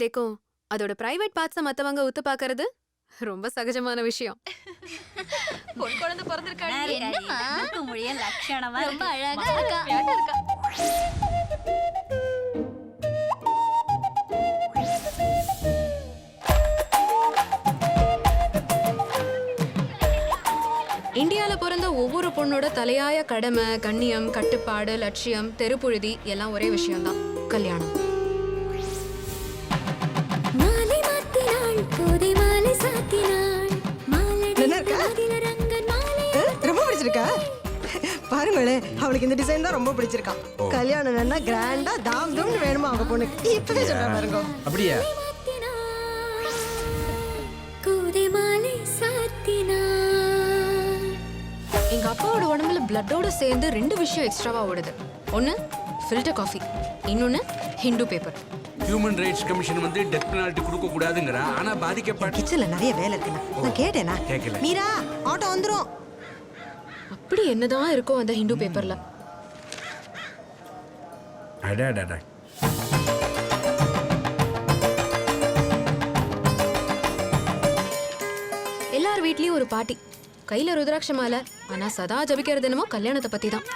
குழந்தைக்கும் அதோட private parts மத்தவங்க உத்து பாக்குறது ரொம்ப சகஜமான விஷயம். பொன் குழந்தை பிறந்திருக்காடி. என்னம்மா மொழிய லட்சணமா ரொம்ப இருக்கு. அழகா இருக்கா. விளையாட்டா இருக்கா. இந்தியால பிறந்த ஒவ்வொரு பொண்ணோட தலையாய கடமை, கண்ணியம், கட்டுப்பாடு, லட்சியம், தெருப்புழுதி எல்லாம் ஒரே விஷயம்தான், கல்யாணம். மாலை மாத்தினாள் கோதை மாலை சாத்தினாள் நல்லா இருக்கா? ரொம்ப பிடிச்சிருக்கா? பாருங்களே, அவளுக்கு இந்த டிசைன் தான் ரொம்ப பிடிச்சிருக்கான். கல்யாணம் வேணா கிராண்டா தாம் தூம்னு வேணுமா அவங்க பொண்ணுக்கு? இப்பவே சொல்றேன் பாருங்க. அப்படியே கோதை மாலை சாத்தினாள். எங்க அப்பாவோட உடம்புல பிளட்டோட சேர்ந்து 2 விஷயம் எக்ஸ்ட்ராவா ஓடுது. ஒன்னு ஃபில்டர் காஃபி, இன்னொன்னு Hindu paper. Human rights commission வந்து டெத் பெனால்டி கொடுக்க கூடாதுங்கறா. ஆனா பாதிக்கப்பட்ட கிச்சன்ல நிறைய வேலை இருக்கு. நான் கேட்டேனா? கேக்கல. மீரா, ஆட்டோ வந்துரும். அப்படி என்னதான் இருக்கும் அந்த ஹிந்து பேப்பர்ல? அடடடட. எல்லார் வீட்லயும் ஒரு பாட்டி, கையில ருத்ராட்ச மாலை. ஆனா சதா ஜபிக்கிறது என்னமோ கல்யாணத்தை பத்தி தான்.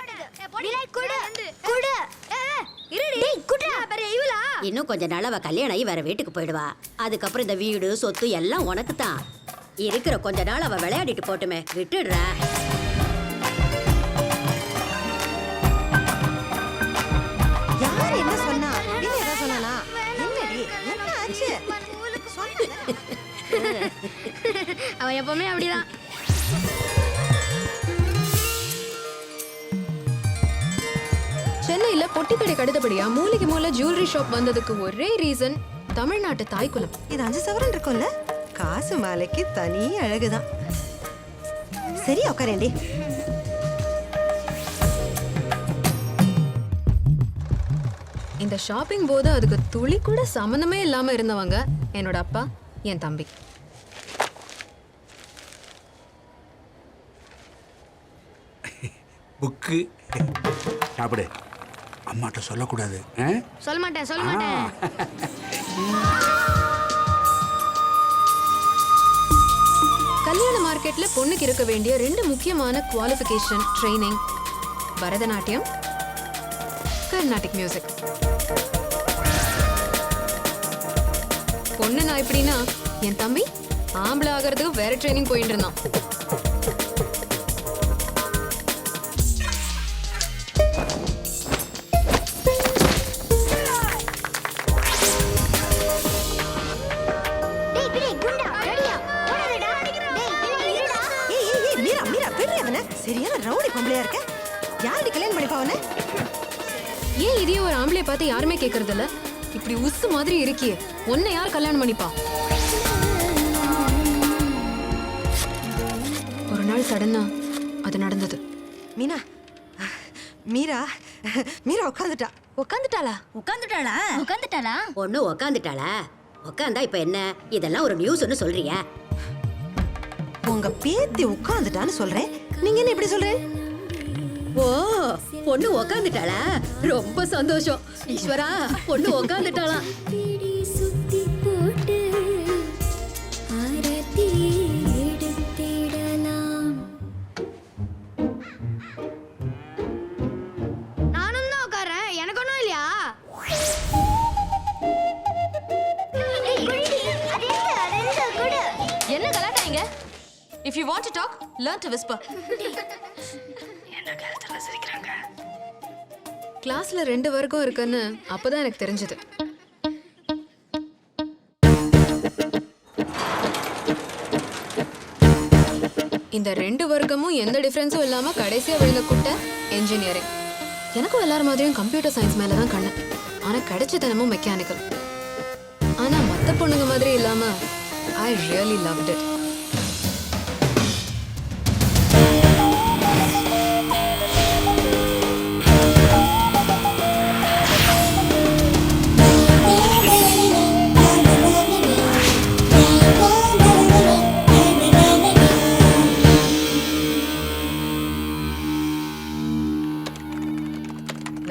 இன்னும் கொஞ்ச நாள் அவ கல்யாணம் ஆகி வேற வீட்டுக்கு போயிடுவா. அதுக்கப்புறம் இந்த வீடு சொத்து எல்லாம் உனக்கு தான். இருக்கிற கொஞ்ச நாள் அவ விளையாடிட்டு போட்டுமே, விட்டுடுற. யார் என்ன சொன்னா? நீ என்ன சொன்னானா? என்னடி? என்ன ஆச்சு? அவன் எப்பவுமே அப்படிதான். சென்னையில பொட்டிக்கடை கடுத்தபடியா மூளைக்கு மூளை ஜுவல்லரி ஷாப் வந்ததுக்கு ஒரே ரீசன் தமிழ்நாட்டு தாய்க்குலம். இது 5 சவரன் இருக்கும்ல? காசு மாலைக்கு தனி அழகுதான். சரி, உட்காரேண்டி. இந்த ஷாப்பிங் போது அதுக்கு துளி கூட சம்மந்தமே இல்லாம இருந்தவங்க என்னோட அப்பா, என் தம்பி. புக்கு சாப்பிடு. அம்மாட்ட சொல்லக்கூடாது. சொல்ல மாட்டேன். கல்யாண மார்க்கெட்ல பொண்ணுக்கு இருக்க வேண்டிய 2 முக்கியமான qualification training: Bharatanatyam, Carnatic music. பொண்ணு நான் எப்படின்னா, என் தம்பி ஆம்பளை ஆகிறதுக்கு வேற ட்ரைனிங் போயிட்டு இருந்தான். சரியான ரவுடி பொம்பளையா இருக்க. யாரடி கல்யாணம் பண்ணிப்பா அவனை? ஏன் இதையே ஒரு ஆம்பளை பார்த்து யாருமே கேட்கறது இல்ல? இப்படி உசு மாதிரி இருக்கியே, உன்னை யார் கல்யாணம் பண்ணிப்பா? ஒரு நாள் சடனா அது நடந்தது. மீனா, மீரா உட்காந்துட்டா. உட்காந்துட்டாளா? ஒண்ணு உட்காந்துட்டாளா? உட்காந்தா இப்ப என்ன? இதெல்லாம் ஒரு நியூஸ்னு சொல்றியா? உங்க பேத்தி உட்காந்துட்டான்னு சொல்றேன், நீங்க என்ன இப்படி சொல்றேன்? ஓ, பொண்ணு உட்காந்துட்டாளா? ரொம்ப சந்தோஷம். ஈஸ்வரா, பொண்ணு உட்காந்துட்டாளா? பிடி சுத்தி போட்டு ஆரத்தி எடுத்திடலாம். நானும் தான் உட்காரேன். எனக்கு ஒண்ணும் இல்லையா? என்ன கலாட்டாங்க? If you want to talk, learn to whisper. கிளாஸ்ல 2 வர்க்கம் இருக்குன்னு அப்பதான் எனக்கு தெரிஞ்சது. இந்த 2 வர்க்கமும் எந்த டிஃபரன்ஸும் இல்லாம கடைசியா விழுந்த குட்டை என்ஜினியரிங். எனக்கும் எல்லாரும் மாதிரியும் கம்ப்யூட்டர் சயின்ஸ் மேல தான் கண்ணு. ஆனா கிடைச்ச தினமும் மெக்கானிக்கல். ஆனா மத்த பொண்ணுங்க மாதிரி இல்லாம I really loved it.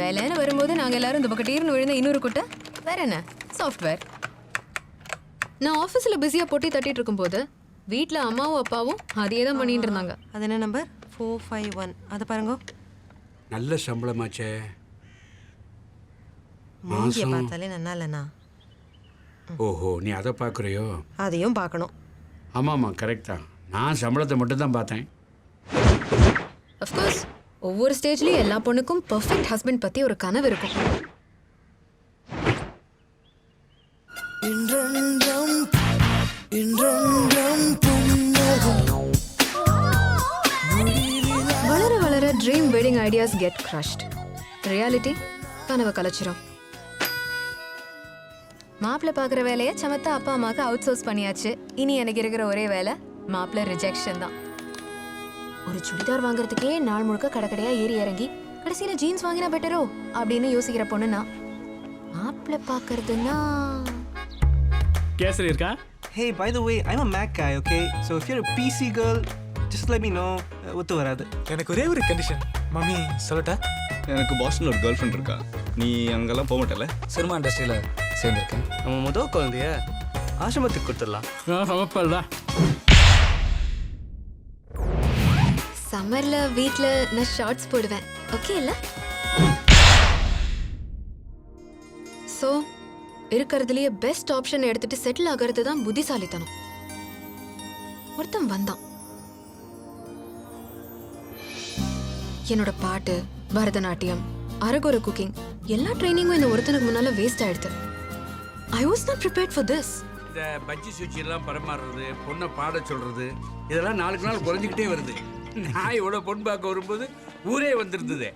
வேலைன்னு வரும்போது நாங்க எல்லாரும் இந்த பக்கத்தீர்னு விழுந்த இன்னொரு குட்டை வேற என்ன, சாஃப்ட்வேர். நான் ஆஃபீஸில் பிஸியாக பொட்டி தட்டிட்டு இருக்கும்போது வீட்டில் அம்மாவும் அப்பாவும் அதையே தான் பண்ணிட்டு இருந்தாங்க. அது என்ன நம்பர் 451 அதை பாருங்க. நல்ல சம்பளமாச்சே. மூஞ்சியை பார்த்தாலே நல்லா இல்லைண்ணா. ஓஹோ, நீ அதை பார்க்குறியோ? அதையும் பார்க்கணும். ஆமாம்மா, கரெக்ட் தான். நான் சம்பளத்தை மட்டும் தான் பார்த்தேன். அஃப்கோர்ஸ் ஒவ்வொரு ஸ்டேஜ்லேயும் எல்லா பொண்ணுக்கும் பர்ஃபெக்ட் ஹஸ்பண்ட் பற்றி ஒரு கனவு இருக்கும். வளர வளர dream wedding ideas get crushed. Reality கனவை கலைச்சிரும். மாப்பிள்ளை பார்க்குற வேலையை சமத்தா அப்பா அம்மாவுக்கு அவுட் சோர்ஸ் பண்ணியாச்சு. இனி எனக்கு இருக்கிற ஒரே வேலை மாப்பிள்ளை ரிஜெக்ஷன் தான். ஒரு சுடிதார் வாங்குறதுக்கே நாள் முழுக்க கடைக்கடையா ஏறி இறங்கி கடைசியில் ஜீன்ஸ் வாங்கினா பெட்டரோ அப்படின்னு யோசிக்கிற பொண்ணுனா மாப்பிள்ளை பார்க்கறதுன்னா கேசரி இருக்கா? Hey, by the way, I'm a Mac guy, okay? So if you're a PC girl, just let me know. ஒத்து வராது. எனக்கு ஒரே ஒரு கண்டிஷன். மம்மி சொல்லட்டா? எனக்கு பாஸ்டன்ல ஒரு கேர்ள் ஃப்ரெண்ட் இருக்கா. நீ அங்கெல்லாம் போக மாட்டல? சினிமா இண்டஸ்ட்ரியில் சேர்ந்துருக்கேன். நம்ம முதல் குழந்தைய ஆசிரமத்துக்கு கொடுத்துடலாம். சமப்பல்டா. சம்மர்ல வீட்ல நான் ஷார்ட்ஸ் போடுவேன். ஓகே இல்ல? சோ இருக்கிறதுலயே பெஸ்ட் ஆப்ஷன் எடுத்துட்டு செட்டில் ஆகிறது தான் புத்திசாலித்தனம். ஒருத்தன் வந்தான். என்னோட பாட்டு, பரதநாட்டியம், அரகுர குக்கிங் எல்லா ட்ரைனிங்கும் இந்த ஒருத்தனுக்கு முன்னால வேஸ்ட் ஆயிடுது. I was not prepared for this. இந்த பஜ்ஜி சுச்சி எல்லாம் பரமாறுறது, பொண்ணை பாட சொல்றது, இதெல்லாம் நாளுக்கு நாள் குறைஞ்சிக்கிட்டே வருது. நான் இவ்வளோ பொண்ணு பார்க்க வரும்போது ஊரே வந்திருந்தது.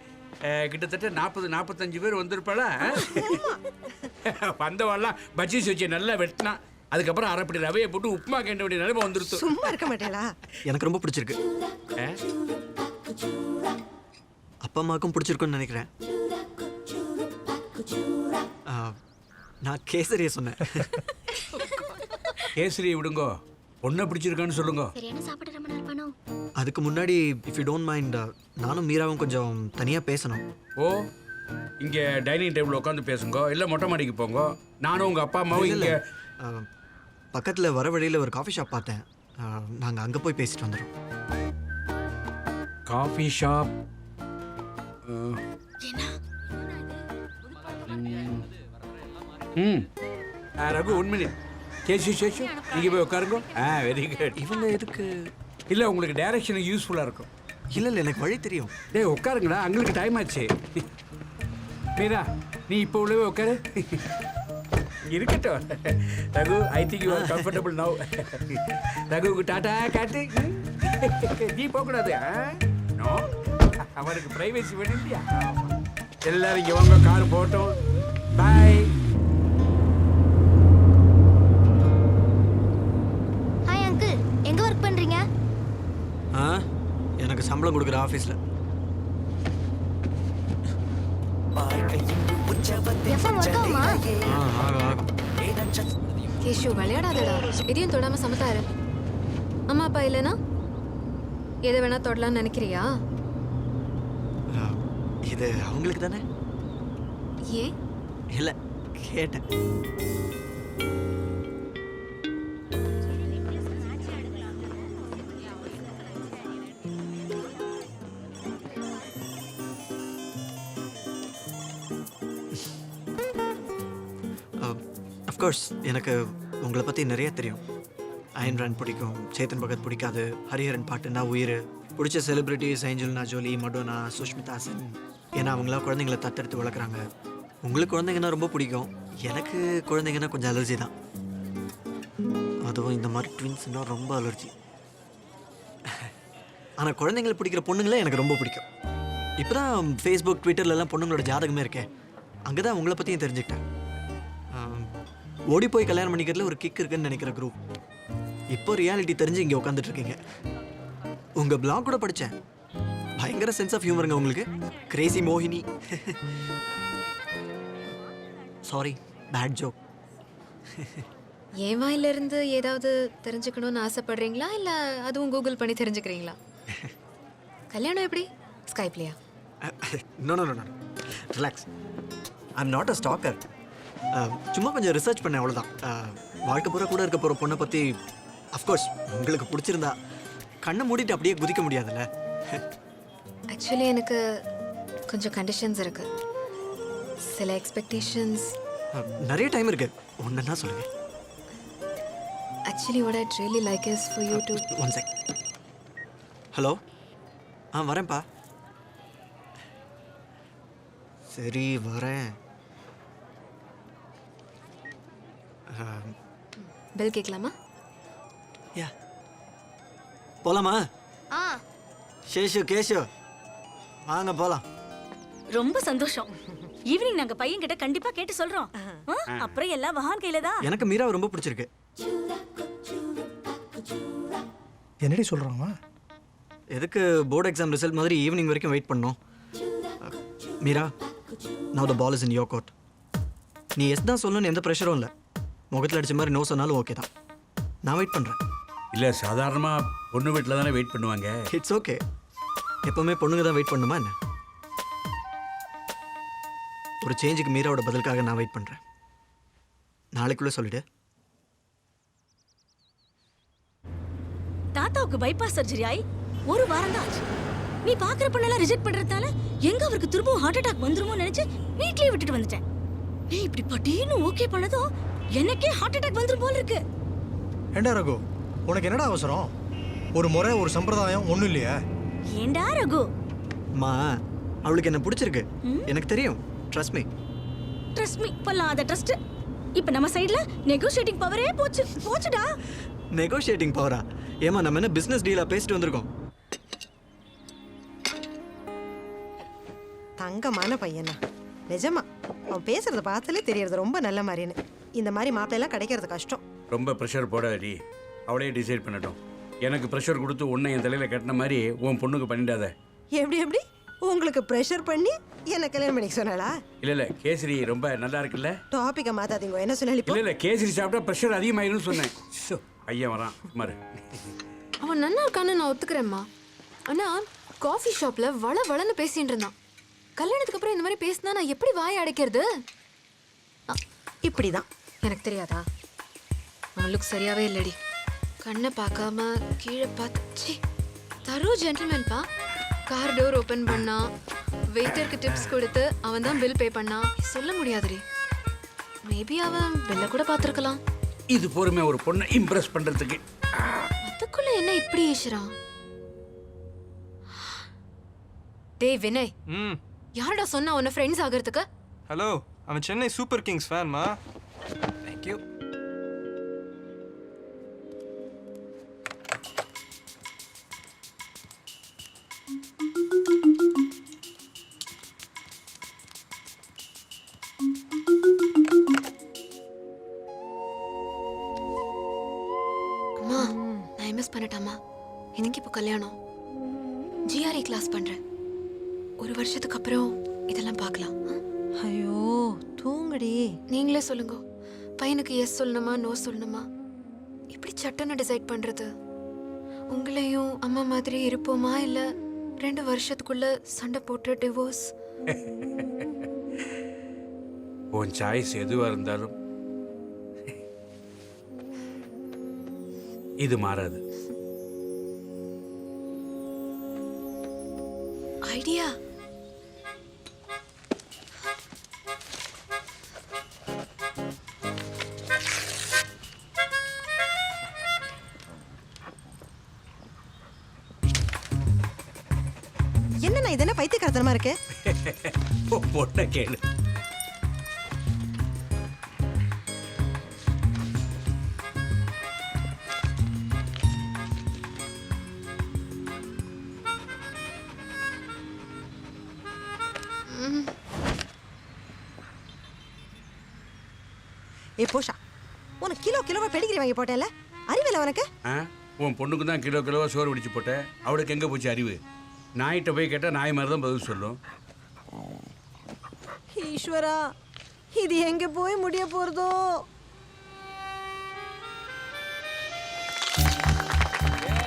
கிட்டத்தட்ட 40-45 பேர் வந்திருப்பாளா. வந்தவாள்லாம் பஜ்ஜி சுச்சியை நல்லா வெட்டினா, அதுக்கப்புறம் அரைப்படி ரவையை போட்டு உப்புமா கேண்ட வேண்டிய நிலைமை வந்துருச்சு. சும்மா இருக்க மாட்டேலா? எனக்கு ரொம்ப பிடிச்சிருக்கு. அப்பா அம்மாவுக்கும் பிடிச்சிருக்குன்னு நினைக்கிறேன். நான் கேசரியை சொன்னேன். கேசரியை விடுங்கோ, பொண்ணை பிடிச்சிருக்கான்னு சொல்லுங்க. அதுக்கு முன்னாடி இஃப் யூ டோன்ட் மைண்ட், நானும் மீராவும் கொஞ்சம் தனியாக பேசணும். ஓ, இங்கே டைனிங் டேபிள் உட்காந்து பேசுங்க, இல்லை மொட்டை மாடிக்கு போங்க. நானும் உங்கள் அப்பா அம்மாவும் இங்கே பக்கத்தில் வர வழியில் ஒரு காஃபி ஷாப் பார்த்தேன். நாங்கள் அங்கே போய் பேசிட்டு வந்துடுறோம். Coffee shop. Raghu, 1 minute. Keshu Seshu, நீங்கள் போய் உட்காருங்க. Very good. இவங்க எதுக்கு? இல்லை, உங்களுக்கு டைரக்ஷனுக்கு யூஸ்ஃபுல்லாக இருக்கும். இல்லை எனக்கு வழி தெரியும். டேய் உட்காருங்கடா, அங்களுக்கு டைம் ஆச்சு. மீரா, நீ இப்போ உள்ளவே உட்காரு. இருக்கட்டும். Raghu, I think you are comfortable now. ரகுவுக்கு டாட்டா காட்டு. நீ போகக்கூடாது. நோ, அவருக்கு பிரைவேசி வேணும் இல்லையா? எல்லாரும் இங்கே வாங்க, கார் போட்டோம். பாய். ஹாய் அங்கிள், எங்க ஒர்க் பண்றீங்க? எனக்கு சம்பளம் கொடுக்குற ஆஃபீஸில். எஃப்எம் ஒர்க் ஆகுமா? ஆகும். கேஷு விளையாடாதடா. எதையும் தொடாம சமத்தாரு. அம்மா அப்பா இல்லைனா எதை வேணா தொடலான்னு நினைக்கிறியா? இது அவங்களுக்கு தானே? ஏன்? இல்லை, கேட்டேன். அஃப்கோர்ஸ் எனக்கு உங்களை பற்றி நிறைய தெரியும். அயன்ரான் பிடிக்கும், சேத்தன் பகத் பிடிக்காது, ஹரிஹரன் பாட்டுன்னா உயிர், பிடிச்ச celebrities Angelina Jolie, Madonna, Sushmita Sen. ஏன்னா அவங்களாம் குழந்தைங்கள தத்தெடுத்து வளர்க்குறாங்க. உங்களுக்கு குழந்தைங்கன்னா ரொம்ப பிடிக்கும். எனக்கு குழந்தைங்கன்னா கொஞ்சம் அலர்ஜி தான். அதுவும் இந்த மாதிரி ட்வின்ஸ்னா ரொம்ப அலர்ஜி. ஆனால் குழந்தைங்களை பிடிக்கிற பொண்ணுங்களே எனக்கு ரொம்ப பிடிக்கும். இப்போ தான் ஃபேஸ்புக், ட்விட்டர்லலாம் பொண்ணுங்களோட ஜாதகமே இருக்கேன். அங்கே தான் உங்களை பற்றியும் தெரிஞ்சுக்கிட்டேன். ஓடி போய் கல்யாணம் பண்ணிக்கிறதுல ஒரு கிக் இருக்குன்னு நினைக்கிற குரூப். இப்போ ரியாலிட்டி தெரிஞ்சு இங்கே உட்காந்துட்ருக்கீங்க. உங்கள் பிளாக் கூட படித்தேன். பயங்கர சென்ஸ் ஆஃப் ஹியூமருங்க உங்களுக்கு. கிரேசி மோகினி. Sorry, bad joke. என் வாயிலிருந்து ஏதாவது தெரிஞ்சுக்கணும்னு ஆசைப்படுறீங்களா இல்லை அதுவும் கூகுள் பண்ணி தெரிஞ்சுக்கிறீங்களா? கல்யாணம் எப்படி? ஸ்கைப்லையா? No no no, relax. I am not a stalker. சும்மா கொஞ்சம் ரிசர்ச் பண்ணேன், அவ்வளோதான். வாழ்க்கை பூரா கூட இருக்க போகிற பொண்ணை பற்றி அஃப்கோர்ஸ் உங்களுக்கு பிடிச்சிருந்தா கண்ணை மூடிட்டு அப்படியே குதிக்க முடியாதுல்ல. ஆக்சுவலி எனக்கு கொஞ்சம் கண்டிஷன்ஸ் இருக்கு, சில எக்ஸ்பெக்டேஷன்ஸ். நிறைய டைம் இருக்கு, ஒன்றுன்னா சொல்லுங்க. Actually, what I'd really like is for you to... one check. Hello, வரேன்ப்பா. சரி வரேன். பில் கேட்கலாமா? யா போலாமா? ஆ சேஷு கேஷு வாங்க போலாம். ரொம்ப சந்தோஷம். ஈவினிங் நாங்க பையன் கிட்ட கண்டிப்பா கேட்டு சொல்றோம். அப்புறம் எல்லாம் வஹான் கையில தான். எனக்கு மீராவை ரொம்ப பிடிச்சிருக்கு. என்னடி சொல்கிறாங்க? எதுக்கு போர்டு எக்ஸாம் ரிசல்ட் மாதிரி ஈவினிங் வரைக்கும் வெயிட் பண்ணோம்? Meera, now the ball is in your court. நீ எஸ் தான் சொல்லணும்னு எந்த ப்ரெஷரும் இல்லை. முகத்தில் அடிச்ச மாதிரி நோ சொன்னாலும் ஓகே தான். நான் வெயிட் பண்ணுறேன். இல்லை, சாதாரணமாக பொண்ணு வீட்டில் தானே வெயிட் பண்ணுவாங்க. It's okay. எப்போவுமே பொண்ணுங்க தான் வெயிட் பண்ணுமா என்ன? ஒரு சேஞ்சுக்கு மீராவோட பதிலுக்காக நான் வெயிட் பண்ணுறேன். நாளைக்குள்ளே சொல்லிடு. தாத்தாவுக்கு பைபாஸ் சர்ஜரி ஆகி ஒரு வாரம் தான் ஆச்சு. நீ பாக்குற பொண்ணெல்லாம் ரிஜெக்ட் பண்றதால எங்க அவருக்கு திரும்பவும் ஹார்ட் அட்டாக் வந்துருமோ நினைச்சு வீட்லயே விட்டுட்டு வந்துட்டேன். நீ இப்படி பட்டீன்னு ஓகே பண்ணதும் எனக்கே ஹார்ட் அட்டாக் வந்துரும் போல இருக்கு. ஏண்டா ரகு, உனக்கு என்னடா அவசரம்? ஒரு முறை ஒரு சம்பிரதாயம் ஒன்றும் இல்லையா? ஏண்டா ரகு? அம்மா, அவளுக்கு என்ன பிடிச்சிருக்கு, எனக்கு தெரியும். Trust me. ட்ரஸ்ட் மீ பல்லாத ட்ரஸ்ட். இப்போ நம்ம சைடுல நெகோஷியேட்டிங் பவரே போச்சுடா. நெகோஷியேட்டிங் பவரா? ஏமா, நம்ம என்ன பிசினஸ் டீலா பேசிட்டு வந்திருக்கோம்? தங்கமான பையனா நிஜமா. அவன் பேசுறத பார்த்தாலே தெரியறது ரொம்ப நல்ல மாதிரின்னு. இந்த மாதிரி மாப்பிள்ளைலாம் கிடைக்கிறது கஷ்டம். ரொம்ப ப்ரெஷர் போடாதடி, அவளே டிசைட் பண்ணட்டும். எனக்கு ப்ரெஷர் கொடுத்து உன்னை என் தலையில் கட்டின மாதிரி உன் பொண்ணுக்கு பண்ணிடாத. எப்படி எப்படி உங்களுக்கு ப்ரெஷர் பண்ணி என்ன கல்யாணம் பண்ணிக்க சொன்னாளா? இல்லை கேசரி ரொம்ப நல்லா இருக்குல்ல. டாபிக்கை மாத்தாதீங்க. என்ன சொன்னாலும் இப்போ இல்லை கேசரி சாப்பிட்டா ப்ரெஷர் அதிகமாயிருன்னு சொன்னேன். ஐயா வரான் சுமார். அவன் நல்லா இருக்கான்னு நான் ஒத்துக்கிறேம்மா. ஆனா காஃபி ஷாப்ல வளன்னு பேசிட்டு இருந்தான். கல்யாணத்துக்கு அப்புறம் இந்த மாதிரி பேசினா நான் எப்படி வாய் அடைக்கிறது? இப்படிதான். எனக்கு தெரியாதா? அவன் லுக் சரியாவே இல்லடி. கண்ணை பார்க்காம கீழே பார்த்து தரோ ஜென்டில்மேன்பா. கார் டோர் ஓப்பன் பண்ணா, வெயிட்டருக்கு டிப்ஸ் கொடுத்து அவன் தான் பில் பே பண்ணா. சொல்ல முடியாதுடி. மேபி அவன் பில்ல கூட பார்த்துருக்கலாம். இது பொறுமை ஒரு பொண்ணை இம்ப்ரெஸ் பண்றதுக்கு. அதுக்குள்ள என்ன இப்படி ஈஸ்வரான்? டேய் வினய், யாரடா சொன்னா உன்னை ஃப்ரெண்ட்ஸ் ஆகிறதுக்கு? ஹலோ, அவன் சென்னை சூப்பர் கிங்ஸ் ஃபேன்மா. தேங்க்யூ. அம்மா, நான் எம்எஸ் பண்ணட்டாமா? எனக்கு இப்போ கல்யாணம். ஜிஆர்இ கிளாஸ் பண்றேன். ஒரு வருஷத்துக்கு அப்புறம் இதெல்லாம் பார்க்கலாம். ஐயோ தூங்குடி. நீங்களே சொல்லுங்க, பையனுக்கு எஸ் சொல்லணுமா நோ சொல்லணுமா? இப்படி சட்டன்னு டிசைட் பண்றது? உங்களையும் அம்மா மாதிரி இருப்போமா, இல்ல 2 வருஷத்துக்குள்ள சண்டை போட்டு டிவோர்ஸ்? உன் சாய்ஸ் எதுவா இருந்தாலும் இது மாறாது. ஐடியா. என்னண்ணா இதெல்லாம் பைத்தியக்காரத்தனமா இருக்கு? பொண்ணை கேளு. ஏ போஷா, உனக்கு கிலோவா பெடிகிரி வாங்கி போட்டேன்ல, அறிவில்லை உனக்கு? உன் பொண்ணுக்கு தான் கிலோவா சோறு பிடிச்சி போட்டேன். அவளுக்கு எங்கே போச்சு அறிவு? நாய்கிட்ட போய் கேட்டால் நாய் மாதிரி தான் பதில் சொல்லும். ஈஸ்வரா, இது எங்க போய் முடிய போறதோ?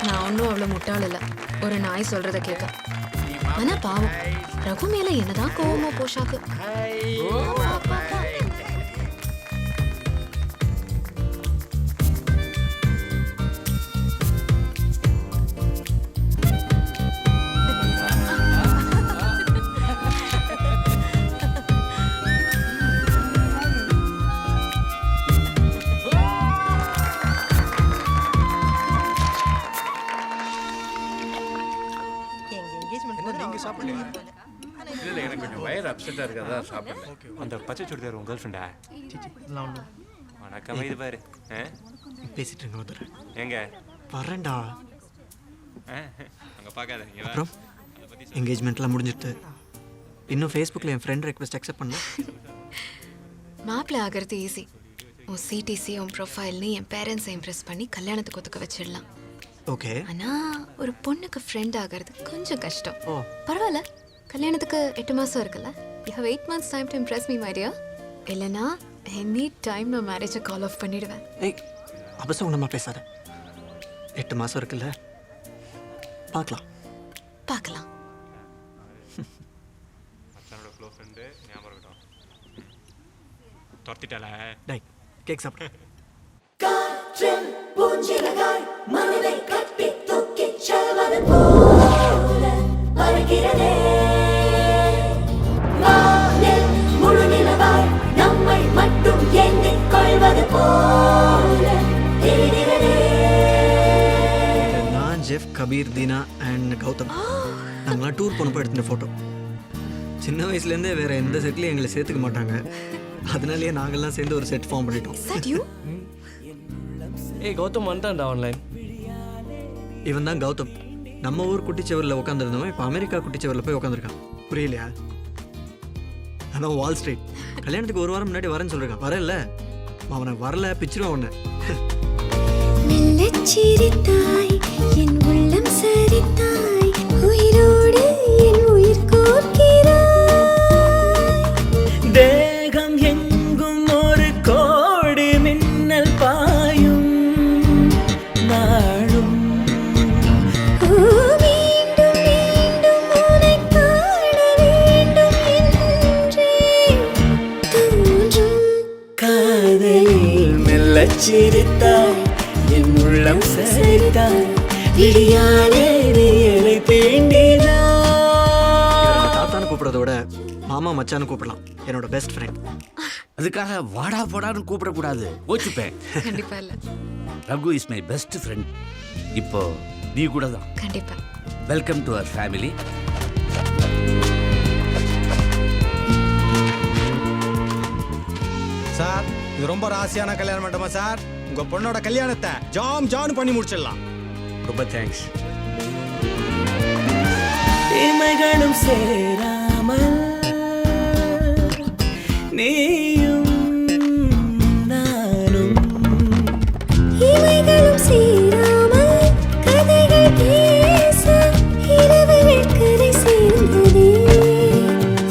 நான் ஒன்றும் அவ்வளோ முட்டாள் இல்லை, ஒரு நாய் சொல்றத கேட்க. ஆனா பாவம், ரகு மேல என்னதான் கோவமோ போஷாக்கு. இல்லை எனக்கு கொஞ்சம் வயிறு அப்செட்டாக இருக்கு, அதான் சாப்பிடல. அந்த பச்சை சுடிதார் உங்க கேர்ள் ஃப்ரெண்டா? வணக்கம், இது பாரு. பேசிட்டு இருங்க வந்துடுறேன். எங்க வரேன்டா. அங்க பார்க்காத. அப்புறம் என்கேஜ்மெண்ட்லாம் முடிஞ்சிட்டு இன்னும் ஃபேஸ்புக்கில் என் ஃப்ரெண்ட் ரெக்வெஸ்ட் அக்செப்ட் பண்ணல. மாப்பிள்ளை ஆகிறது ஈஸி. உன் சிடிசி உன் ப்ரொஃபைல்னு என் பேரண்ட்ஸை இம்ப்ரெஸ் பண்ணி கல்யாணத்துக்கு ஒத்துக்க வச்சிடலாம். ஓகே. ஆனா ஒரு பொண்ணுக்கு ஃப்ரெண்ட் ஆகிறது கொஞ்சம் கஷ்டம். ஓ பரவாயில்ல, கல்யாணத்துக்கு 8 மாசம் இருக்குல்ல. You have 8 months time to impress me my dear. இல்லைனா எனி டைம் நான் மேரேஜை கால் ஆஃப் பண்ணிடுவேன். ஏய் அவசரமா பேசாத. 8 மாதம் இருக்குல்ல, பார்க்கலாம். பார்க்கலாம். மச்சானோட க்ளோ ஃப்ரெண்டு ஞாபகம் இருக்கட்டும். துரத்திட்டால. டேய் கேக் சாப்பிடு. நான் ஜெஃப், கபீர், தீனா அண்ட் கௌதம் நாங்களாம் டூர் போனப்போ எடுத்துட்ட ஃபோட்டோ. சின்ன வயசுலேருந்தே வேற எந்த செட்லையும் எங்களை சேர்த்துக்க மாட்டாங்க. அதனாலேயே நாங்கள்லாம் சேர்ந்து ஒரு செட் ஃபார்ம் பண்ணிட்டோம். Is that you? ஏய் கௌதம் வந்துட்டான்டா ஆன்லைன். இவன் தான் கௌதம். நம்ம ஊர் குட்டிச்சவரில் உட்காந்துருந்தவன் இப்போ அமெரிக்கா குட்டிச்சவரில் போய் உட்காந்துருக்கான். புரியலையா? அதான் வால் ஸ்ட்ரீட். கல்யாணத்துக்கு 1 வாரம் முன்னாடி வரேன்னு சொல்லியிருக்கான். வரல அவனை வரல பிச்சிருவான் உன்னை. மெல்லச் சிரித்தாய் என் உள்ளம் சரித்தாய் உயிரோடு என் உயிர் கோர்க்கிறாய். தேகம் எங்கும் ஒரு கோடி மின்னல் பாயும் நாளும். ஓ மீண்டும் மீண்டும் உன்னை காண வேண்டும் என்றே தோன்றும். காதலில் மெல்லச் சிரித்தாய் என் உள்ளம் சரித்தாய் விழியாலே நீ என்னை தீண்டினாய். தாத்தான்னு கூப்பிடுறத விட மாமா மச்சான்னு கூப்பிடலாம். என்னோட பெஸ்ட் ஃப்ரெண்ட். அதுக்காக வாடா போடான்னு கூப்பிடக்கூடாது, கோச்சுப்பேன். கண்டிப்பா இல்ல. Raghu is my best friend. இப்போ நீ கூட தான். கண்டிப்பா. Welcome to our family. Sir இது ரொம்ப ராசியான கல்யாண மண்டபமா சார்? உங்க பொண்ணோட கல்யாணத்தை ஜாம் ஜாம் பண்ணி முடிச்சிடலாம். ரொம்ப தேங்க்ஸ். இமைகளும் சேராமல் நீயும் நானும். இமைகளும் சேராமல் கதைகள் பேச இரவுகள் கரை சேர்ந்ததே.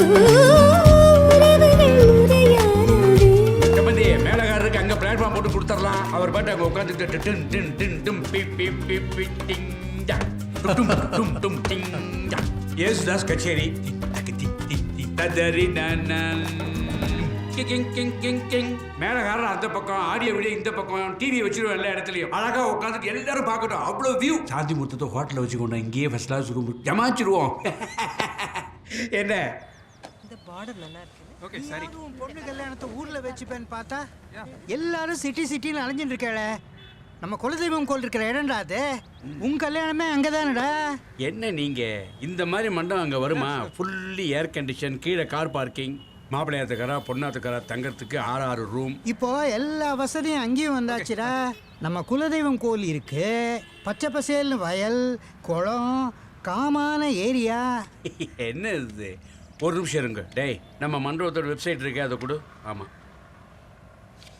உறவுகள் உரையாடவே. சம்பந்தி மேலகாரருக்கு அங்க பிளாட்ஃபார்ம் போட்டு கொடுத்துடலாம். அவர் பாட்டு அங்க உட்காந்துட்டு டின் டின் டின் டின் பி பி பி பி டிங் ஜா டும் டும் டும் டிங் ஜா. யேசுதாஸ் கச்சேரி. ததரி நனன் கிங் கிங் கிங் கிங். மேலகாரர் அந்த பக்கம், ஆடியோ வீடியோ இந்த பக்கம், டிவி வச்சிருவோம் எல்லா இடத்துலையும். அழகா உட்காந்துட்டு எல்லாரும் பார்க்கட்டும். அவ்வளோ வியூ. சாந்தி முத்தத்தை ஹோட்டலில் வச்சுக்கோண்டா, இங்கேயே ஃபர்ஸ்ட் கிளாஸ் ரூம் ஜமாச்சிருவோம். என்ன இந்த பார்டர் நல்லா இருக்கு. ஓகே சரி. உன் பொண்ணு கல்யாணத்தை ஊர்ல வச்சுப்பேன்னு பார்த்தா எல்லாரும் சிட்டின்னு அலைஞ்சிட்டு இருக்கேளே. நம்ம குலதெய்வம் கோயில் இருக்கிற இடம்டா அது. உன் கல்யாணமே அங்கதானடா. என்ன நீங்க இந்த மாதிரி மண்டபம் அங்க வருமா? ஃபுல்லி ஏர் கண்டிஷன், கீழே கார் பார்க்கிங், மாப்பிள்ளையாத்துக்காரா பொண்ணாத்துக்காரா தங்கறதுக்கு 6 ரூம். இப்போ எல்லா வசதியும் அங்கேயும் வந்தாச்சுடா. நம்ம குலதெய்வம் கோயில் இருக்கு, பச்சை பசேல்னு வயல், குளம், காமான ஏரியா. என்ன இது? ஒரு நிமிஷம் இருங்க. டேய், நம்ம மண்டபத்தோட வெப்சைட் இருக்கே, அதை கொடு. ஆமாம்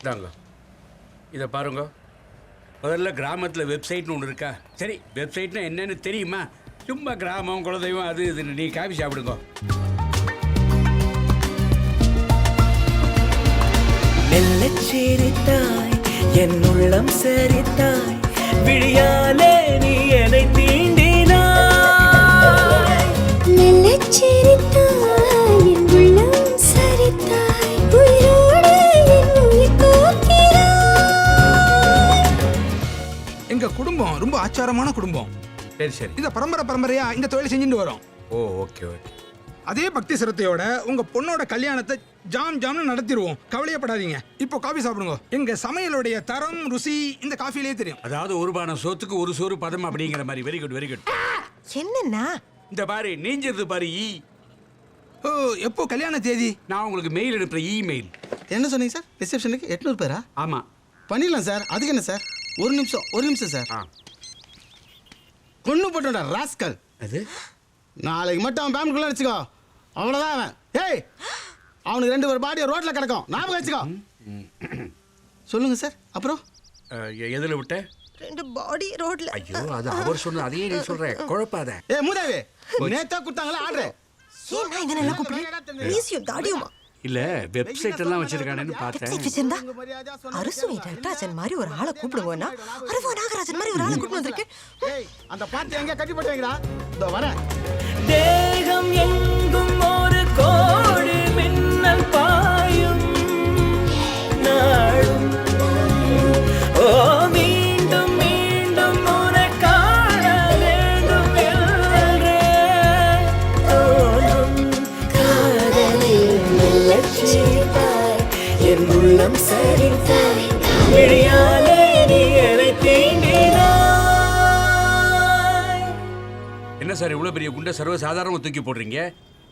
தாங்க, இதை பாருங்க. முதல்ல கிராமத்தில் வெப்சைட்னு ஒன்று இருக்கா? சரி, வெப்சைட்னா என்னன்னு தெரியுமா? சும்மா கிராமம், குலதெய்வம், அது இதுன்னு. நீ காஃபி சாப்பிடுங்க. மெல்லச் சிரித்தாய் என் உள்ளம் சரித்தாய் விழியாலே நீ என்னை தீண்டினாய். மெல்லச் சிரித்தாய் என் உள்ளம் சரித்தாய் உயிரோடு என் உயிர் கோர்க்கிறாய். எங்க குடும்பம் ரொம்ப ஆச்சாரமான குடும்பம். சரி சரி. இதை பரம்பரையா இந்த தொழில் செஞ்சுட்டு வரோம். ஓ ஓகே ஓகே. அதே பக்தி சிரத்தையோட உங்க பொண்ணோட கல்யாணத்தை ஜாம் ஜாம்னு நடத்திடுவோம். கவலையப்படாதீங்க. இப்போ காஃபி சாப்பிடுங்க. எங்க சமையலுடைய தரம் ருசி இந்த காஃபிலே தெரியும். அதாவது ஒரு பானம் சோத்துக்கு ஒரு சோறு பதம் அப்படிங்கிற மாதிரி. Very good very good. என்னன்னா இந்த பாரு நீஞ்சது பாரு ஈ. ஓ எப்போ கல்யாண தேதி? நான் உங்களுக்கு மெயில் அனுப்புற இமெயில். என்ன சொன்னீங்க சார்? ரிசப்ஷனுக்கு 800 பேரா? ஆமா. பண்ணிடலாம் சார். அதுக்கு என்ன சார்? ஒரு நிமிஷம் சார். கொண்டு போட்டோம்டா ராஸ்கல். அது நாளைக்கு மட்டும் அவன் பேமிக்குள்ள வச்சுக்கோ, அவ்வளோதான் அவன். ஏய், அவனுக்கு 2 ஒரு பாடியை ரோட்டில் கிடக்கும், ஞாபகம் வச்சுக்கோ. சொல்லுங்க சார். அப்புறம் எதில் விட்ட? 2 பாடி ரோட்ல. ஐயோ, அது அவர் சொன்ன அதையே நீ சொல்ற, குழப்பாத. ஏ மூதாவே, நேத்தா கொடுத்தாங்களா ஆர்டர்? ஏன் நான் இதெல்லாம் கூப்பிடுறேன்? ப்ளீஸ் யூ தாடியுமா. இல்ல வெப்சைட் எல்லாம் வச்சிருக்கானேன்னு பார்த்தேன். வச்சிருந்தா அரசுவை நடராஜன் மாதிரி ஒரு ஆளை கூப்பிடுவோன்னா அரவோ நாகராஜன் மாதிரி ஒரு ஆளை கூப்பிட்டு வந்திருக்கேன். ஏய், அந்த பாட்டு எங்க கட்டி போட்டீங்கடா? இதோ வரேன். தேகம் எங்கும் ஒரு கோடி மின்னல் பாயும் நாளும். ஓ மீண்டும் மீண்டும் உன்னை காண வேண்டும் என்றே தோன்றும் காதலில் மெல்லச் சிரித்தாய், என் உள்ளம் சரித்தாய், விழியாலே நீ என்னை தீண்டினாய். என்ன சார் இவ்வளவு பெரிய குண்டை சர்வ சாதாரணமா தூக்கி போடுறீங்க?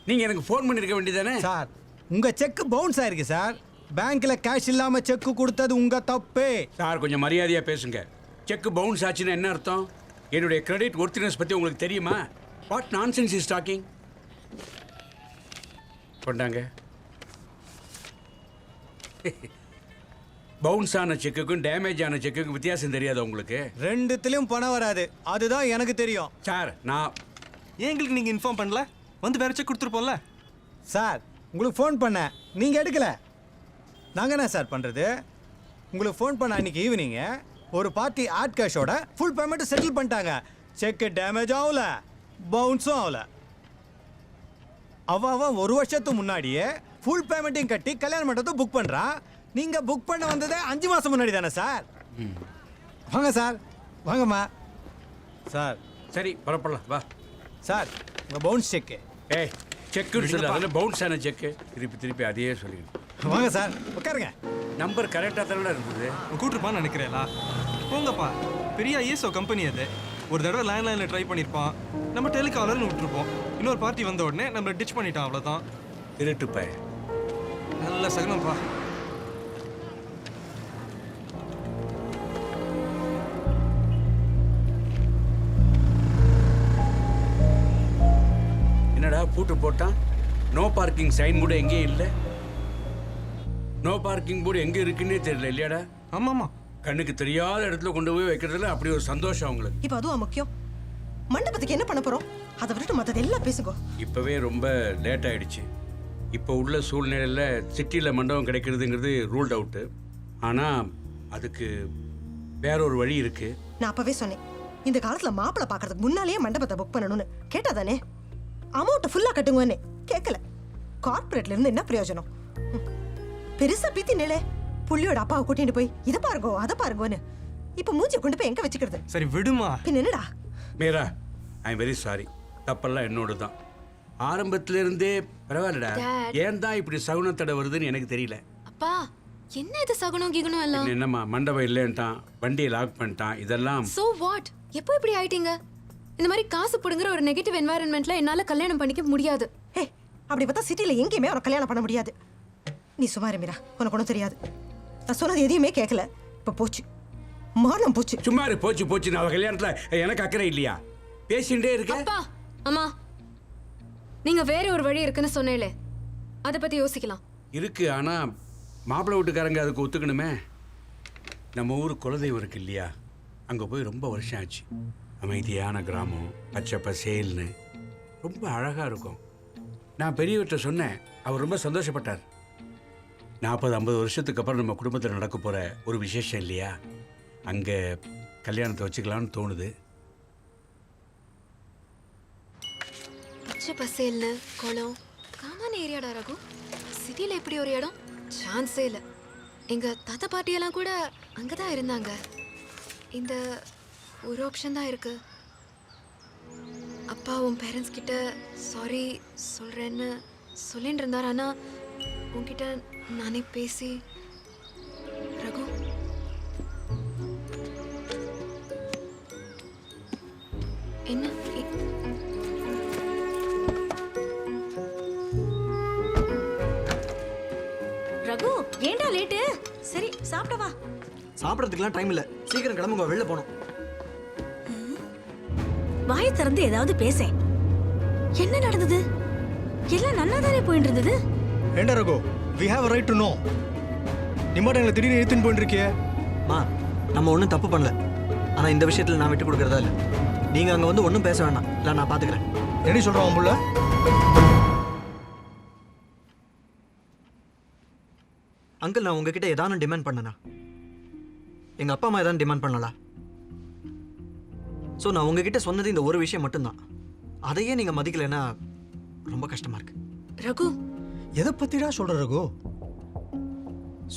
நீங்க எனக்கு ஃபோன் பண்ணிருக்க வேண்டியதானே? சார், உங்க செக் பவுன்ஸ் ஆயிருக்கு சார். பேங்க்ல கேஷ் இல்லாம செக் கொடுத்தது உங்க தப்பு சார். கொஞ்சம் மரியாதையா பேசுங்க. செக் பவுன்ஸ் ஆச்சுன்னா என்ன அர்த்தம்? என்னுடைய கிரெடிட் ஒர்த்தினஸ் பத்தி உங்களுக்கு தெரியுமா? What nonsense is talking? கொண்டாங்க. பவுன்ஸ் ஆன செக்குக்கும் டேமேஜ் ஆன செக்குக்கும் வித்தியாசம் தெரியாதா உங்களுக்கு? ரெண்டுத்திலயும் பணம் வராது, அதுதான் எனக்கு தெரியும் சார். நான் எங்களுக்கு நீங்கள் இன்ஃபார்ம் பண்ணல, வந்து வேறு செக் கொடுத்துருப்போம்ல. சார். உங்களுக்கு ஃபோன் பண்ணேன், நீங்க எடுக்கல. நாங்கள் என்ன சார் பண்ணுறது? உங்களுக்கு ஃபோன் பண்ண அன்றைக்கி ஈவினிங்கு ஒரு பார்ட்டி ஆட் கேஷோட ஃபுல் பேமெண்ட்டு செட்டில் பண்ணிட்டாங்க. செக்கு டேமேஜ் ஆகல, பவுன்ஸும் ஆகல. அவன் 1 வருஷத்துக்கு முன்னாடியே ஃபுல் பேமெண்ட்டையும் கட்டி கல்யாண மண்டபத்தை புக் பண்ணுறான். நீங்கள் புக் பண்ண வந்ததே 5 மாதம் முன்னாடி தானே சார்? வாங்க சார், வாங்கம்மா. சார் சரி புறப்படலாம் வா. சார், உங்கள் பவுன்ஸ் செக்கு. ஏய், செக்குன்னு சொல்லு, அதில் பவுன்ஸ் ஆன செக்கு. திருப்பி அதையே சொல்லிக்கணும். வாங்க சார், உட்காருங்க. நம்பர் கரெக்டாக தானே இருந்தது? கூட்டிருப்பான்னு நினைக்கிறேங்களா? போங்கப்பா, பெரிய ஐஎஸ்ஓ கம்பெனி அது. ஒரு தடவை லேண்ட்லைனில் ட்ரை பண்ணியிருப்பான், நம்ம டெலிகாலர்னு விட்டுருப்போம். இன்னொரு பார்ட்டி வந்த உடனே நம்மளை டிச் பண்ணிட்டான், அவ்வளோதான். திருட்டுப்பா. நல்ல சகனம்ப்பா. என்னடா பூட்டு போட்டான்? நோ பார்க்கிங் சைன் கூட எங்கேயும் இல்லை. நோ பார்க்கிங் போர்டு எங்கே இருக்குன்னே தெரியல இல்லையாடா? ஆமாம்மா, கண்ணுக்கு தெரியாத இடத்துல கொண்டு போய் வைக்கிறதுல அப்படி ஒரு சந்தோஷம் அவங்களுக்கு. இப்போ அதுவும் முக்கியம். மண்டபத்துக்கு என்ன பண்ண போறோம்? அதை விட்டுட்டு மற்றது எல்லாம் பேசுங்க. இப்போவே ரொம்ப லேட் ஆயிடுச்சு. இப்போ உள்ள சூழ்நிலையில் சிட்டியில் மண்டபம் கிடைக்கிறதுங்கிறது ரூல்ட் அவுட்டு. ஆனால் அதுக்கு வேற ஒரு வழி இருக்கு. நான் அப்பவே சொன்னேன், இந்த காலத்துல மாப்பிள்ளை பார்க்கறதுக்கு முன்னாலேயே மண்டபத்தை புக் பண்ணணும்னு. கேட்டாதானே? அமௌண்ட்டை ஃபுல்லாக கட்டுங்கன்னு கேட்கல. கார்பரேட்ல இருந்து என்ன பிரயோஜனம்? பெருசா பீத்தி நிலை புள்ளியோட அப்பாவை கூட்டிட்டு போய் இதை பாருங்கோ அதை பாருங்கோன்னு இப்போ மூஞ்சி கொண்டு போய் எங்க வச்சுக்கிறது? சரி விடுமா. பின் என்னடா? Meera, I am very sorry. தப்பெல்லாம் என்னோட தான். ஆரம்பத்துல இருந்தே பரவாயில்லடா. ஏன் தான் இப்படி சகுனத்தடை வருதுன்னு எனக்கு தெரியல. அப்பா, என்ன இது சகுனம் கிகுனம் எல்லாம்? என்னம்மா, மண்டபம் இல்லைன்ட்டான், வண்டியை லாக் பண்ணிட்டான், இதெல்லாம். So what? எப்போ இப்படி ஆயிட்டீங்க? இந்த மாதிரி காசு புடுங்குற ஒரு நெகட்டிவ் என்வாயரன்மெண்ட்ல என்னால கல்யாணம் பண்ணிக்க முடியாது. ஹே, அப்படி பார்த்தா சிட்டில எங்கேயுமே அவனை கல்யாணம் பண்ண முடியாது. நீ சும்மா இரு மீரா, உனக்கு ஒன்றும் தெரியாது. நான் சொன்னது எதையுமே கேட்கல. இப்போ போச்சு, மானம் போச்சு. சும்மா போச்சு போச்சு. அவ கல்யாணத்துல எனக்கு அக்கறை இல்லையா? பேசிட்டே இருக்க. அப்பா, அம்மா, நீங்க வேற ஒரு வழி இருக்குன்னு சொன்னேலே, அதை பத்தி யோசிக்கலாம். இருக்கு, ஆனா மாப்பிள்ளை வீட்டுக்காரங்க அதுக்கு ஒத்துக்கணுமே. நம்ம ஊர் குலதெய்வம் இருக்கு இல்லையா, அங்க போய் ரொம்ப வருஷம் ஆச்சு. அமைதியான கிராமம், பச்சை பசேல்னு ரொம்ப அழகா இருக்கும். நான் பெரியவர்கிட்ட சொன்னேன், அவர் ரொம்ப சந்தோஷப்பட்டார். 40-50 வருஷத்துக்கு அப்புறம் நம்ம குடும்பத்தில் நடக்க போற ஒரு விசேஷம் இல்லையா, அங்க கல்யாணத்தை வச்சுக்கலாம்னு தோணுது. பச்சை பசேல்னு குளம், காமான ஏரியாடா ரகு. சிட்டில இப்படி ஒரு இடம் சான்ஸே இல்லை. எங்க தாத்தா பாட்டியெல்லாம் கூட அங்கதான் இருந்தாங்க. இந்த ஒரு ஆப்ஷன் தான் இருக்கு. அப்பா உன் பேரண்ட்ஸ் கிட்ட சாரி சொல்றேன்னு சொல்லிட்டு இருந்தார். ஆனா உன்கிட்ட நானே பேசி ரகு, என்ன சாப்பிட வா. சாப்பிட்றதுக்குலாம் டைம் இல்லை, சீக்கிரம் கிளம்புங்க, வெளில போகணும். வாயை திறந்து ஏதாவது பேசேன். என்ன நடந்தது? எல்லாம் நல்லா தானே போயிட்டு இருந்தது. ஏண்டா Raghu, we have a right to know. நீ மட்டும் எங்களை திடீர்னு எடுத்துன்னு போயிட்டு இருக்கியே. மா, நம்ம ஒன்றும் தப்பு பண்ணல, ஆனால் இந்த விஷயத்தில் நான் விட்டு கொடுக்குறதா இல்லை. நீங்கள் அங்கே வந்து ஒன்றும் பேச வேண்டாம், இல்லை நான் பார்த்துக்கிறேன். என்ன சொல்கிறான் உன் புள்ள? அங்கிள், நான் உங்ககிட்ட ஏதானும் டிமாண்ட் பண்ணனா? எங்கள் அப்பா அம்மா ஏதாவது டிமாண்ட் பண்ணலா? ஸோ நான் உங்ககிட்ட சொன்னது இந்த ஒரு விஷயம் மட்டும்தான். அதையே நீங்கள் மதிக்கலைன்னா ரொம்ப கஷ்டமாக இருக்கு. ரகு, எதை பற்றிடா சொல்கிற ரகு?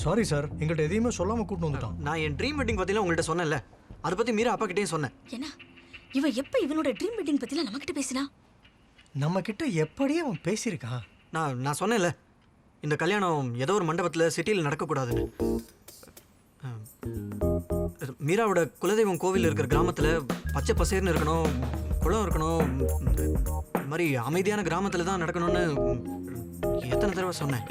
சாரி சார், எங்கள்கிட்ட எதையுமே சொல்லாமல் கூட்டிட்டு வந்துட்டான். நான் என் ட்ரீம் வெட்டிங் பற்றிலாம் உங்கள்கிட்ட சொன்னேன்ல, அதை பற்றி மீரா அப்பா கிட்டேயும் சொன்னேன். என்ன இவன் எப்ப இவனோட ட்ரீம் வெட்டிங் பத்திலாம் நம்ம கிட்ட பேசினா? நம்ம கிட்ட எப்படியே அவன் பேசியிருக்கான்? நான் சொன்னேன்ல, இந்த கல்யாணம் ஏதோ ஒரு மண்டபத்தில் சிட்டியில் நடக்கக்கூடாதுன்னு. மீராவோட குலதெய்வம் கோவில் இருக்கிற கிராமத்தில் பச்சை பசேர்னு இருக்கணும், குளம் இருக்கணும், இந்த மாதிரி அமைதியான கிராமத்தில் தான் நடக்கணும்னு எத்தனை தடவை சொன்னேன்.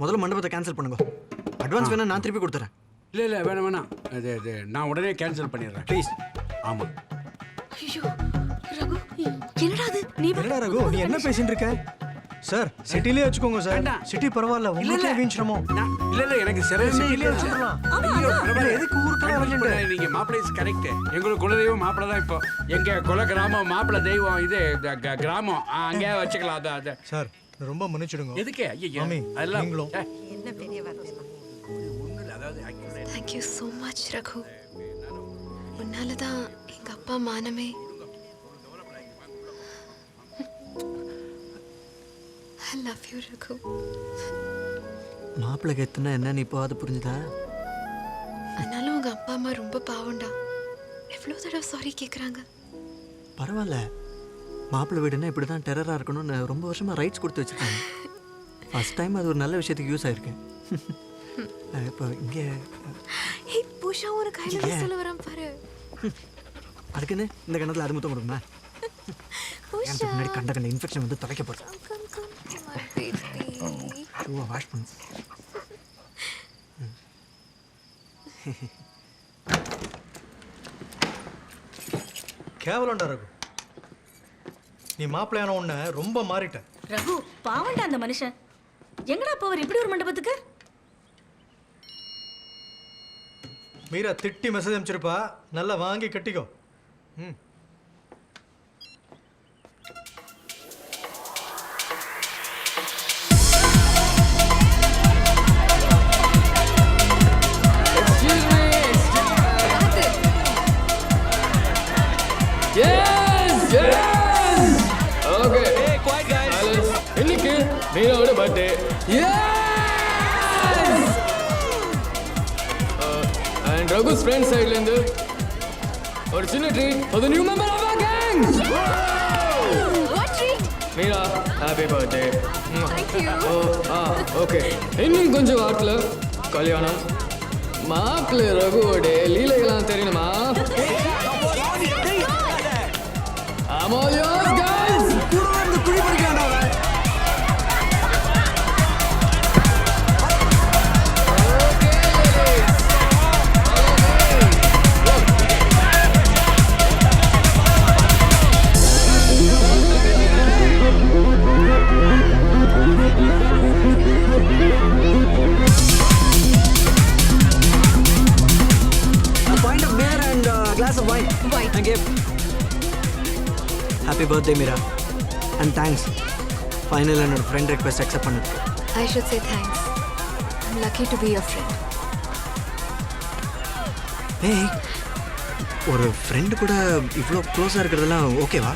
முதல்ல மண்டபத்தை கேன்சல் பண்ணுங்க. அட்வான்ஸ் வேணா நான் திருப்பி கொடுத்துறேன். இல்லை வேணாம், அது நான் உடனே கேன்சல் பண்ணிடுறேன் ப்ளீஸ். ஆமாம். ஐயோ ரகு, என்னடா அது? நீ என்னடா ரகு, நீ என்ன பேசிட்டு இருக்க? சார், சிட்டிலே வச்சுக்கோங்க சார். சிட்டி பரவாயில்ல, உங்களுக்கு வீழ்ச்சிரமோ? இல்லை எனக்கு சிட்டிலே வச்சுக்கலாம். எதுக்கு ஊருக்கெல்லாம் வந்து நீங்கள் மாப்பிள்ளை இஸ் கரெக்ட். எங்களுக்கு குலதெய்வம் மாப்பிள்ளை தான். இப்போ எங்கள் குல கிராமம் மாப்பிள்ளை தெய்வம் இது கிராமம் அங்கேயே வச்சுக்கலாம். அது சார், ரொம்ப மன்னிச்சிடுங்க. எதுக்கு? ஐயோ அதெல்லாம் நீங்களும் என்ன பெரிய வார்த்தை. thank you so much Raghu. உன்னால தான் எங்க அப்பா மானமே. I love you Raghu. மாப்பிள்ளைக்கு எத்தனை என்னன்னு இப்போ அது புரிஞ்சுதா? ஆனாலும் உங்க அப்பா அம்மா ரொம்ப பாவம்டா. எவ்வளோ தடவை சாரி கேட்குறாங்க. பரவாயில்ல, மாப்பிள்ளை வீடுன்னா இப்படி தான் டெரராக இருக்கணும்னு ரொம்ப வருஷமாக ரைட்ஸ் கொடுத்து வச்சுருக்காங்க. ஃபர்ஸ்ட் டைம் அது ஒரு நல்ல விஷயத்துக்கு யூஸ் ஆயிருக்கு. இப்போ இங்கே ஹே பூஷா, ஒரு கையில் சொல்ல வரான் பாரு. அதுக்குன்னு இந்த கணத்தில் அது முத்தம் கொடுக்குமா? பூஷா முன்னாடி கண்ட இன்ஃபெக்ஷன் வந்து தொலைக்க போகிறேன். ஷூவை வாஷ் பண்ணு. கேவலண்டா ரகு, நீ மாப்பிள்ளையான உன்னை ரொம்ப மாறிட்ட. ரகு பாவண்டா அந்த மனுஷன். எங்கடா போவர் இப்படி ஒரு மண்டபத்துக்கு? மீரா திட்டி மெசேஜ் அனுப்பிச்சிருப்பா, நல்லா வாங்கி கட்டிக்கோ. ம். இன்னைக்கு மீராவோட பர்த்டே. அண்ட் ரகுஸ் ஃப்ரெண்ட் சைட்லேருந்து ஒரு சின்ன treat for the new member of our gang. What treat? Meera, happy birthday. Thank you. Okay, இன்னும் கொஞ்சம் வாரத்தில் கல்யாணம். மாப்பிள்ளை ரகுவோட லீலைகள்லாம் தெரியணுமா? I'm all yours, guys. A pint of beer and a glass of wine. Wine. Thank you. Happy birthday, Mira. And thanks. Finally, என்னோட friend request accept பண்ணதுக்கு. I should say thanks. I'm lucky to be your friend. Hey, ஒரு friend கூட இவ்வளோ க்ளோஸாக இருக்கிறதெல்லாம் ஓகேவா?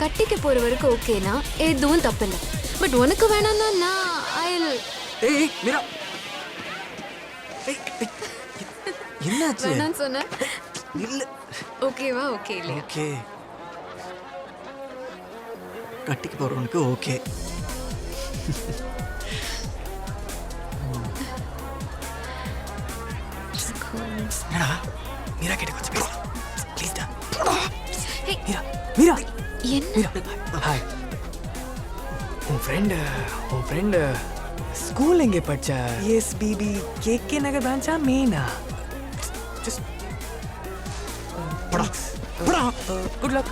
கட்டிக்க போற வரைக்கும் ஓகேனா எதுவும் தப்பில்லை. பட் உனக்கு வேணாம்னா நான் ஏய் மீரா, என்னாச்சு? வேணான்னு சொன்னேன். இல்ல. ஓகேவா? ஓகே இல்லையா? ஓகே, கட்டிக்கு போறவனுக்கு ஓகே. என்னடா மீரா கிட்ட கொஞ்சம் பேசலாம் ப்ளீஸ்டா. Hey. மீரா மீரா என்ன மீரா ஹாய். உன் ஃப்ரெண்டு ஸ்கூல் எங்கே படிச்சா? எஸ்பிபி கேகே நகர் பிரான்ச்சா மெயினா? Just Bada Bada. Good luck.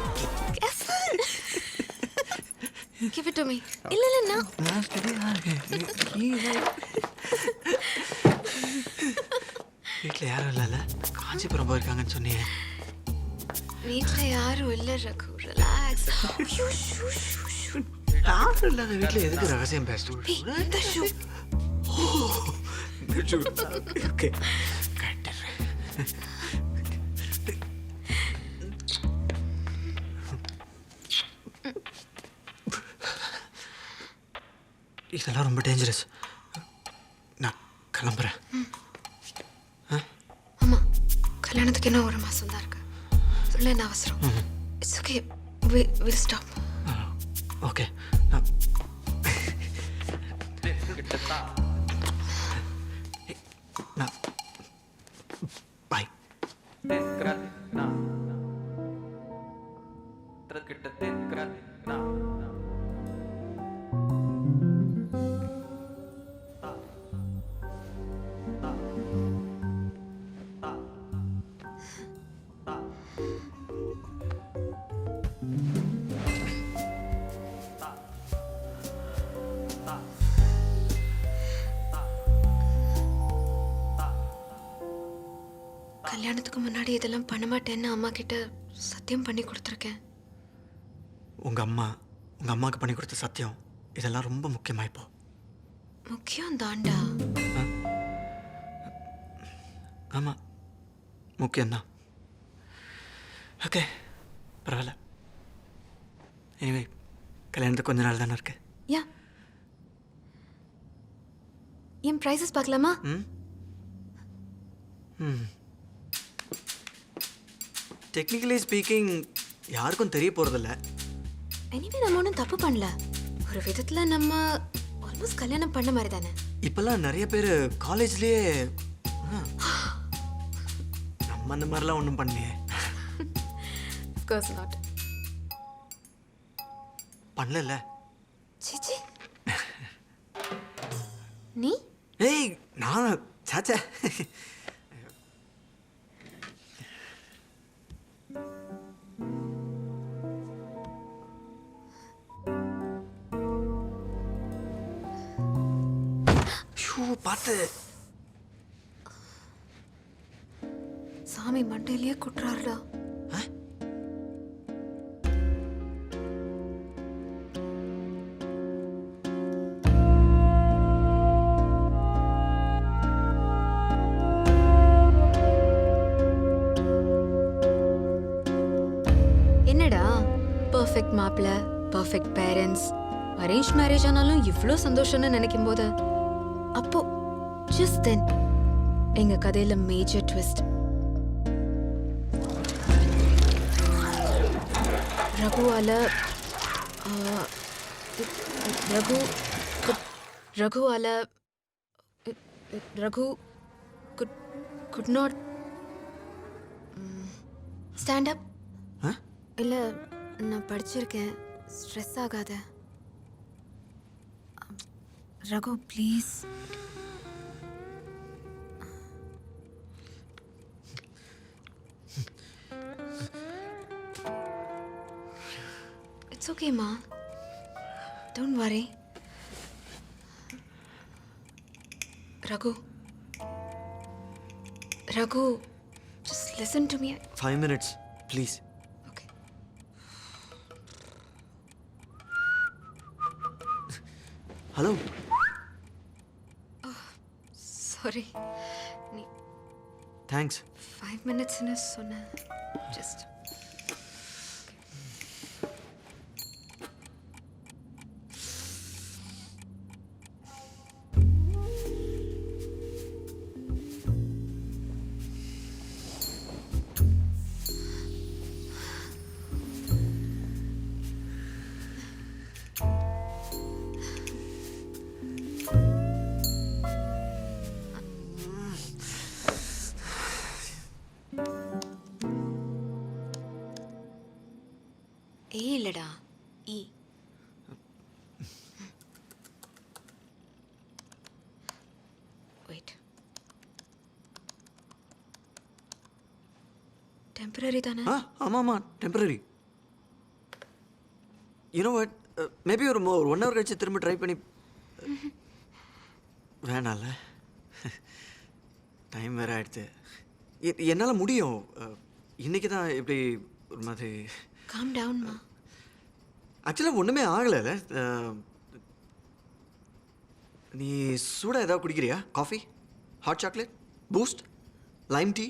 give it to me. இல்ல நான் வீட்டில் யாரும் இல்லைல்ல? காஞ்சிபுரம் போயிருக்காங்கன்னு சொன்னியே. வீட்ல யாரும் இல்ல ரகு. ரிலாக்ஸ். யாரும் இல்லாத வீட்டில் எதுக்கு ரகசியம் பேசுறோம்? இந்த ஷூ. ஓகே இதெல்லாம் ரொம்ப டேஞ்சரஸ். நான் கிளம்புறேன். ஆமா கல்யாணத்துக்கு என்ன ஒரு மாசம் தான் இருக்கு. சொல்ல என்ன அவசரம்? It's okay will stop. Okay bye. கல்யாணத்துக்கு முன்னாடி இதெல்லாம் பண்ண மாட்டேன்னு அம்மா கிட்ட சத்தியம் பண்ணி கொடுத்துருக்கேன். உங்கள் அம்மாவுக்கு பண்ணி கொடுத்த சத்தியம் இதெல்லாம் ரொம்ப முக்கியமா இப்போ. முக்கியம் தாண்டா. ஆமாம் முக்கியம்தான். ஓகே பரவாயில்ல. எனிவே கல்யாணத்துக்கு கொஞ்ச நாள் தானே இருக்கு. யா என் ப்ரைஸஸ் பார்க்கலாமா? டெக்னிக்கலி ஸ்பீக்கிங் யாருக்கும் தெரிய போகிறதில்ல. எனிவே நம்ம ஒன்றும் தப்பு பண்ணல. ஒரு விதத்தில் நம்ம ஆல்மோஸ்ட் கல்யாணம் பண்ண மாதிரி தானே. இப்போல்லாம் நிறைய பேர் காலேஜ்லேயே நம்ம அந்த மாதிரிலாம் ஒன்றும் பண்ணலையே. Of course not. பண்ணல. சிச்சி நீ? ஏய் நான் சாச்சா. பார்த்து சாமி மண்டையிலேயே குட்டுறாருடா. என்னடா பர்ஃபெக்ட் மாப்பிள்ள, பர்ஃபெக்ட் பேரண்ட்ஸ், அரேஞ்ச் மேரேஜ் ஆனாலும் இவ்வளோ சந்தோஷம்னு நினைக்கும் போது அப்போ just then எங்க கதையில மேஜர் ட்விஸ்ட். ரகுவால Raghu could not stand up. இல்ல நான் படிச்சிருக்கேன், ஸ்ட்ரெஸ் ஆகாத. Raghu please. It's okay, Ma. Don't worry. Raghu, just listen to me. 5 minutes, please. Okay. Hello. Oh, sorry. Thanks. 5 minutes in a sona. Just. Temporary தானே? ஆமாம் ஆமாம் temporary. You know what, maybe ஒரு 1 hour கழிச்சு திரும்ப ட்ரை பண்ணி. வேணாம்ல, time வேறு ஆயிடுது. என்னால் முடியும். இன்னைக்கு தான் இப்படி ஒரு மாதிரி. காம் டவுன்மா. ஆக்சுவலாக ஒன்றுமே ஆகலைல்ல. நீ சூடாக ஏதாவது குடிக்கிறியா? Coffee, hot chocolate, Boost, lime tea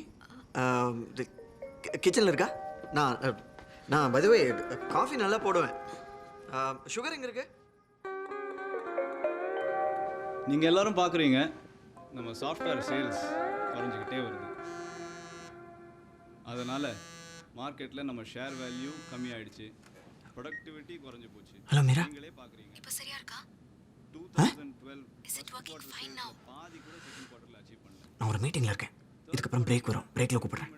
கிச்சனில் இருக்கா? நான் பை தி வே காஃபி நல்லா போடுவேன். சுகர் எங்கே இருக்கு? நீங்கள் எல்லாரும் பார்க்குறீங்க நம்ம சாஃப்ட்வேர் சேல்ஸ் குறைஞ்சிக்கிட்டே வருது. அதனால் மார்க்கெட்டில் நம்ம ஷேர் வேல்யூ கம்மியாயிடுச்சு, ப்ரொடக்டிவிட்டி குறைஞ்சி போச்சு. ஹலோ மீரா, நீங்களே பார்க்குறீங்க. இப்போ சரியா இருக்கா? 2012 Is it working fine now? பாதி கூட செகண்ட் குவார்ட்டரில் அச்சீவ் பண்ணல. நான் ஒரு மீட்டிங்கில் இருக்கேன். இதுக்கப்புறம் பிரேக் வரும். பிரேக்கில் கூப்பிட்றேன்.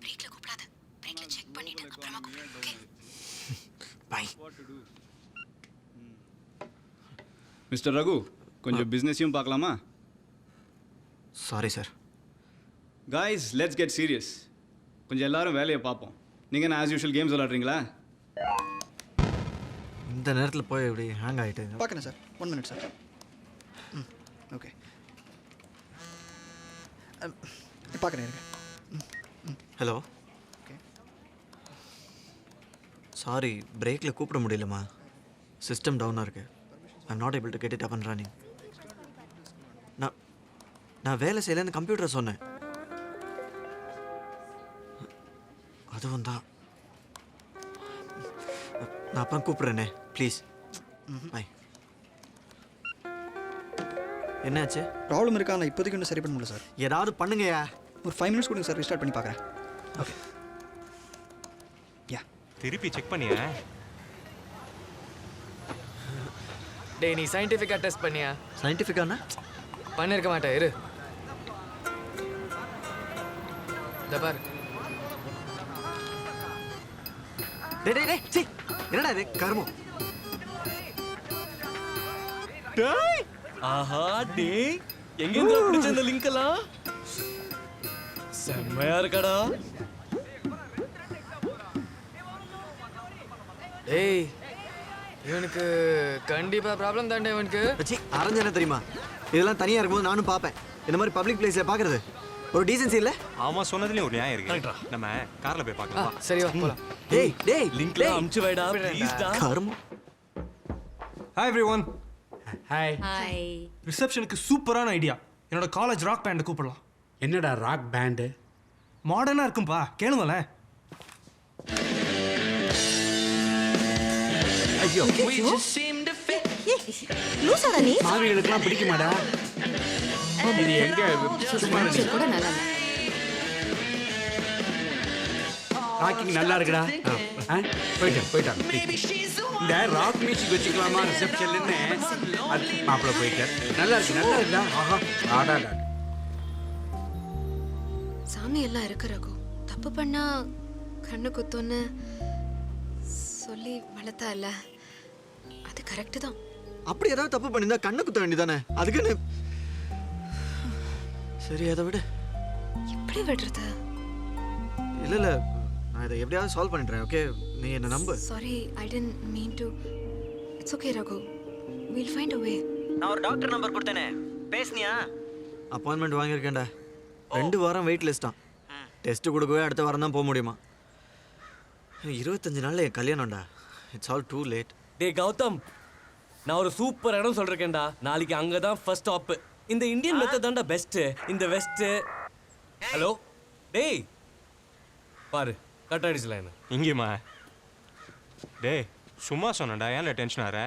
பிரேக்ல கூப்பிடாத. பிரேக்ல செக் பண்ணிட்டு அப்புறமா கூப்பிடு. ஓகே? பை. மிஸ்டர் ரகு, கொஞ்சம் பிஸ்னஸையும் பார்க்கலாமா? Sorry sir. Guys, let's get serious. கொஞ்சம் எல்லாரும் வேலையை பார்ப்போம். நீங்கள் என்ன ஆஸ் யூஷுவல் கேம்ஸ் விளாட்றீங்களா? இந்த நேரத்தில் போய் இப்படி ஹேங் ஆகிட்டு. பார்க்குறேன் சார். 1 minute sir. ஓகே பார்க்குறேன் இருங்க. ஹலோ. ஓகே சாரி, பிரேக்கில் கூப்பிட முடியலம்மா. சிஸ்டம் டவுனாக இருக்கு. I'm not able to get it up and running. நான் வேலை செய்யலன்னு கம்ப்யூட்டரை சொன்னேன். அதுவும் தான். நான் அப்புறம் கூப்பிட்றேனே ப்ளீஸ். பை. என்னாச்சு? ப்ராப்ளம் இருக்கா? நான் இப்போதைக்கு ஒன்றும் சரி பண்ண முடியல சார். ஏதாவது பண்ணுங்கயா. ஒரு 5 minutes கொடுங்க சார், ரீஸ்டார்ட் பண்ணி பார்க்குறேன். Okay yeah. திருப்பி செக் பண்ணியா? டேய், நீ சயின்டிஃபிக்காக டெஸ்ட் பண்ணியா? சயின்டிஃபிக்கானா? பண்ணியிருக்க மாட்டேன், இரு. இந்த பாரு. டேய் டேய் டேய், சீ, என்னடா இது கர்மம்? டேய், ஆஹா டேய், எங்கேருந்து பிடிச்ச இந்த லிங்க் எல்லாம்? செம்மையா இருக்கடா. டேய், இவனுக்கு கண்டிப்பாக ப்ராப்ளம் தாண்டே இவனுக்கு. வச்சு அரைஞ்ச என்ன தெரியுமா? இதெல்லாம் தனியாக இருக்கும்போது நானும் பார்ப்பேன். இந்த மாதிரி பப்ளிக் பிளேஸில் பார்க்குறது ஒரு டீசன்சி இல்லை. ஆமா, சொன்னதுலயும் ஒரு நியாயம் இருக்கு. நம்ம கார்ல போய் பார்க்கலாம். சரி வா போலாம். டேய் டேய், லிங்க்ல அமுச்சு வைடா ப்ளீஸ் டா. கர்மம். Hi everyone. ஹாய். ஹாய். ரிசப்ஷனுக்கு சூப்பரான ஐடியா. என்னோட காலேஜ் ராக் பேண்டை கூப்பிடலாம். என்னடா ராக் பேண்டு? மாடர்னாக இருக்கும்பா, கேளுங்களேன். ஐயோ, லூசாடா நீ? மாவிகளுக்கெல்லாம் பிடிக்குமாடா? இது எங்க சும்மா இருக்கு. கூட நல்லா இல்லை. ராக்கிங் நல்லா இருக்குடா. போயிட்டான். இந்த ராக் மியூசிக் வச்சுக்கலாமா ரிசப்ஷன்லன்னு மாப்பிள்ள போயிட்டார். நல்லா இருக்குடா. ஆஹா, ஆடாடா. சாமி எல்லாம் இருக்கு ரகு. தப்பு பண்ணா கண்ணு குத்துன்னு சொல்லி வளர்த்தா இல்ல, அது கரெக்டு தான். அப்படி ஏதாவது தப்பு பண்ணியிருந்தா கண்ணு குத்த வேண்டியதானே? அதுக்குன்னு சரி, அதை விடு. எப்படி விடுறது? இல்லை, நான் இதை எப்படியாவது சால்வ் பண்ணிடுறேன். ஓகே, நீ என்ன நம்பு. Sorry, I didn't mean to. It's okay Raghu, we'll find a way. நான் ஒரு டாக்டர் நம்பர் கொடுத்தேனே, பேசுனியா? அப்பாயின்மெண்ட் வாங்கியிருக்கேன்டா. 2 வாரம் வெயிட் லிஸ்ட்டான். டெஸ்ட்டு கொடுக்கவே அடுத்த வாரம் தான் போக முடியுமா? 25 நாளில் என் கல்யாணம்டா. It's all too late. டே கௌதம், நான் ஒரு சூப்பர் இடம் சொல்றேன்டா. நாளைக்கு அங்கே தான் ஃபர்ஸ்ட் ஸ்டாப். இந்த இந்தியன் மெத்தட் தான்டா பெஸ்ட். இந்த வெஸ்ட். ஹலோ டேய், பாரு கட் ஆயிடுச்சுல என்ன இங்கேம்மா. டேய் சும்மா சொன்னடா, ஏன்ல டென்ஷன் ஆற?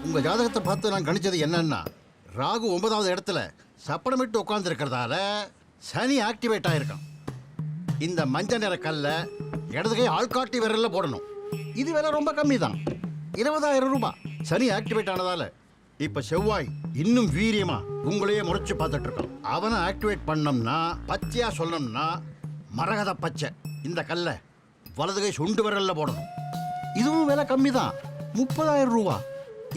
உங்க ஜாதகத்தை பார்த்து நான் கணிச்சது என்னன்னா, ராகு 9வது இடத்துல சப்பனமிட்டு உட்கார்ந்து இருக்கிறதால சனி ஆக்டிவேட் ஆயிருக்கான். இந்த மஞ்சள் நிற கல்ல இடது கை ஆள்காட்டி விரல்ல போடணும். இது விலை ரொம்ப கம்மி தான், 20,000 ரூபாய். சனி ஆக்டிவேட் ஆனதால இப்ப செவ்வாய் இன்னும் வீரியமா உங்களையே முறைச்சு பார்த்துட்டு இருக்கான். அவனை ஆக்டிவேட் பண்ணோம்னா, பச்சையா சொல்லணும்னா மரகத பச்சை இந்த கல்ல வலது கை சுண்டு விரல்ல போடணும். இதுவும் விலை கம்மி தான், 30,000 ரூபாய்.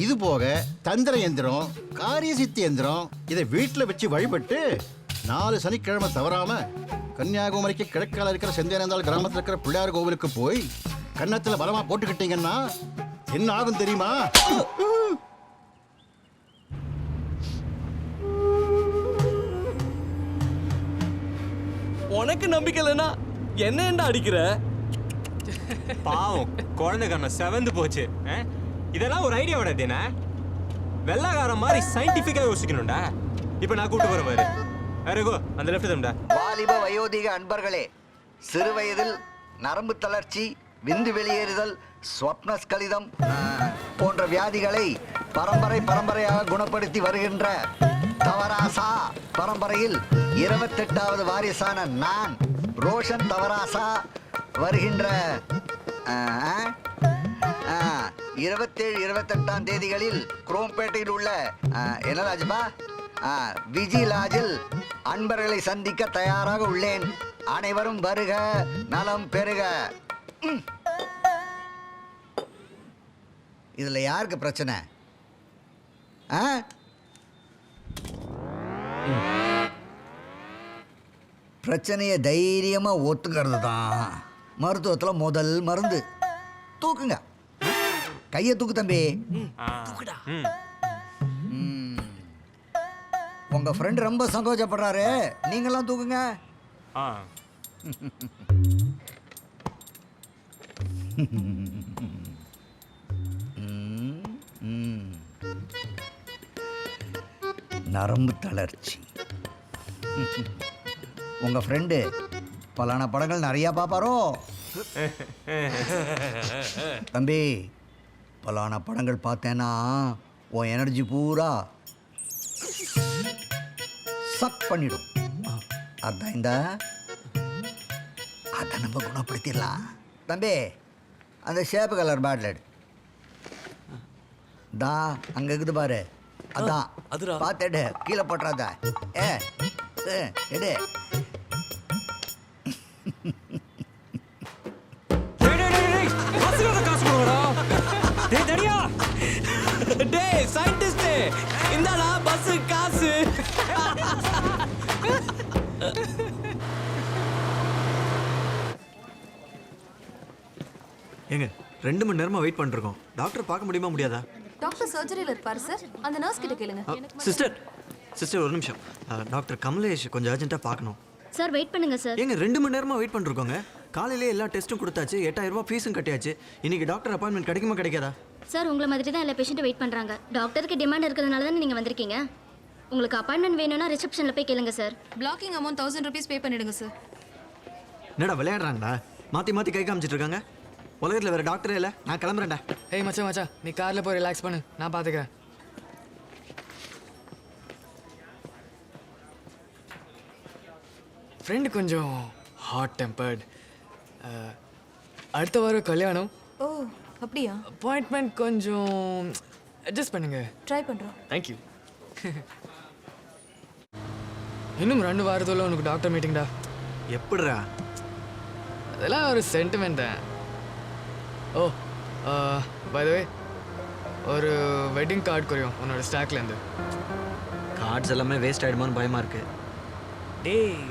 இது போக தந்திர எந்திரம், காரிய சித்தி எந்திரம், இதை வீட்டில் வச்சு வழிபட்டு 4 சனிக்கிழமை தவறாம கன்னியாகுமரிக்கு கிழக்கால இருக்கிற செந்தேனந்தாள் கிராமத்தில் இருக்கிற பிள்ளையார் கோவிலுக்கு போய் கன்னத்தில் பலமா போட்டுக்கிட்டீங்கன்னா என்ன ஆகும் தெரியுமா? உனக்கு நம்பிக்கை இல்லைன்னா என்ன ஏன்டா அடிக்கிற? பாவம் குழந்தை கண்ணம் செவந்து போச்சு. இதெல்லாம் ஒரு ஐடியாவோட தேனா? வெள்ளாகாரம் மாதிரி சயின்டிஃபிக்கா யோசிக்கணும்டா. இப்போ நான் கூட்டு போற மாதிரி அரேகோ அந்த லெஃப்ட் தம்டா. வாலிப வயோதிக அன்பர்களே, சிறு வயதில் நரம்பு தளர்ச்சி, விந்து வெளியேறுதல், ஸ்வப்னஸ்கலிதம் போன்ற வியாதிகளை பரம்பரையாக குணப்படுத்தி வருகின்ற தவராசா பரம்பரையில் 28வது வாரிசான நான் ரோஷன் தவராசா வருகின்ற 27, 28ஆம் தேதிகளில் குரோம்பேட்டையில் உள்ள என்ன லாஜ்பா விஜி லாஜில் அன்பர்களை சந்திக்க தயாராக உள்ளேன். அனைவரும் வருக, நலம் பெறுக. இதுல யாருக்கு பிரச்சனை? பிரச்சனையை தைரியமா ஒத்துக்கிறது தான் மருத்துவத்தில் முதல் மருந்து. தூக்குங்க, கையை தூக்கு தம்பி. தூக்குடா. உங்க ஃப்ரெண்ட் ரொம்ப சந்தோஷப்படுறாரு, நீங்களாம் தூக்குங்க. நரம்பு தளர்ச்சி. உங்க ஃப்ரெண்டு பலான படங்கள் நிறைய பார்ப்பாரோ? தம்பி, பலான படங்கள் பார்த்தேன்னா உன் எனர்ஜி பூரா சக் பண்ணிடும். அதான் அதை நம்ம குணப்படுத்திடலாம். தம்பி, அந்த ஷேப்பு கலர் பாட்டில் எடு. அங்க இருக்குது பாரு, அதான் பார்த்துடு, கீழே போட்டுறாத. எடு. டேய் சயின்டிஸ்ட், இந்தாடா பஸ் காசு. ஏங்க 2 மணி நேரமா வெயிட் பண்ணிருக்கோம். டாக்டர் பார்க்க முடியுமா முடியாதா? டாக்டர் சர்ஜரியில் இருப்பார் சார். அந்த நர்ஸ் கிட்ட கேளுங்க. சிஸ்டர் ஒரு நிமிஷம். டாக்டர் கமலேஷ் கொஞ்சம் அர்ஜென்ட்டாக பார்க்கணும். சார் வெயிட் பண்ணுங்க சார். ஏங்க 2 மணி நேரமா வெயிட் பண்ணிருக்கோங்க. காலையிலே எல்லா டெஸ்ட்டும் கொடுத்தாச்சு, 8000 ரூபாய் ஃபீஸும் கட்டியாச்சு. இன்னைக்கு டாக்டர் அப்பாயின்மெண்ட் கிடைக்குமா கிடைக்காதா? சார் உங்களை மாதிரி தான் எல்லா பேஷண்ட்டும் வெயிட் பண்ணுறாங்க. டாக்டருக்கு டிமாண்ட் இருக்கிறதுனால தானே நீங்கள் வந்திருக்கீங்க. உங்களுக்கு அப்பாயின்மெண்ட் வேணும்னா ரிசப்ஷனில் போய் கேளுங்க சார். பிளாக்கிங் அமௌண்ட் 1000 rupees பே பண்ணிடுங்க சார். என்னடா விளையாடுறாங்கடா? மாற்றி கை காமிச்சிட்டு இருக்காங்க. உலகத்தில் வேறு டாக்டரே இல்லை. நான் கிளம்புறேன்டா. ஏய் மச்சான் நீ காரில் போய் ரிலாக்ஸ் பண்ணு, நான் பார்த்துக்கிறேன். ஃப்ரெண்டு கொஞ்சம் ஹாட் டெம்பர்ட். அடுத்த வாரம் கல்யாணம். ஓ அப்படியா? அப்பாயின்மெண்ட் கொஞ்சம் அட்ஜஸ்ட் பண்ணுங்க. ட்ரை பண்ணுறோம். தேங்க்யூ. இன்னும் 2 வாரத்தில் உனக்கு டாக்டர் மீட்டிங்டா. எப்படிடா? அதெல்லாம் ஒரு சென்டிமெண்ட் தான். ஓ பை த வே, ஒரு வெட்டிங் கார்டு குறையும் உன்னோட ஸ்டாக்லேருந்து. கார்ட்ஸ் எல்லாமே வேஸ்ட் ஆகிடுமான்னு பயமாக இருக்கு. டேய்,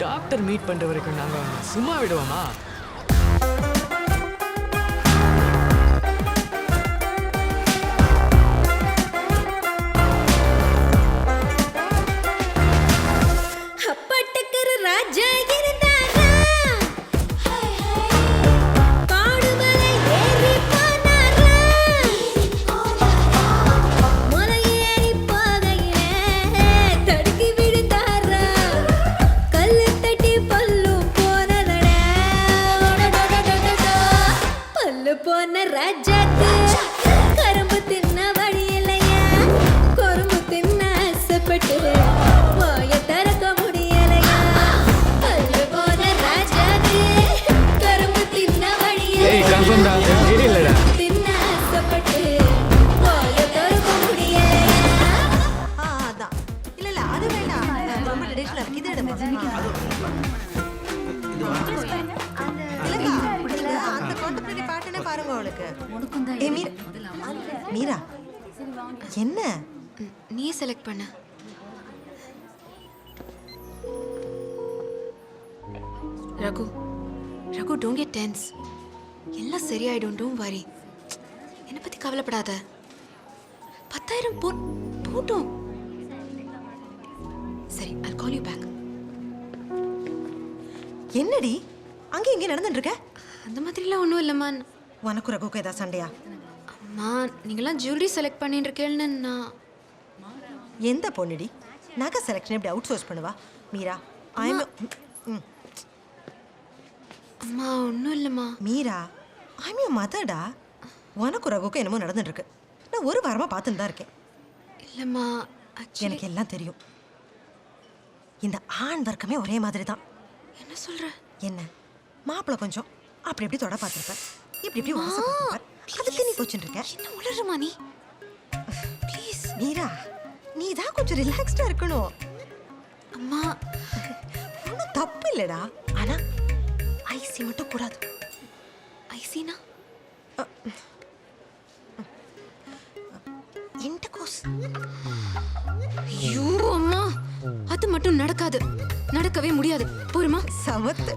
டாக்டர் மீட் பண்ணுற வரைக்கும் நாங்கள் சும்மா விடுவோமா? மீரா, என்ன நீ செலக்ட் பண்ண. Raghu Raghu don't get tense. எல்லாம் சரியாயிடும். Don't worry. என்னை பத்தி கவலைப்படாத. 10,000 போட்டும். சரி, I'll call you back. என்னடி அங்கே இங்கே நடந்துட்டு இருக்க? அந்த மாதிரிலாம் ஒன்றும் இல்லைம்மா. உனக்கு ரகுக்கு ஏதாவது சண்டையா? அம்மா, நீங்களாம் ஜுவல்லரி செலக்ட் பண்ணிட்டு இருக்கேன்னு நான். எந்த பொண்ணுடி நகை செலெக்ஷன் எப்படி அவுட் சோர்ஸ் பண்ணுவா? மீரா, அம்மா ஒன்றும் இல்லைம்மா. மீரா, ஐம் யூ மதர்டா. உனக்கு ரகுக்கு என்னமோ நடந்துட்டு இருக்கு. நான் ஒரு வாரமாக பார்த்துன்னு தான் இருக்கேன். இல்லைம்மா, எனக்கு எல்லாம் தெரியும். இந்த ஆண் வர்க்கமே ஒரே மாதிரி தான். என்ன சொல்ற? என்ன மாப்பிள்ளை கொஞ்சம் அப்படி இப்படி தொட பார்த்துருப்பேன், இப்படி இப்படி வாச பார்த்துருப்பேன். அதுக்கு நீ கோச்சுட்டு இருக்க. என்ன உளறுமா நீ? ப்ளீஸ் மீரா, நீ தான் கொஞ்சம் ரிலாக்ஸ்டாக இருக்கணும். அம்மா ஒன்றும் தப்பு இல்லைடா. ஆனால் ஐசி மட்டும் கூடாது. ஐசினா இன்டர்கோர்ஸ். ஐயோ அம்மா, அது மட்டும் நடக்காது. நடக்கவே முடியாது. போருமா? சமத்து.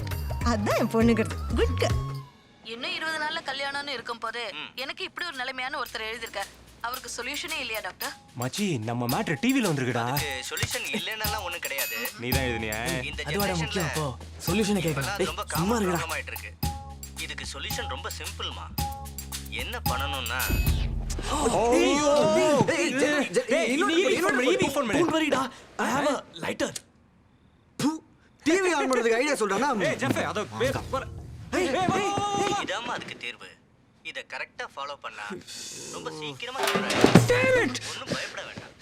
அதான் என் பொண்ணுங்கிறது. குட். இன்னும் 20 நாள்ல கல்யாணம்னு இருக்கும் போது எனக்கு இப்படி ஒரு நிலைமையான ஒருத்தர் எழுதியிருக்கார். அவருக்கு சொல்யூஷனே இல்லையா டாக்டர்? மச்சி, நம்ம மேட்டர் டிவில வந்திருக்குடா. சொல்யூஷன் இல்லைன்னெல்லாம் ஒன்றும் கிடையாது. நீ தான் எழுதினியா? அதுவாட முக்கியம். அப்போ சொல்யூஷனை கேட்கலாம். ரொம்ப காமாயிட்டு இருக்கு. இதுக்கு சொல்யூஷன் ரொம்ப சிம்பிள்மா. என்ன பண்ணணும்னா டிவி ஆன் பண்றதுக்கு ஐடியா சொல்றானா? இதாம்மா அதுக்கு தீர்வு. இத கரெக்டா ஃபாலோ பண்ணா ரொம்ப சீக்கிரமா ஒண்ணும் பயப்பட வேண்டாம்.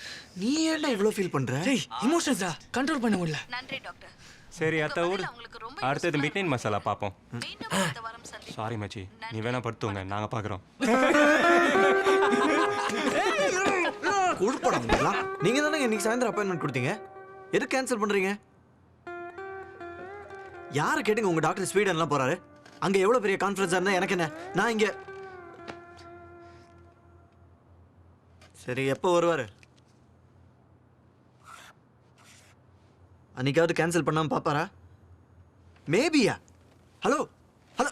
நீ ஏன்டா இவ்ளோ ஃபீல் பண்ற? இமோஷன்ஸா கண்ட்ரோல் பண்ண முடியல. நன்றி டாக்டர். சரி அத்தை விடு. அடுத்தது மிட்நைட் மசாலா பார்ப்போம். சாரி மச்சி, நீ வேணா படுத்துங்க, நாங்க பார்க்குறோம். கூடுப்படாங்களா? நீங்க தானே இன்னைக்கு சாயந்தரம் அப்பாயின்மெண்ட் கொடுத்தீங்க. எதுக்கு கேன்சல் பண்றீங்க? யாரை கேட்டுங்க உங்க டாக்டர் ஸ்வீடன்லாம் போறாரு? அங்க எவ்வளவு பெரிய கான்ஃபரன்ஸா இருந்தா எனக்கு என்ன? நான் இங்க. சரி, எப்போ வருவாரு? அன்னைக்காவது கேன்சல் பண்ணாம பாப்பாரா? மேபியா? Hello hello.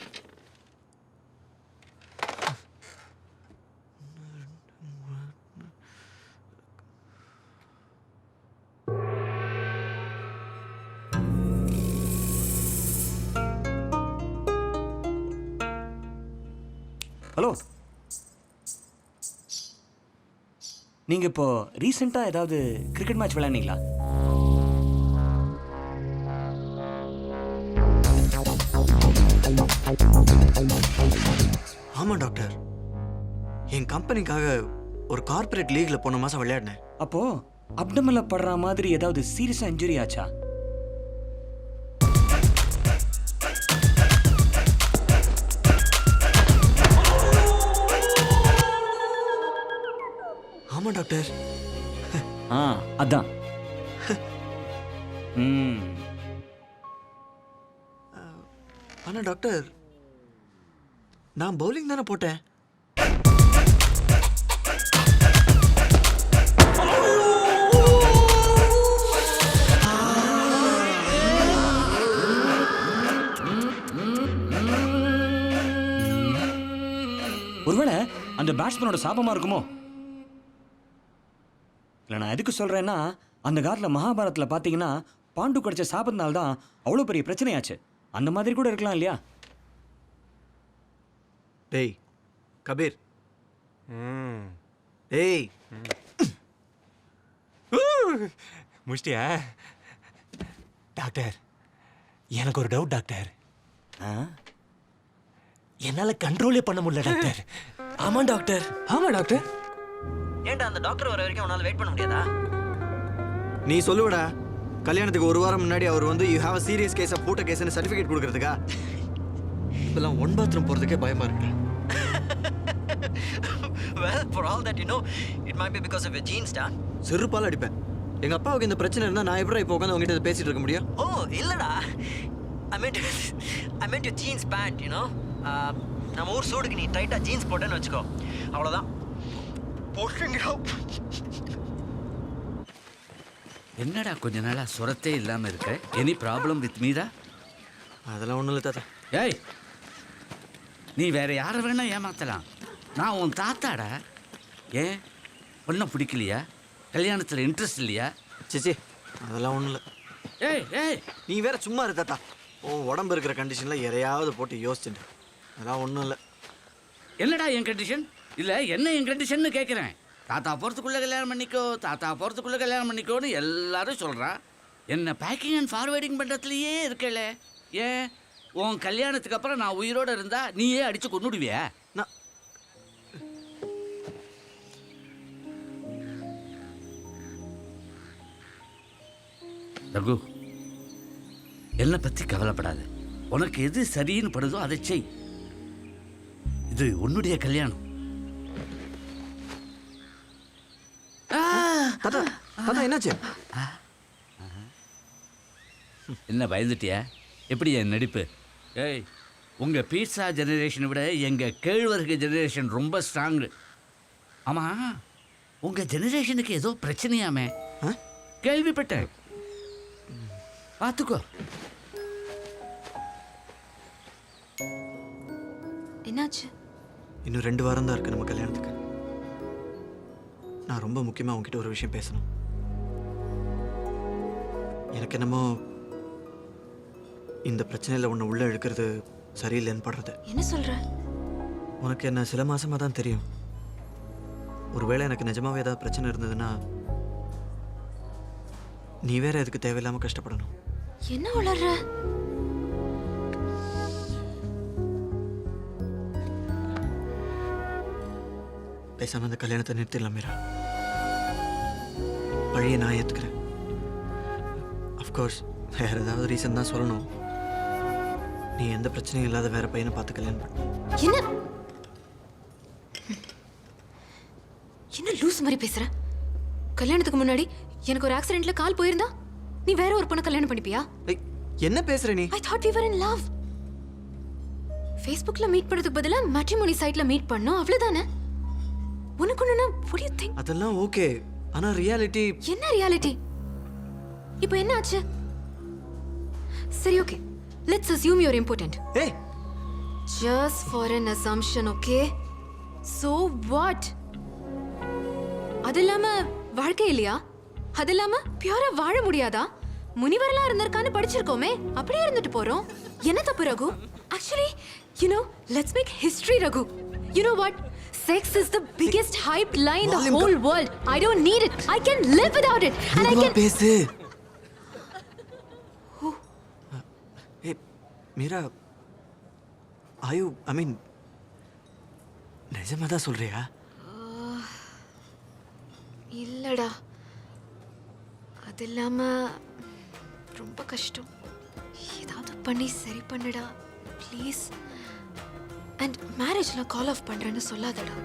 ஹலோ, நீங்கள் இப்போ ரீசெண்டாக ஏதாவது கிரிக்கெட் மேட்ச் விளையாடுனீங்களா? ஆமாம் டாக்டர், என் கம்பெனிக்காக ஒரு கார்ப்பரேட் லீக்ல போன மாதம் விளையாடினேன். அப்போ அப்டமல்ல படுற மாதிரி ஏதாவது சீரியஸாக இன்ஜுரி ஆச்சா? ஆமா டாக்டர். அதான். ஆனா டாக்டர், நான் பவுலிங் தானே போட்டேன். ஒருவேளை அந்த பேட்ஸ்மேனோட சாபமா இருக்குமோ? இல்லை, நான் எதுக்கு சொல்கிறேன்னா, அந்த காலத்தில் மகாபாரத்தில் பார்த்தீங்கன்னா பாண்டு கிடைச்ச சாபத்தினால்தான் தான் அவ்வளோ பெரிய பிரச்சனையாச்சு. அந்த மாதிரி கூட இருக்கலாம் இல்லையா? டேய் கபீர், டேய் முடிச்சிட்டியா? டாக்டர், எனக்கு ஒரு டவுட் டாக்டர். என்னால் கண்ட்ரோலே பண்ண முடியல டாக்டர். ஆமாம் டாக்டர். ஆமாம் டாக்டர். ஏன்டா அந்த டாக்டர் வர வரைக்கும் உன்னால வெயிட் பண்ண முடியாதா? நீ சொல்லுவடா, கல்யாணத்துக்கு ஒரு வாரம் முன்னாடி அவர் வந்து you have a serious case of பூட்ட கேஸ்னு சர்டிஃபிகேட் கொடுக்கறதுக்கா? இப்பெல்லாம் ஒன் பாத்ரூம் போறதுக்கே பயமா இருக்கு. Well, for all that you know, it might be because of your genes, da. செருப்பால அடிப்பேன். எங்க அப்பாவுக்கு இந்த பிரச்சனை இருந்தா நான் எப்படி இப்போ உட்கார்ந்து உங்ககிட்ட பேசிட்டு இருக்க முடியும்? ஓ இல்லடா, I meant your jeans pant, you know. நம்ம ஊர் சூடுக்கு நீ டைட்டா ஜீன்ஸ் போட்டேன்னு வச்சுக்கோ, அவ்வளவுதான். என்னடா கொஞ்ச நாளா சுரத்தே இல்லாம இருக்க? Any problem with Meera? அதெல்லாம் ஒன்றும் இல்லை தாத்தா. ஏய், நீ வேற யாரை வேணா ஏமாத்தலாம். நான் உன் தாத்தாடா. ஏன் பொண்ணை பிடிக்கலையா? கல்யாணத்தில் இன்ட்ரெஸ்ட் இல்லையா? சிச்சி அதெல்லாம் ஒன்றும் இல்லை. ஏய் ஏய், நீ வேற சும்மா இரு தாத்தா. உன் உடம்பு இருக்கிற கண்டிஷனில் எதையாவது போட்டு யோசிச்சுட்டு. அதெல்லாம் ஒன்றும் இல்லை. என்னடா என் கண்டிஷன்? இல்லை என்ன என் கண்டிஷன்னு கேட்குறேன். தாத்தா போகிறதுக்குள்ளே கல்யாணம் பண்ணிக்கோ, தாத்தா போகிறதுக்குள்ளே கல்யாணம் பண்ணிக்கோன்னு எல்லாரும் சொல்கிறான். என்ன பேக்கிங் அண்ட் ஃபார்வேர்டிங் பண்ணுறதுலையே இருக்கல. ஏன் உன் கல்யாணத்துக்கு அப்புறம் நான் உயிரோடு இருந்தா நீயே அடித்து கொண்டுடுவியா? நான் ரகு, என்னை பற்றி கவலைப்படாது. உனக்கு எது சரின்னு படுதோ அதை செய். இது உன்னுடைய கல்யாணம். தாத்தா தாத்தா என்னாச்சு? என்ன பயந்துட்டியா? எப்படி என் நடிப்பு? ஏய், உங்கள் பீட்சா ஜெனரேஷனை விட எங்கள் கேழ்வரகு ஜெனரேஷன் ரொம்ப ஸ்ட்ராங்கு. ஆமாம், உங்கள் ஜெனரேஷனுக்கு ஏதோ பிரச்சனையாமே கேள்விப்பட்டேன். பார்த்துக்கோ. என்னாச்சு? இன்னும் 2 வாரம் தான் இருக்கு நம்ம கல்யாணத்துக்கு. நான் ரொம்ப முக்கியமாக உங்ககிட்ட ஒரு விஷயம் பேசணும். எனக்கு என்னமோ இந்த பிரச்சனையில் உன்னை உள்ளே இழுக்கிறது சரியில்லைன்னு படுறது. என்ன சொல்ற? உனக்கு என்ன சில மாசமாக தான் தெரியும். ஒருவேளை எனக்கு நிஜமாவே ஏதாவது பிரச்சனை இருந்ததுன்னா நீ வேற எதுக்கு தேவையில்லாமல் கஷ்டப்படணும். என்ன வளர்ற? பேசாம இந்த கல்யாணத்தை நிறுத்திடலாம் மீரா. பழைய நான் ஏற்றுக்கிறேன். அஃப்கோர்ஸ் வேற ஏதாவது ரீசன் தான் சொல்லணும். நீ எந்த பிரச்சனையும் இல்லாத வேற பையனை பார்த்து கல்யாணம் பண்ண. என்ன என்ன லூஸ் மாதிரி பேசுற? கல்யாணத்துக்கு முன்னாடி எனக்கு ஒரு ஆக்சிடென்ட்ல கால் போயிருந்தா நீ வேற ஒரு பொண்ணை கல்யாணம் பண்ணிப்பியா? என்ன பேசுற நீ? I thought we were in love. Facebookல மீட் பண்றதுக்கு பதிலா மேட்ரிமோனி சைட்ல மீட் பண்ணோம், அவ்வளவுதானே? உனக்கு ஒண்ணுனா what do you think? அதெல்லாம் ஓகே, ஆனா ரியாலிட்டி. என்ன ரியாலிட்டி? இப்போ என்ன ஆச்சு? சரி, okay, let's assume you're important. Hey, just for an assumption, okay? So what? அது இல்லாம வாழ்க்கை இல்லையா? அது இல்லாம பியூரா வாழ முடியாதா? முனிவரெல்லாம் இருந்திருக்கான்னு படிச்சிருக்கோமே, அப்படியே இருந்துட்டு போறோம். என்ன தப்பு Raghu? Actually, you know, let's make history, Raghu. You know what? Sex is the biggest hyped lie in the whole world. I don't need it. I can live without it. And I can... பேசு. Hey, Meera, I mean, நிஜமா தான் சொல்றியா? இல்லடா, அது இல்லாம ரொம்ப கஷ்டம். ஏதாவது பண்ணி சரி பண்ணுடா ப்ளீஸ். அண்ட் மேரேஜ்ல கால் ஆஃப் பண்றேன்னு சொல்லாதடா.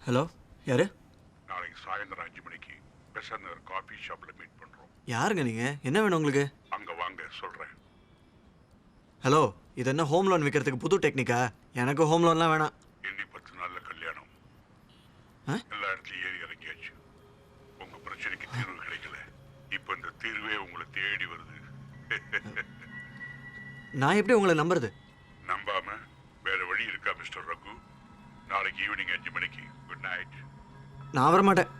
ஹலோ, யாரு? நாளைக்கு சாயந்தரம் 5 மணிக்கு பெசன்ட் நகர் காஃபி ஷாப்பில் மீட் பண்ணுறோம். யாருங்க நீங்க? என்ன வேணும் உங்களுக்கு? அங்கே வாங்க சொல்கிறேன். ஹலோ, இது என்ன ஹோம் லோன் விற்கிறதுக்கு புது டெக்னிக்கா? எனக்கு ஹோம் லோன்லாம் வேணாம். இன்னி 10 நாள்ல கல்யாணம். எல்லா இடத்துலயும் ஏறி இறங்கியாச்சு. உங்க பிரச்சனைக்கு தீர்வு கிடைக்கல. இப்போ இந்த தீர்வே உங்களை தேடி வருது. நான் எப்படி உங்களை நம்புறது? நம்பாம வேற வழி இருக்கா மிஸ்டர் ரகு? நாளைக்கு ஈவினிங் 5 மணிக்கு. Good night. நான் வரமாட்டேன்.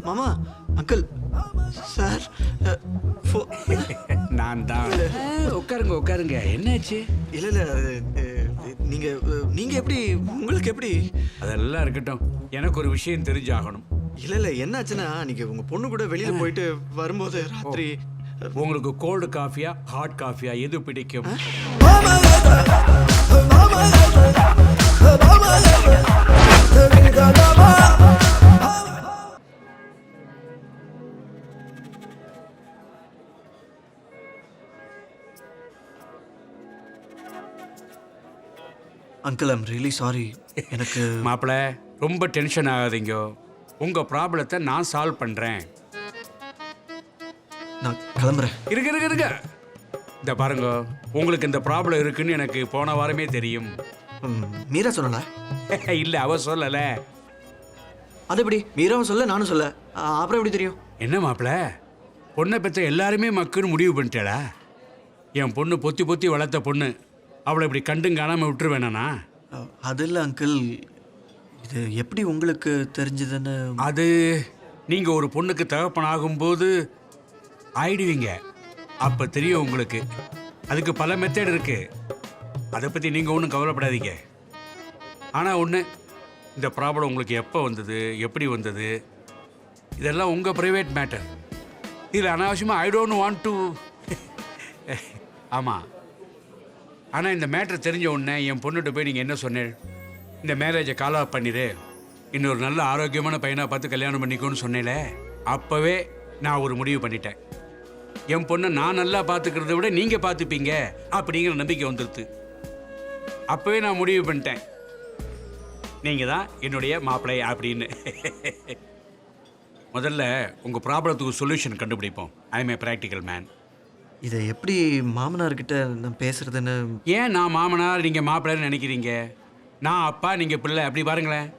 மாமா, அங்கிள், சார், நான் தான். உட்காருங்க உட்காருங்க. என்னாச்சு? இல்லை இல்லை, நீங்கள் எப்படி, உங்களுக்கு எப்படி? அதெல்லாம் இருக்கட்டும், எனக்கு ஒரு விஷயம் தெரிஞ்சாகணும். இல்லை இல்லை, என்னாச்சுன்னா நீங்கள் உங்கள் பொண்ணு கூட வெளியில் போயிட்டு வரும்போது ராத்திரி உங்களுக்கு கோல்டு காஃபியா ஹாட் காஃபியா எது பிடிக்கும்? Uncle, I'm really sorry. எனக்கு மாப்பிள்ள ரொம்ப டென்ஷன் ஆகாதீங்க. உங்க ப்ராப்ளத்தை நான் சால்வ் பண்றேன். நான் கிளம்புறேன். இருங்க. இந்த பாருங்க, உங்களுக்கு இந்த ப்ராப்ளம் இருக்குன்னு எனக்கு போன வாரமே தெரியும். மீரா சொல்லல? இல்லை, அவ சொல்லல. அது எப்படி? மீராவும் சொல்ல, நானும் சொல்ல, அப்புறம் எப்படி தெரியும்? என்ன மாப்பிள்ள, பொண்ணை பெற்ற எல்லாருமே மக்குன்னு முடிவு பண்ணிட்டேடா? என் பொண்ணு பொத்தி பொத்தி வளர்த்த பொண்ணு, அவளை இப்படி கண்டும் காணாமல் விட்டுருவேனா? அது இல்லை அங்கிள், இது எப்படி உங்களுக்கு தெரிஞ்சதுன்னு? அது நீங்கள் ஒரு பொண்ணுக்கு தகப்பன் ஆகும்போது ஆயிடுவீங்க, அப்போ தெரியும் உங்களுக்கு. அதுக்கு பல மெத்தட் இருக்கு, அதை பற்றி நீங்கள் ஒன்றும் கவலைப்படாதீங்க. ஆனால் ஒன்று, இந்த ப்ராப்ளம் உங்களுக்கு எப்போ வந்தது, எப்படி வந்தது, இதெல்லாம் உங்கள் ப்ரைவேட் மேட்டர். இதில் அனாவசியமாக ஐ டோன்ட் வாண்ட் டு. ஆமாம், ஆனால் இந்த மேட்ரு தெரிஞ்ச உடனே என் பொண்ணுகிட்ட போய் நீங்கள் என்ன சொன்னேன்? இந்த மேரேஜை கால் ஆஃப் பண்ணிடு, இன்னொரு நல்ல ஆரோக்கியமான பையனாக பார்த்து கல்யாணம் பண்ணிக்கோன்னு சொன்னேன்ல, அப்போவே நான் ஒரு முடிவு பண்ணிட்டேன். என் பொண்ணை நான் நல்லா பார்த்துக்கிறத விட நீங்கள் பார்த்துப்பீங்க அப்படிங்கிற நம்பிக்கை வந்துடுது. அப்போவே நான் முடிவு பண்ணிட்டேன், நீங்கள் தான் என்னுடைய மாப்பிள்ளை அப்படின்னு. முதல்ல உங்கள் ப்ராப்ளத்துக்கு சொல்யூஷன் கண்டுபிடிப்போம். I M A practical man. இதை எப்படி மாமனார்கிட்ட நான் பேசுறதுன்னு? ஏன் நான் மாமனார், நீங்கள் மாப்பிள்ளைன்னு நினைக்கிறீங்க? நான் அப்பா, நீங்கள் பிள்ளை, அப்படி பாருங்களேன்.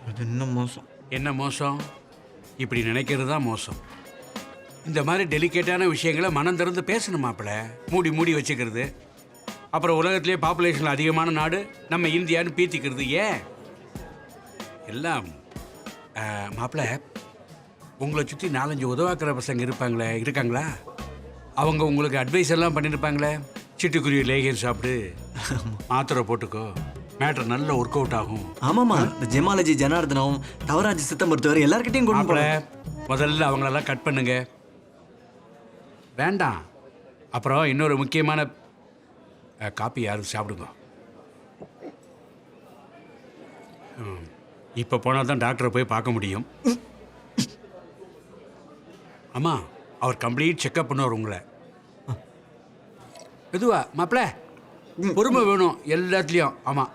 அது இன்னும் மோசம். என்ன மோசம்? இப்படி நினைக்கிறது தான் மோசம். இந்த மாதிரி டெலிகேட்டான விஷயங்களை மனம் திறந்து பேசணும் மாப்பிள்ளை. மூடி வச்சுக்கிறது, அப்புறம் உலகத்திலே பாப்புலேஷன் அதிகமான நாடு நம்ம இந்தியான்னு பீத்திக்கிறது ஏன்? எல்லாம் மாப்பிள்ளை, உங்களை சுற்றி 4-5 உதவாக்கிற பசங்க இருக்காங்களா? அவங்க உங்களுக்கு அட்வைஸ் எல்லாம் பண்ணியிருப்பாங்களே, சிட்டுக்குருவி லேகியம் சாப்பிடு, மாத்திரை போட்டுக்கோ, மேட்ரு நல்ல ஒர்க் அவுட் ஆகும். ஆமாம்மா, இந்த ஜெமாலஜி ஜனார்தனம், தவராஜ் சித்த மருத்துவர் எல்லார்கிட்டையும் கொண்டு போல. முதல்ல அவங்களெல்லாம் கட் பண்ணுங்க. வேண்டாம். அப்புறம் இன்னொரு முக்கியமான காப்பி யாரும் சாப்பிடுங்க. இப்போ போனால் தான் டாக்டரை போய் பார்க்க முடியும். ஆமாம், அவர் கம்ப்ளீட் செக்அப் பண்ணுவார் உங்களை. எதுவா மாப்பிள்ள, பொறுமை வேணும் எல்லாத்துலேயும். ஆமாம்,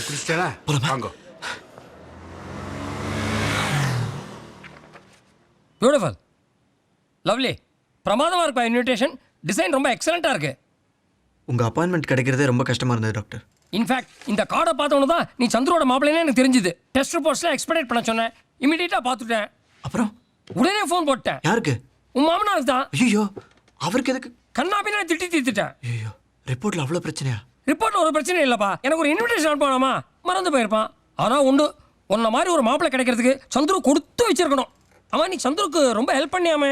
கிறிஸ்டலா வாங்க. பியூட்டிஃபுல், லவ்லி, பிரமாதமாக இருப்பா. இன்விடேஷன் டிசைன் ரொம்ப எக்ஸலண்ட்டாக இருக்கு. உங்கள் அப்பாயின்மெண்ட் கிடைக்கிறதே ரொம்ப கஷ்டமாக இருந்தது டாக்டர். இன்ஃபேக்ட் இந்த கார்டை பார்த்தவொன்னு தான் நீ சந்துரோட மாப்பிள்ளைன்னு எனக்கு தெரிஞ்சுது. டெஸ்ட் ரிப்போர்ட்ஸ்லாம் எக்ஸ்பெக்ட் பண்ண சொன்னேன், இமீடியட்டாக பார்த்துட்டேன். அப்புறம் உடனே ஃபோன் போட்டேன். யாருக்கு? உன் மாமனாருக்கு தான். ஐயோ, அவருக்கு எதுக்கு? கண்ணாபின்னா திட்டி தீர்த்துட்டேன். ஐயோ, ரிப்போர்ட்டில் அவ்வளோ பிரச்சனையா? ரிப்போர்ட்டில் ஒரு பிரச்சனை இல்லைப்பா, எனக்கு ஒரு இன்விடேஷன் அனுப்பானாமா, மறந்து போயிருப்பான். ஆனால் உண்டு, உன்ன மாதிரி ஒரு மாப்பிள்ளை கிடைக்கிறதுக்கு சந்துரு கொடுத்து வச்சிருக்கணும். அவன் நீ சந்துருக்கு ரொம்ப ஹெல்ப் பண்ணியாமே.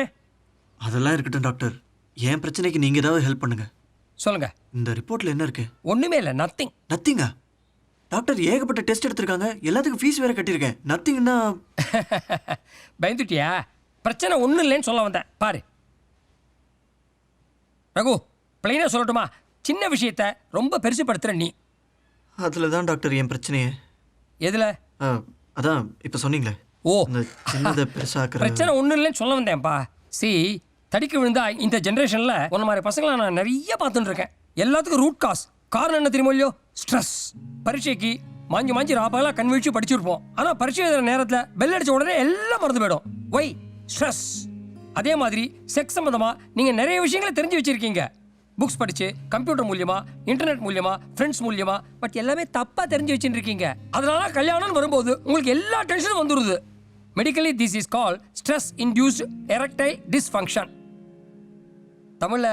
அதெல்லாம் இருக்கட்டும் டாக்டர், என் பிரச்சனைக்கு நீங்கள் ஏதாவது ஹெல்ப் பண்ணுங்க. சொல்லுங்க. இந்த ரிப்போர்ட்ல என்ன இருக்கு? ஒண்ணுமே இல்லை, நத்திங். நத்திங்கா? டாக்டர் ஏகப்பட்ட டெஸ்ட் எடுத்திருக்காங்க, எல்லாத்துக்கும் ஃபீஸ் வேற கட்டியிருக்கேன். நத்திங்னா பயந்துட்டியா? பிரச்சனை ஒன்றும் இல்லைன்னு சொல்ல வந்தேன் பாரு. ரகு, பிளைனா சொல்லட்டுமா? சின்ன விஷயத்த ரொம்ப பெருசுப்படுத்துற நீ. அதில் தான் டாக்டர் என் பிரச்சனையே. எதுல? அதான் இப்போ சொன்னீங்களே. ஓ, சின்னதை பெருசாக்குற பிரச்சனை ஒன்றும் இல்லைன்னு சொல்ல வந்தேன்ப்பா. தடிக்க விழுந்தா இந்த ஜென்ரேஷனில் உன்ன மாதிரி பசங்களை நான் நிறைய பார்த்துட்டு இருக்கேன். எல்லாத்துக்கும் ரூட் காஸ் காரணம் என்ன தெரியுமோ இல்லையோ? ஸ்ட்ரெஸ். பரீட்சைக்கு மாஞ்சி ராபாலாம் கண் வீழ்ச்சி படிச்சிருப்போம். ஆனால் பரீட்சை எழுதுற நேரத்தில் பெல் அடிச்ச உடனே எல்லாம் மறந்து போயிடும். ஒய்? ஸ்ட்ரெஸ். அதே மாதிரி செக்ஸ் சம்மந்தமாக நீங்கள் நிறைய விஷயங்களை தெரிஞ்சு வச்சுருக்கீங்க. புக்ஸ் படித்து, கம்ப்யூட்டர் மூலியமா, இன்டர்நெட் மூலியமா, ஃப்ரெண்ட்ஸ் மூலியமா, பட் எல்லாமே தப்பாக தெரிஞ்சு வச்சுட்டு இருக்கீங்க. அதனால கல்யாணம்னு வரும்போது உங்களுக்கு எல்லா டென்ஷனும் வந்துடுது. Medically this is call stress induced erectile dysfunction. தமிழில்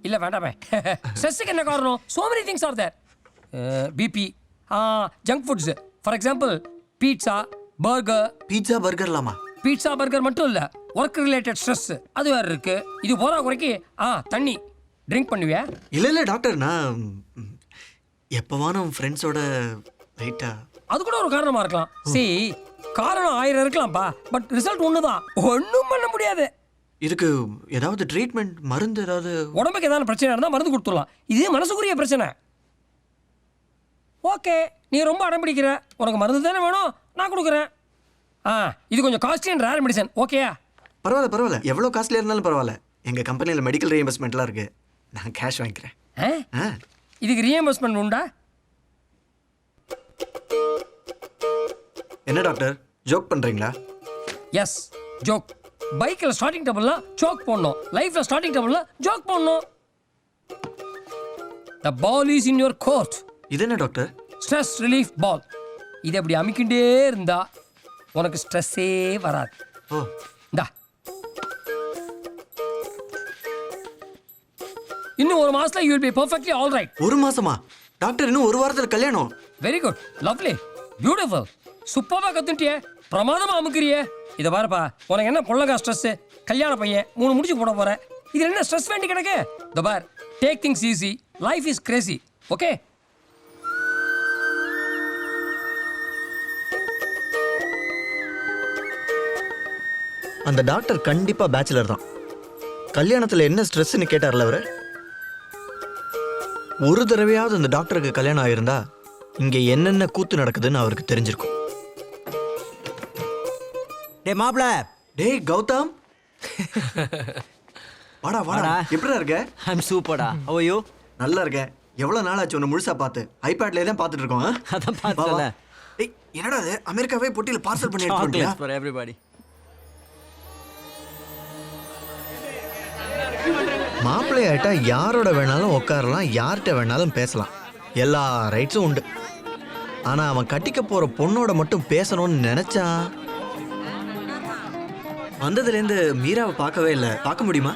இல்லை வேண்டாமே. ஸ்ட்ரெஸ்ஸுக்கு என்ன காரணம்? so many things are there. BP, junk foods, for example pizza, burger. Pizza பர்கர்லாமா? பீட்சா பர்கர் மட்டும் இல்லை, ஒர்க் ரிலேட்டட் ஸ்ட்ரெஸ் அது வேறு இருக்கு. இது போகிற குறைக்கு தண்ணி ட்ரிங்க் பண்ணுவியா? இல்லை டாக்டர், நான் எப்போவானும் ஃப்ரெண்ட்ஸோட லைட்டாக. அது கூட ஒரு காரணமாக இருக்கலாம். காரணம் 1000 இருக்கலாம்ப்பா, பட் ரிசல்ட் ஒன்று தான். ஒன்றும் பண்ண முடியாது. இதுக்கு ஏதாவது ட்ரீட்மெண்ட், மருந்து ஏதாவது? உடம்புக்கு ஏதாவது பிரச்சனை இருந்தால் மருந்து கொடுத்துடலாம். இது மனசுக்குரிய பிரச்சனை. ஓகே, நீ ரொம்ப அடம் பிடிக்கிற, உனக்கு மருந்து தானே வேணும், நான் கொடுக்குறேன். இது கொஞ்சம் காஸ்ட்லி அண்ட் ரேர் மெடிசன். ஓகேயா? பரவாயில்ல, எவ்வளோ காஸ்ட்லியாக இருந்தாலும் பரவாயில்ல. எங்கள் கம்பெனியில் மெடிக்கல் ரீஎம்பர்ஸ்மெண்ட்லாம் இருக்குது, நான் கேஷ் வாங்கிக்கிறேன். இதுக்கு ரீஎம்பர்ஸ்மெண்ட் உண்டா? என்ன டாக்டர், ஜோக் பண்ணுறீங்களா? Yes, joke. பைக்கில் ஸ்டார்டிங் டபுள்னா ஜோக் போடணும், லைஃப்பில் ஸ்டார்டிங் டபுள்னா ஜோக் போடணும். The ball is in your court. இது என்ன டாக்டர்? ஸ்ட்ரெஸ் ரிலீஃப் பால். இது அப்படி அமைக்கிட்டே இருந்தா உனக்கு ஸ்ட்ரெஸ்ஸே வராது. இந்தா, இன்னும் 1 மாசத்துல you will be perfectly all right. 1 மாசமா? டாக்டர், இன்னும் 1 வாரத்தில் கல்யாணம். வெரி குட், லவ்லி, பியூட்டிஃபுல், சூப்பராக கத்துட்டியே, பிரமாதமா அமுக்கிறியே. இதை பாருப்பா, உனக்கு என்ன பொள்ளங்கா ஸ்ட்ரெஸ்? கல்யாண பையன் 3 முடிச்சு போட போற, இதுல என்ன ஸ்ட்ரெஸ் வேண்டி கிடக்கு? இந்த பார், take things easy, life is crazy. Okay? அந்த டாக்டர் கண்டிப்பா பேச்சுலர் தான். கல்யாணத்தில் என்ன ஸ்ட்ரெஸ்ன்னு கேட்டார்ல அவரு. ஒரு தடவையாவது அந்த டாக்டருக்கு கல்யாணம் ஆயிருந்தா இங்க என்னென்ன கூத்து நடக்குதுன்னு அவருக்கு தெரிஞ்சிருக்கும். டே மாப்ள. டேய் கௌதம், வாடா வாடா. எப்படிடா இருக்க? ஐம் சூப்பர்டா. How are you? நல்லா இருக்கேன். எவ்வளவு நாள் ஆச்சு உன்னை முழுசா பார்த்து? ஐபேட்ல தான் பார்த்துட்டு இருக்கோம். அதான் பார்த்தல. டேய் என்னடா இது, அமெரிக்காவே பொட்டியில பார்சல் பண்ணி எடுத்து வந்தியா? ஃபார் எவரிபாடி. மாப்பிள்ளை ஆயிட்டா யாரோட வேணாலும் உட்காரலாம், யார்கிட்ட வேணாலும் பேசலாம், எல்லா ரைட்ஸும் உண்டு. ஆனா அவன் கட்டிக்க போற பொண்ணோட மட்டும் பேசணும்னு நினைச்சா. வந்ததுலேருந்து மீராவை பார்க்கவே இல்லை, பார்க்க முடியுமா?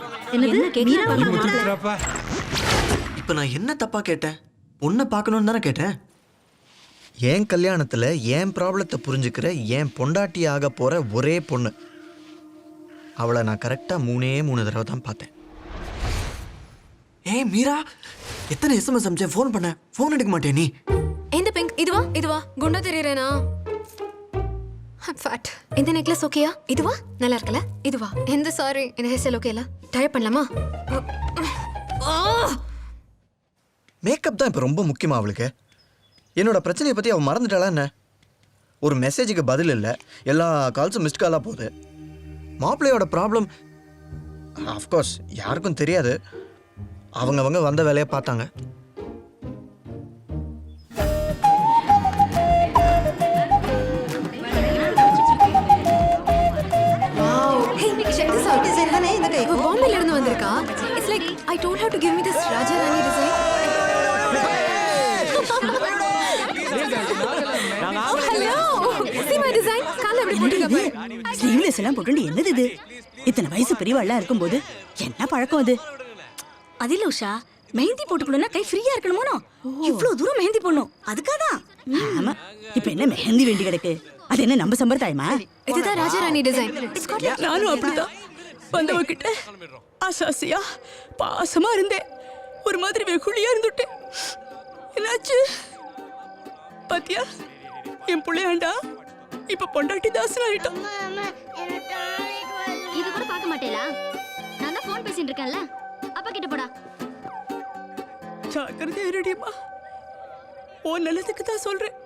இப்ப நான் என்ன தப்பா கேட்டேன்? பொண்ணை பார்க்கணும்னு தானே கேட்டேன். என் கல்யாணத்துல என் ப்ராப்ளத்தை புரிஞ்சுக்கிற என் பொண்டாட்டி ஆக போற ஒரே பொண்ணு. அவளை நான் கரெக்டா 3 தடவை தான் பார்த்தேன். ஏய் மீரா, எத்தனை எஸ்எம்எஸ் அனுப்பிச்சேன், ஃபோன் பண்ண, ஃபோன் எடுக்க மாட்டேன் நீ. இந்த பிங்க் இதுவா குண்டா தெரியறேனா? ஃபேட். இந்த நெக்லஸ் ஓகேயா? இதுவா? நல்லா இருக்கல? இதுவா? இந்த சாரி, இந்த ஹேர் ஸ்டைல் ஓகேல? ட்ரை பண்ணலாமா? மேக்கப் தான் இப்போ ரொம்ப முக்கியமா அவளுக்கு. என்னோட பிரச்சனையை பற்றி அவள் மறந்துட்டாளா என்ன? ஒரு மெசேஜுக்கு பதில் இல்லை, எல்லா கால்ஸும் மிஸ்ட் காலாக போகுது. மாப்பிள்ளையோட ப்ராப்ளம் ஆஃப்கோர்ஸ் யாருக்கும் தெரியாது. அவங்க வந்த வேலையை பார்த்தாங்க. பாம்பேல இருந்து வந்திருக்கா. It's like I told her to give me this Raja Rani design. Hello. See my design? கால எப்படி போட்டுக்க பாரு. ஸ்லீவ்லெஸ் எல்லாம் போட்டு என்னது இது? இத்தனை வயசு பெரியவாளா இருக்கும்போது என்ன பழக்கம் அது? அதில உஷா, மெஹந்தி போட்டுக்கணும்னா கை ஃப்ரீயா இருக்கணுமோ? இவ்வளவு தூரம் மெஹந்தி போடணும், அதுக்காதான். ஆமா, இப்போ என்ன மெஹந்தி வேண்டி கிடக்கு? அது என்ன நம்ம சம்பிரதாயமா? இதுதான் ராஜா ராணி டிசைன். நானும் அப்படிதான் வந்தவகிட்ட ஆசாசியா பாசமா இருந்தேன். ஒரு மாதிரி வெகுளியா இருந்துட்டேன். என்னாச்சு பாத்தியா? என் பிள்ளையாண்டா இப்ப பொண்டாட்டி தாசன் ஆயிட்டான். இது கூட பார்க்க மாட்டேலா? நான் தான் ஃபோன் பேசிட்டு இருக்கேன்ல, அப்பா கிட்ட போடா. ஜாக்கிரதையா இருடியம்மா, ஓ நல்லதுக்கு தான் சொல்றேன்.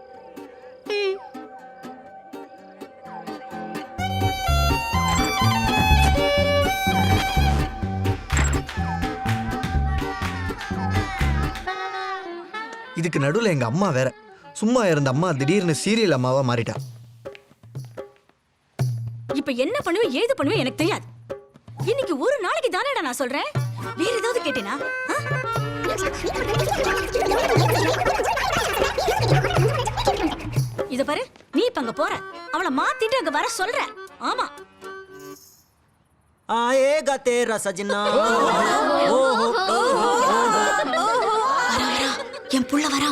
இதுக்கு நடுவில் எங்கள் அம்மா வேற. சும்மா இருந்த அம்மா திடீர்னு சீரியல் அம்மாவா மாறிட்டா. இப்ப என்ன பண்ணுவேன் ஏது பண்ணுவேன் எனக்கு தெரியாது. இன்னைக்கு ஒரு நாளைக்கு தானேடா நான் சொல்றேன். வேற ஏதாவது கேட்டேனா? இத பாரு, நீ இப்ப அங்க போற, அவளை மாத்திட்டு அங்க வர சொல்ற. ஆமா, आएगा तेरा सजना என் புள்ள வரா.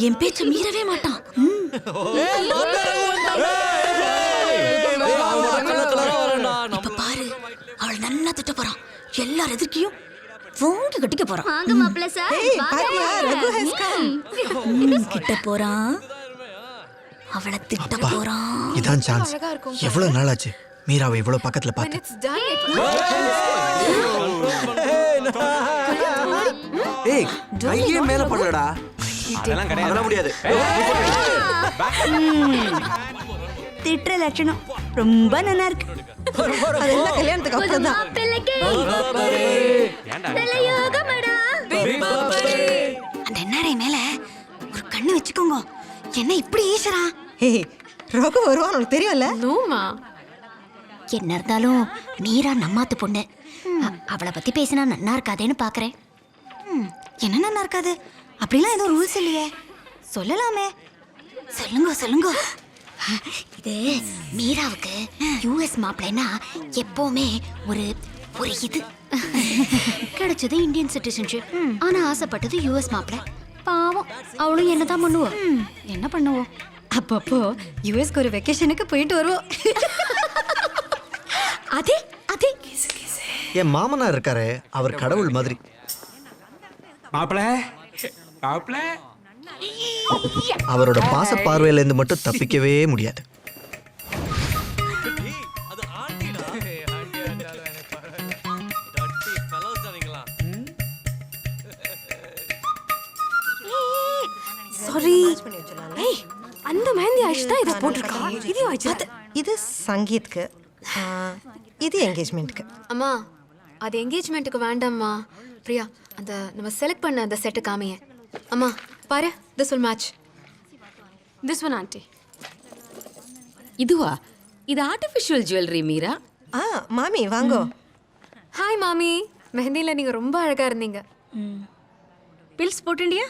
என் பேச்ச மீறவே மாட்டான். இப்ப பாரு, அவளை நல்லா திட்ட போறான். எல்லார் எதிர்க்கையும் வாங்கி கட்டிக்க போறான். வாங்க மாப்பிள்ளை சார், கிட்ட போறான், அவளை திட்ட போறான். இதான் சான்ஸ். எவ்வளோ நாள் ஆச்சு மீராவை இவ்வளோ பக்கத்தில் பார்த்து. ஏய், கையே மேல படுறடா. அதெல்லாம் கிடையாது. அதெல்லாம் முடியாது. திட்டுற லட்சணம் ரொம்ப நல்லா இருக்கு. அதெல்லாம் கல்யாணத்துக்கு அப்புறம் தான். அந்த என்னாரை மேல ஒரு கண்ணு வச்சுக்கோங்க. என்ன இப்படி ஈசரா? ஏய், ரகு வருவான் உனக்கு தெரியும்ல? நோமா, என்ன இருந்தாலும் மீரா நம்மாத்து பொண்ணு. அவளை பத்தி பேசினா நன்னா இருக்காதேன்னு பாக்குறேன். என்ன நல்லா இருக்காது? அப்படிலாம் எதுவும் ரூல்ஸ் இல்லையே. சொல்லலாமே. சொல்லுங்க சொல்லுங்க. இது மீராவுக்கு யூஎஸ் மாப்பிள்ளைன்னா எப்பவுமே ஒரு ஒரு இது கிடைச்சது இந்தியன் சிட்டிசன்ஷிப். ஆனா ஆசைப்பட்டது யூஎஸ் மாப்பிள்ளை. பாவம், அவளும் என்னதான் பண்ணுவோம். என்ன பண்ணுவோம்? அப்பப்போ யூஎஸ்க்கு ஒரு வெக்கேஷனுக்கு போயிட்டு வருவோம். அதே அதே என் மாமனார் இருக்காரு, அவர் கடவுள் மாதிரி. மாப்பிள மாப்பிள அவரோட பாச பார்வையிலேருந்து மட்டும் தப்பிக்கவே முடியாது. சாரி. ஏய், அந்த மெஹந்தி ஆயிஷ் தான் இதை போட்டிருக்கா. இது ஆயிடுச்சு. இது சங்கீத்க்கு, இது என்கேஜ்மெண்ட்க்கு. அம்மா, அது என்கேஜ்மெண்ட்டுக்கு வேண்டாம்மா. பிரியா, அந்த நம்ம செலக்ட் பண்ண அந்த செட்டு காமியே. அம்மா பாரு, this will match. This one aunty. இதுவா? இது ஆர்டிஃபிஷியல் ஜுவல்லரி மீரா. மாமி வாங்கோ. ஹாய் மாமி, மெஹந்தியில் நீங்கள் ரொம்ப அழகாக இருந்தீங்க. பில்ஸ் போட்டுண்டியா?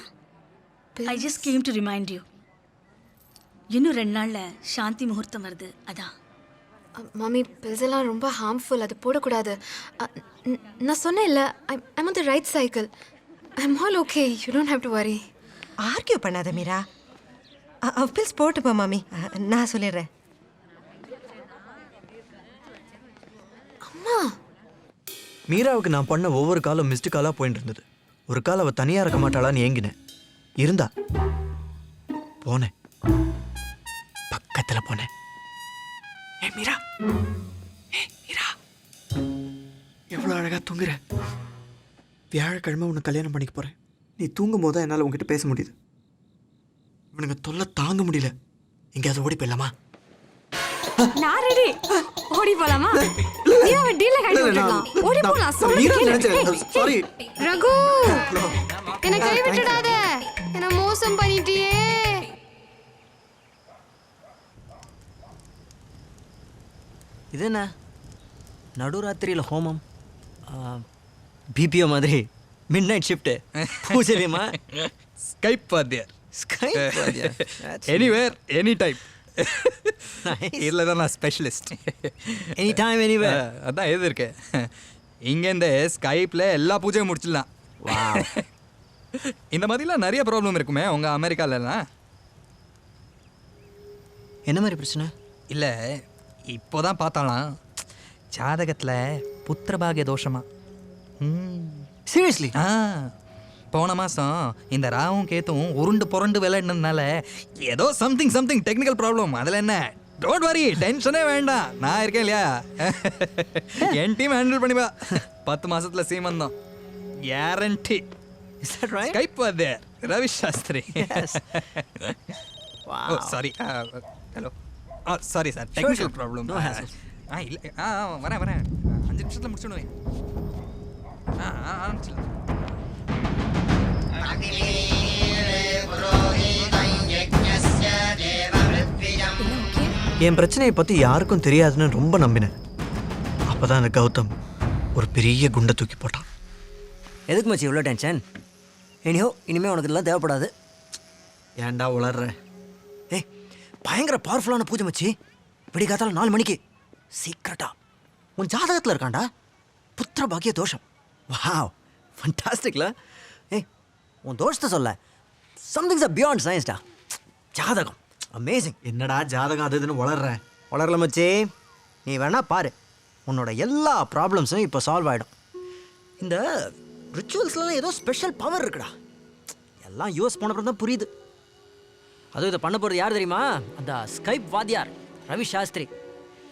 I just came to remind you. இன்னும் 2 நாள்ல சாந்தி முகூர்த்தம் வருது. அதான். மாமி, பில்ஸ் எல்லாம் ரொம்ப ஹார்ம்ஃபுல், அது போடக்கூடாது. நான் சொன்னேன் இல்லை, I'm on the right cycle. I'm all okay, you don't have to worry. Argue பண்ணாத மீரா. பில்ஸ் போட்டுப்பா மாமி, நான் சொல்லிடுறேன். அம்மா, மீராவுக்கு நான் பண்ண ஒவ்வொரு காலம் மிஸ்டு காலாக போயிட்டு இருந்தது. ஒரு கால் அவள் தனியாக இருக்க மாட்டாளான்னு ஏங்கினேன். இருந்தா போனேன், பக்கத்தில் போனேன். ஏ மீரா, மீரா, எவ்வளோ அழகாக தூங்குற. வியாழக்கிழமை உன்னை கல்யாணம் பண்ணிக்க போகிறேன். நீ தூங்கும் போது தான் என்னால் உங்ககிட்ட பேச முடியுது. இவனுங்க தொல்லை தாங்க முடியல. எங்கேயாவது ஓடி போயிடலாமா? நான் ரெடி. ஓடி போலாமா? நீ அவன் டீல்ல கட்டி விட்டுடலாம். ஓடி போலாம். சாரி ரகு, என்ன கை விட்டுடாத. என்ன மோசம் பண்ணிட்டியே. இது என்ன நடுராத்திரியில் ஹோமம்? பிபிஓ மாதிரி மிட் நைட் ஷிஃப்ட்டு பூஜைமா? ஸ்கைப் வாத்தியார். ஸ்கைப் வாத்தியார். Anywhere any time. இதில் தான் நான் ஸ்பெஷலிஸ்ட். Any time anywhere. அதான் எது இருக்கு. இங்கேருந்து ஸ்கைப்பில் எல்லா பூஜையும் முடிச்சிடலாம். இந்த மாதிரிலாம் நிறைய ப்ராப்ளம் இருக்குமே உங்கள் அமெரிக்காலலாம். என்ன மாதிரி பிரச்சனை? இல்லை, இப்போ தான் பார்த்தாலாம் ஜாதகத்தில் புத்திரபாகிய தோஷமா. சீரியஸ்லி? போன மாதம் இந்த ராவும் கேத்தும் உருண்டு புரண்டு விளையாடுனதுனால ஏதோ சம்திங் டெக்னிக்கல் ப்ராப்ளம். அதில் என்ன, டோன்ட் வரி, டென்ஷனே வேண்டாம், நான் இருக்கேன் இல்லையா? என் டீம் ஹேண்டில் பண்ணிப்பா. 10 மாசத்துல சீமந்தம் guarantee. Skype with Ravi Shastri. Oh sorry, hello, sorry sir, technical problem. இல்லை, வரேன் 5 நிமிஷத்தில் முடிச்சுடுவேன். ஆரம்பிச்சிடலாம். என் பிரச்சனையை பற்றி யாருக்கும் தெரியாதுன்னு ரொம்ப நம்பினேன். அப்போ தான் அந்த கௌதம் ஒரு பெரிய குண்டை தூக்கி போட்டான். எதுக்கு மச்சி இவ்வளோ டென்ஷன்? எனியோ இனிமேல் உனக்கு இதெல்லாம் தேவைப்படாது. ஏன்டா உளர்ற? ஏய், பயங்கர பவர்ஃபுல்லான பூஜை மச்சி. விடிகாத்தால 4 மணிக்கு சீக்கிரட்டா உன் ஜாதகத்தில் இருக்காண்டா புத்திர பாக்கிய தோஷம். வாவ், ஃபண்டாஸ்டிக்ல. ஏய், உன் தோஷத்தை சொல்ல, சம்திங்ஸ் பியாண்ட் சயின்ஸ்டா. ஜாதகம் அமேசிங். என்னடா ஜாதகம் அது இதுன்னு வளரல மச்சி. நீ வேணா பாரு, உன்னோட எல்லா ப்ராப்ளம்ஸும் இப்போ சால்வ் ஆகிடும். இந்த ரிச்சுவல்ஸ்லாம் ஏதோ ஸ்பெஷல் பவர் இருக்குடா. எல்லாம் யூஎஸ் போனப்பறம் தான் புரியுது. அதுவும் இதை பண்ண போகிறது யார் தெரியுமா? அந்த ஸ்கைப் வாத்தியார் ரவி சாஸ்திரி.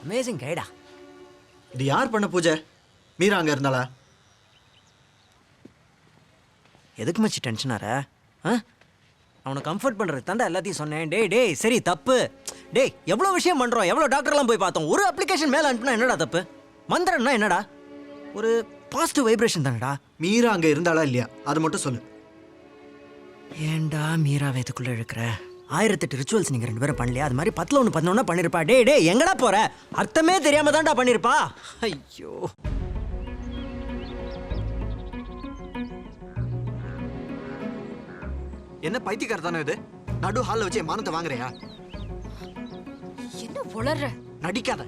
அமேசிங் கைடா. இது யார் பண்ண பூஜை? மீரா அங்கே இருந்தாளா? எதுக்கு மச்சி டென்ஷனார? அவனை கம்ஃபர்ட் பண்ணுறது தாண்டா எல்லாத்தையும் சொன்னேன். டேய் சரி, தப்பு. டேய், எவ்வளோ விஷயம் பண்ணுறோம், எவ்வளோ டாக்டர்லாம் போய் பார்த்தோம். ஒரு அப்ளிகேஷன் மேலே அனுப்புனா என்னடா தப்பு? மந்திரம்னா என்னடா? ஒரு பாசிட்டிவ் வைப்ரேஷன் தானடா. மீரா அங்கே இருந்தாளா இல்லையா அது மட்டும் சொல்லு. ஏன்டா மீராவை இதுக்குள்ளே இழுக்கிற? 1008 ரிச்சுவல்ஸ் நீங்கள் 2 பேரும் பண்ணலையா? அது மாதிரி 10ல் 1 11 பண்ணியிருப்பா. டேய் எங்கடா போற? அர்த்தமே தெரியாம தான்டா பண்ணியிருப்பா. ஐயோ, என்ன பைத்தியக்கார தானே இது? நடு ஹாலில் வச்சு மானத்தை வாங்குறியா? என்ன வளர்ற? நடிக்காத.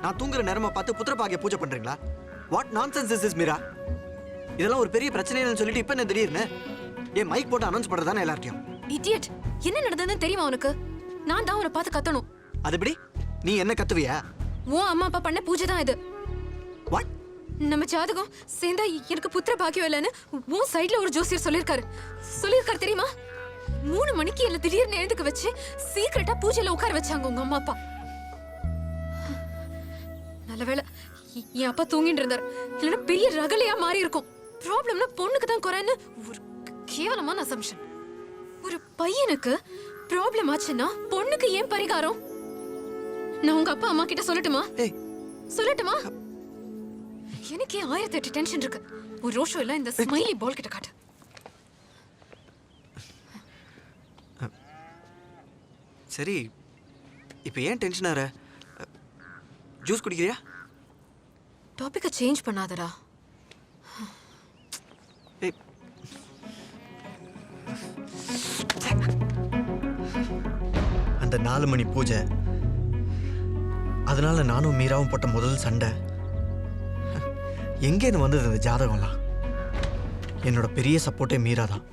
நான் தூங்குற நேரமா பார்த்து புத்திரபாகிய பூஜை பண்றீங்களா? What nonsense is this Meera? இதெல்லாம் ஒரு பெரிய பிரச்சனைன்னு சொல்லிட்டு இப்போ என்ன திடீர்னு ஏன் மைக் போட்டு அனௌன்ஸ் பண்றதானே எல்லார்ட்டையும்? இடியட், என்ன நடந்ததுன்னு தெரியுமா உனக்கு? நான் தான் உன்னை பார்த்து கத்தணும். அது எப்படி? நீ என்ன கத்துவியா? உன் அம்மா அப்பா பண்ண பூஜை தான் இது. வாட்? நம்ம ஜாதகம் சேர்ந்தா எனக்கு புத்திர பாக்கியம் இல்லைன்னு உன் சைட்ல ஒரு ஜோசியர் சொல்லியிருக்காரு தெரியுமா? 3 மணிக்கு என்ன திடீர்னு எழுந்துக்க வச்சு சீக்கிரட்டா பூஜையில உட்கார வச்சாங்க உங்க அம்மா அப்பா. நல்லவேளை என் அப்பா தூங்கிட்டு இருந்தார், இல்லைன்னா பெரிய ரகலையா மாறி இருக்கும். ப்ராப்ளம்னா பொண்ணுக்கு தான் குறைன்னு ஒரு கேவலமான அசம்ஷன். ஒரு பையனுக்கு ப்ராப்ளம் ஆச்சுன்னா பொண்ணுக்கு ஏன் பரிகாரம்? நான் உங்க அப்பா அம்மா கிட்ட சொல்லட்டுமா? எனக்கே 1008 டென்ஷன் இருக்கு. ஒரு ரோஷோ இல்ல, இந்த ஸ்மைலி பால் கிட்ட காட்டு. சரி, இப்போ ஏன் டென்ஷன் ஆற? ஜூஸ் குடிக்கிறியா? டாபிக்கை சேஞ்ச் பண்ணாதடா. அந்த 4 மணி பூஜை, அதனால நானும் மீராவும் போட்ட முதல் சண்டை, எங்கேருந்து வந்தது அந்த ஜாதகம்லாம்? என்னோட பெரிய சப்போர்ட்டே மீரா தான்.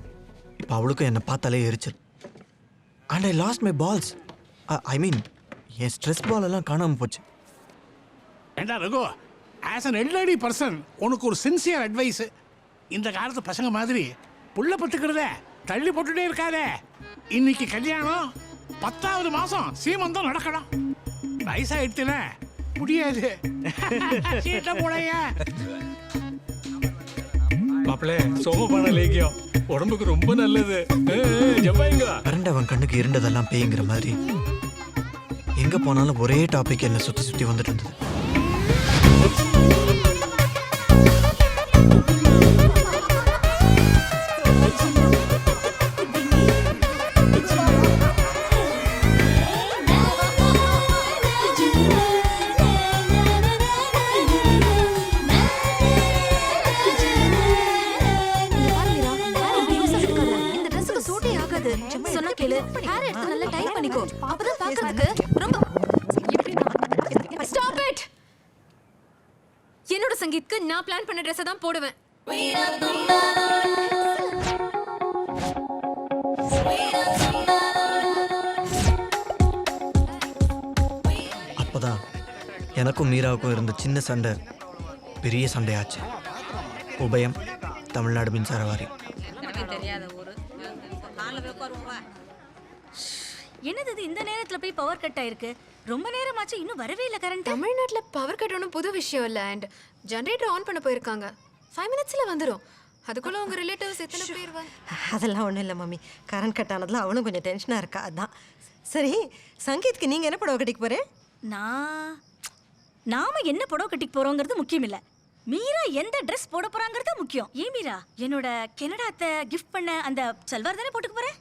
இப்போ அவளுக்கும் என்னை பார்த்தாலே எரிச்சல். And I lost my balls. I mean, என் ஸ்ட்ரெஸ் பால் எல்லாம் காணாமல் போச்சு. ஏண்டா Raghu, as an elderly person உனக்கு ஒரு சின்சியர் அட்வைஸ். இந்த காலத்து பசங்க மாதிரி புள்ள பத்துக்கிறத தள்ளி போட்டுட்டே இருக்காதே. இன்னைக்கு கல்யாணம், 10வது மாசம் சீமந்தம் நடக்கணும். வயசாயிடுச்சுல முடியாது. சீட்டை போடையா மாப்பிள்ளை, சோமபான லேகியம் உடம்புக்கு ரொம்ப நல்லது. ஜப்பாங்க கரண்டவன் கண்ணுக்கு இருண்டதெல்லாம் பேய்ங்கிற மாதிரி எங்க போனாலும் ஒரே டாபிக் என்ன சுத்தி சுத்தி வந்துட்டு இருந்தது. சொன்னா கேளு, ஹேர் எடுத்து நல்லா டைப் பண்ணிக்கோ. அப்பதான் பார்க்கிறதுக்கு ரொம்ப. Stop it! என்னோட சங்கீத்க்கு நான் பிளான் பண்ண ட்ரெஸ் தான் போடுவேன். அப்பதான் எனக்கும் மீராவுக்கும் இருந்த சின்ன சண்டை பெரிய சண்டையாச்சு. உபயம் தமிழ்நாடு மின்சார வாரியம். என்னது இது இந்த நேரத்துல போய் பவர் கட் ஆயிருக்கு? ரொம்ப நேரமாச்சு இன்னும் வரவே இல்லை கரண்ட். தமிழ்நாட்டில் பவர் கட் ஒன்றும் புது விஷயம் இல்லை. அண்ட் ஜென்ரேட்டர் ஆன் பண்ண போயிருக்காங்க. 5 மினிட்ஸில் வந்துடும். அதுக்குள்ளே உங்கள் ரிலேட்டிவ்ஸ் எத்தனை பேர் வந்து? அதெல்லாம் ஒன்றும் இல்லை மம்மி. கரண்ட் கட் ஆனதுல அவளும் கொஞ்சம் டென்ஷனாக இருக்கா, அதான். சரி, சங்கீத்க்கு நீங்கள் என்ன புடவை கட்டிக்க போகிறேன்? நாம என்ன புடவை கட்டிக்க போறோங்கிறது முக்கியம் இல்லை. மீரா எந்த ட்ரெஸ் போட போறாங்கிறது முக்கியம். ஏன் மீரா, என்னோட கனடா அத்தை கிஃப்ட் பண்ண அந்த சல்வார் தானே போட்டுக்க போறேன்?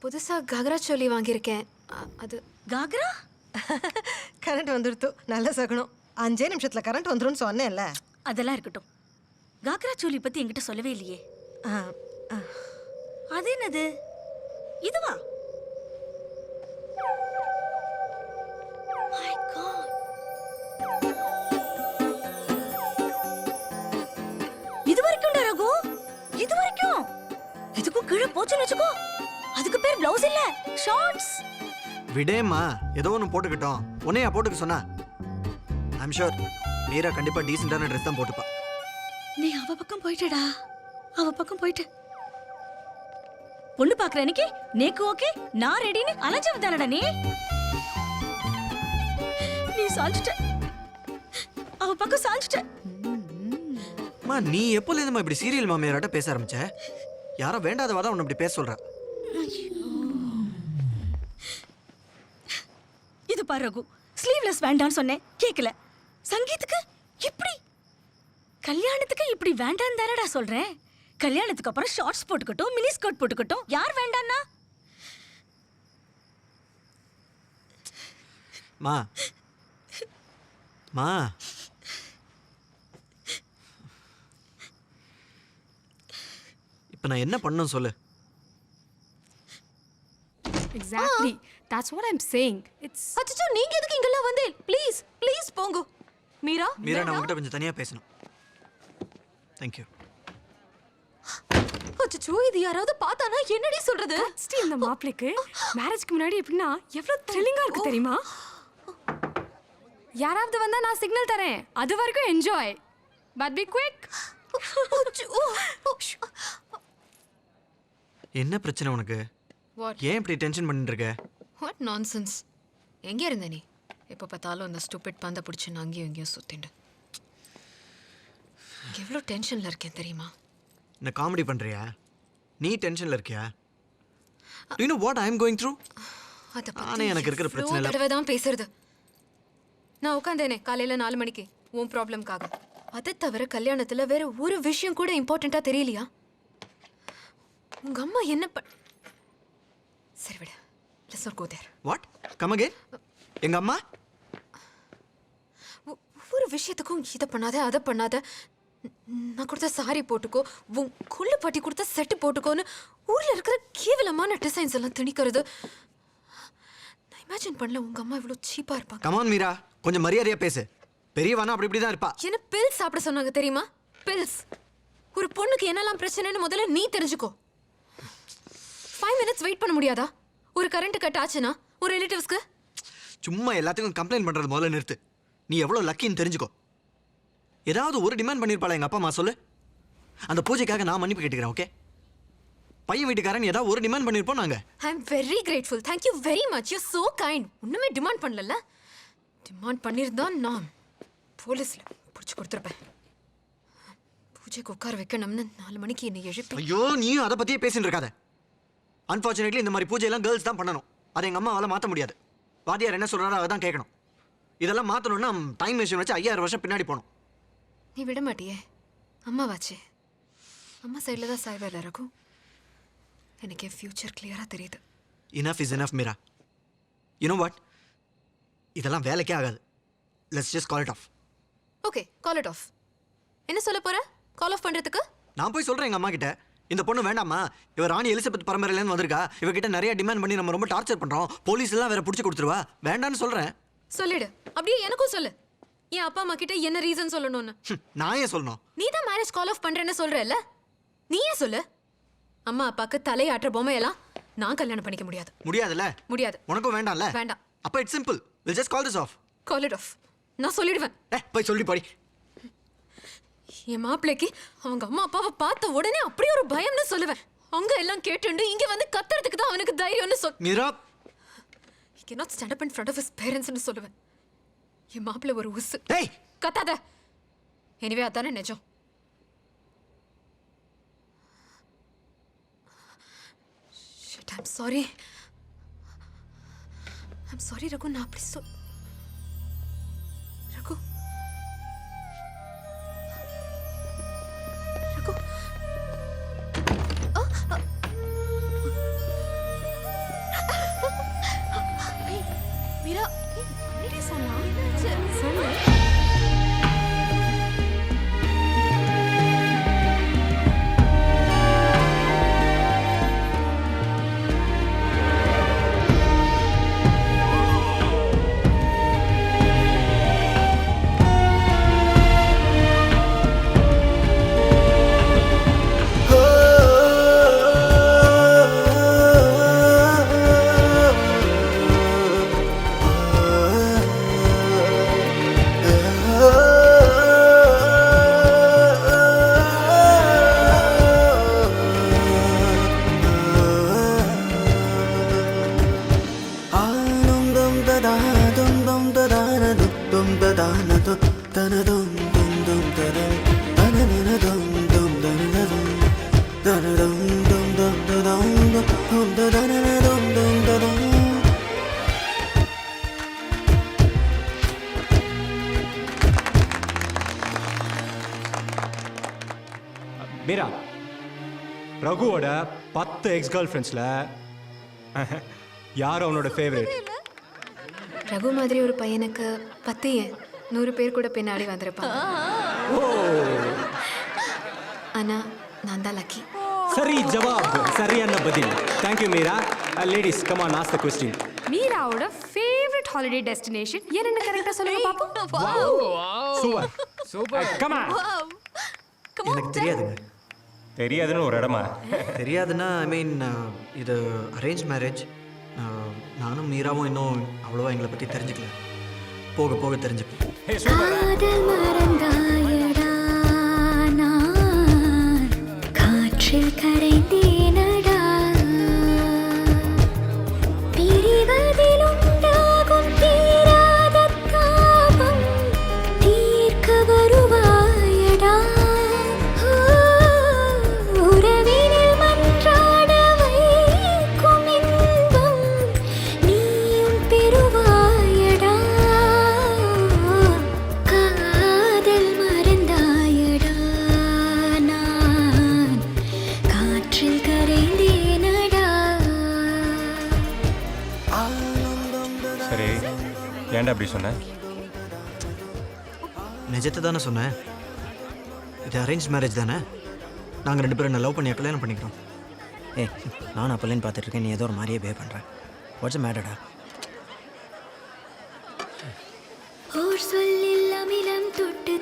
புதுசாக ககரா சோலி வாங்கியிருக்கேன். அது காக்ரா? கரண்ட் வந்துடுத்து, நல்ல சகுனம். 5 நிமிஷத்தில் கரண்ட் வந்துடும் சொன்னேன்ல. அதெல்லாம் இருக்கட்டும். காக்ரா சோலி பத்தி என்கிட்ட சொல்லவே இல்லையே. அது என்னது? இதுவா? My God. இது வரைக்கும் ரகு, இது வரைக்கும் இதுக்கும் கீழே போச்சுன்னு வச்சுக்கோ. அதுக்கு பேர் பிளவுஸ் இல்ல, ஷார்ட்ஸ். விடேம்மா, ஏதோ ஒன்று போட்டுக்கிட்டோம். உன்னையா போட்டுக்க சொன்னா? ஐம் ஷூர் மீரா கண்டிப்பா டீசெண்டான ட்ரெஸ் தான் போட்டுப்பா. நீ அவ பக்கம் போயிட்டடா, அவ பக்கம் போயிட்ட. பொண்ணு பாக்குற அன்னைக்கு நேக்கு ஓகே நான் ரெடின்னு அலைஞ்சவ தானடா நீ. நீ சாஞ்சிட்ட, அவ பக்கம் சாஞ்சிட்ட. அம்மா, நீ எப்போலேருந்துமா இப்படி சீரியல் மாமியாராட்ட பேச ஆரம்பிச்ச? யாரோ வேண்டாதவா தான் உன்னை இப்படி பேச சொல்றா. இது பாரு ரகு, ஸ்லீவ்லெஸ் வேண்டான்னு சொன்னேன், கேட்கல. சங்கீத்துக்கு இப்படி, கல்யாணத்துக்கு இப்படி வேண்டான்னு தானடா சொல்றேன். கல்யாணத்துக்கு அப்புறம் ஷார்ட்ஸ் போட்டுக்கட்டும், மினி ஸ்கர்ட் போட்டுக்கட்டும், யார் வேண்டான்னா? மா மா இப்போ நான் என்ன பண்ணணும் சொல்லு. Exactly. That's what I'm saying. It's அச்சோ, நீங்க எதுக்கு இங்கெல்லாம் வந்தே? ப்ளீஸ் ப்ளீஸ் போங்க. மீரா நான் உங்ககிட்ட கொஞ்சம் தனியா பேசணும். Thank you. அச்சோ, இது யாராவது பார்த்தானா என்னடி சொல்றது? ஸ்டி, இந்த மாப்பிளைக்கு மேரேஜ்க்கு முன்னாடி எப்படின்னா எவ்வளவு த்ரில்லிங்கா இருக்கு தெரியுமா? யாராவது வந்தா நான் சிக்னல் தரேன், அது வரைக்கும் என்ஜாய். But be quick. என்ன பிரச்சனை உனக்கு? What? ஏன் இப்படி டென்ஷன் பண்ணிட்டு இருக்க? What nonsense. எங்க இருந்த நீ? எப்போ பார்த்தாலும் அந்த ஸ்டூபிட் பந்த பிடிச்சி நான் அங்கேயும் இங்கேயும் சுத்திண்டு. எவ்வளோ டென்ஷன்ல இருக்கேன் தெரியுமா? என்ன காமெடி பண்றியா? நீ டென்ஷன்ல இருக்கியா? Do you know what I am going through? ஆனா எனக்கு இருக்கிற பிரச்சனை இல்ல. தடவை தான் பேசுறது. நான் உட்காந்தேனே காலையில 4 மணிக்கு உன் ப்ராப்ளம்காக. அதை தவிர கல்யாணத்துல வேற ஒரு விஷயம் கூட இம்பார்ட்டண்டா தெரியலையா? உங்க அம்மா என்ன சரி விட. Let's not go there. What? Come again? எங்க அம்மா? ஒரு விஷயத்துக்கும் இதை பண்ணாத அதை பண்ணாத. நான் கொடுத்த சாரி போட்டுக்கோ, உன் கொள்ளு பாட்டி கொடுத்த செட்டு போட்டுக்கோன்னு ஊர்ல இருக்கிற கேவலமான டிசைன்ஸ் எல்லாம் திணிக்கிறது. நான் இமேஜின் பண்ணல உங்க அம்மா இவ்வளோ சீப்பா இருப்பாங்க. Come on மீரா, கொஞ்சம் மரியாதையா பேசு. பெரியவானா அப்படி இப்படி தான் இருப்பா. என்ன பில்ஸ் சாப்பிட சொன்னாங்க தெரியுமா? பில்ஸ். ஒரு பொண்ணுக்கு என்னெல்லாம் பிரச்சனைன்னு முதல்ல நீ தெரிஞ்சுக்கோ. 5 மினிட்ஸ் வெயிட் பண்ண முடியாதா? ஒரு கரண்ட் கட் ஆச்சுன்னா ஒரு ரிலேட்டிவ்ஸ்க்கு சும்மா எல்லாத்துக்கும் கம்ப்ளைண்ட் பண்றது முதல்ல நிறுத்து. நீ எவ்வளவு லக்கின்னு தெரிஞ்சுக்கோ. ஏதாவது ஒரு டிமாண்ட் பண்ணிருப்பாளா எங்க அப்பா அம்மா சொல்லு? அந்த பூஜைக்காக நான் மன்னிப்பு கேட்டுக்கிறேன், ஓகே? பையன் வீட்டுக்காரன் ஏதாவது ஒரு டிமாண்ட் பண்ணிருப்போம் நாங்க. I am very grateful. Thank you very much. You so kind. ஒண்ணுமே டிமாண்ட் பண்ணல. டிமாண்ட் பண்ணிருந்தா நான் போலீஸ்ல புடிச்சு கொடுத்துருப்பேன். பூஜைக்கு உட்கார வைக்கணும்னு 4 மணிக்கு என்னை எழுப்பி. ஐயோ, நீயும் அதை பத்தியே பேசிட்டு இருக்காத. அன்பார்ச்சுனேட்லி இந்த மாதிரி பூஜையெல்லாம் கேர்ள்ஸ் தான் பண்ணணும். அதை எங்கள் அம்மாவால் மாற்ற முடியாது. வாத்தியார் என்ன சொல்கிறாரோ அதை தான் கேட்கணும். இதெல்லாம் மாற்றணும்னா டைம் மிஷின் வச்சு 5000 வருஷம் பின்னாடி போகணும். நீ விட மாட்டியே? அம்மாவாச்சே. அம்மா சைடில் தான் சாய்வேல இருக்கும். எனக்கு என் ஃப்யூச்சர் கிளியராக தெரியுது. Enough is enough Meera. You know what? இதெல்லாம் வேலைக்கே ஆகாது. Let's just call it of. Okay, call it of. என்ன சொல்ல போற? கால் ஆஃப் பண்ணுறதுக்கு நான் போய் சொல்கிறேன் எங்கள் அம்மா கிட்ட, இந்த பொண்ணு வேண்டாமா, இவர் ராணி எலிசபெத் பரம்பரையிலேருந்து வந்திருக்கா, இவகிட்ட நிறைய டிமாண்ட் பண்ணி நம்ம ரொம்ப டார்ச்சர் பண்ணுறோம், போலீஸ் எல்லாம் வேற பிடிச்சி கொடுத்துருவா, வேண்டான்னு சொல்கிறேன். சொல்லிடு. அப்படியே எனக்கும் சொல்லு. என் அப்பா அம்மா கிட்ட என்ன ரீசன் சொல்லணும்னு. நான் ஏன் சொல்லணும்? நீ தான் மேரேஜ் கால் ஆஃப் பண்றேன்னு சொல்றல்ல, நீ ஏன் சொல்லு? அம்மா அப்பாக்கு தலையாட்டுற பொம்மையெல்லாம் நான் கல்யாணம் பண்ணிக்க முடியாது. முடியாதுல்ல? முடியாது. உனக்கும் வேண்டாம்ல? வேண்டாம். அப்போ it's simple. Will just call this off. Call it off. நான் சொல்லிடுவேன். போய் சொல்லி பாடி. என் மாப்பிள்ளைக்கு அவங்க அம்மா அப்பாவை பார்த்த உடனே அப்படியே ஒரு பயம்னு சொல்லுவேன். அங்க எல்லாம் கேட்டுண்டு இங்க வந்து கத்துறதுக்கு தான் அவனுக்கு தைரியம்னு Meera he cannot stand up in front of his parents ன்னு சொல்லுவேன். என் மாப்பிள்ளை ஒரு உசு. கத்தாத. எனிவே அதானே நிஜம். Shit, I'm sorry. I'm sorry Raghu, நான் அப்படி ரகு. ரகு. மீரா, என்னடி சொன்னா? சொல்லு. மீரா, ரகுவோட 10 எக்ஸ் கேர்ள் ஃப்ரெண்ட்ஸில் யார் அவனோட ஃபேவரட்? ரகு மாதிரி ஒரு பையனுக்கு 10 ஏன் 100 பேர் கூட பின்னாடி வந்திருப்பாங்க. ஆனா நான் தான் லக்கி. சரி ஜவாப், சரியான பதில். Thank you Meera. Ladies come on, ask the question. மீராவோட ஃபேவரட் ஹாலிடே டெஸ்டினேஷன் என்னன்னு கரெக்ட்டா சொல்லுங்க பாப்போம். சூப்பர். சூப்பர். Come on. எனக்கு தெரியாதுங்க. தெரியாதுன்னு ஒரு இடமா? தெரியாதுன்னா ஐ மீன் இது அரேஞ்ச் மேரேஜ். நானும் மீராவும் இன்னும் அவ்வளோவா எங்களை பற்றி தெரிஞ்சுக்கல. போக போக தெரிஞ்சுக்கலாம். காதல் மறந்தாயடா நான் காற்றில் கரைந்தேனடா பிரிவதில் உண்டாகும் தீராத தாபம் தீர்க்க வருவாயடா உறவினில் மன்றாட வைக்கும் இன்பம் நீயும் பெறுவாயடா காதல் மறந்தாயடா நான் காற்றில் கரைந்தேனடா. சரி, ஏன்டா அப்படி சொன்ன? நிஜத்தை தானே சொன்னேன். இது அரேஞ்ச் மேரேஜ் தானே. நாங்கள் 2 பேரும் என்ன லவ் பண்ணியா கல்யாணம் பண்ணிக்கிறோம். ஏய், நானும் அப்போலேன்னு பார்த்துட்டு இருக்கேன். நீ ஏதோ ஒரு மாதிரியே பிஹேவ் பண்ணுறேன். வாட்ஸ் மேட்டர்டா? ஓர் சொல்லில் அமிலம் தொட்டு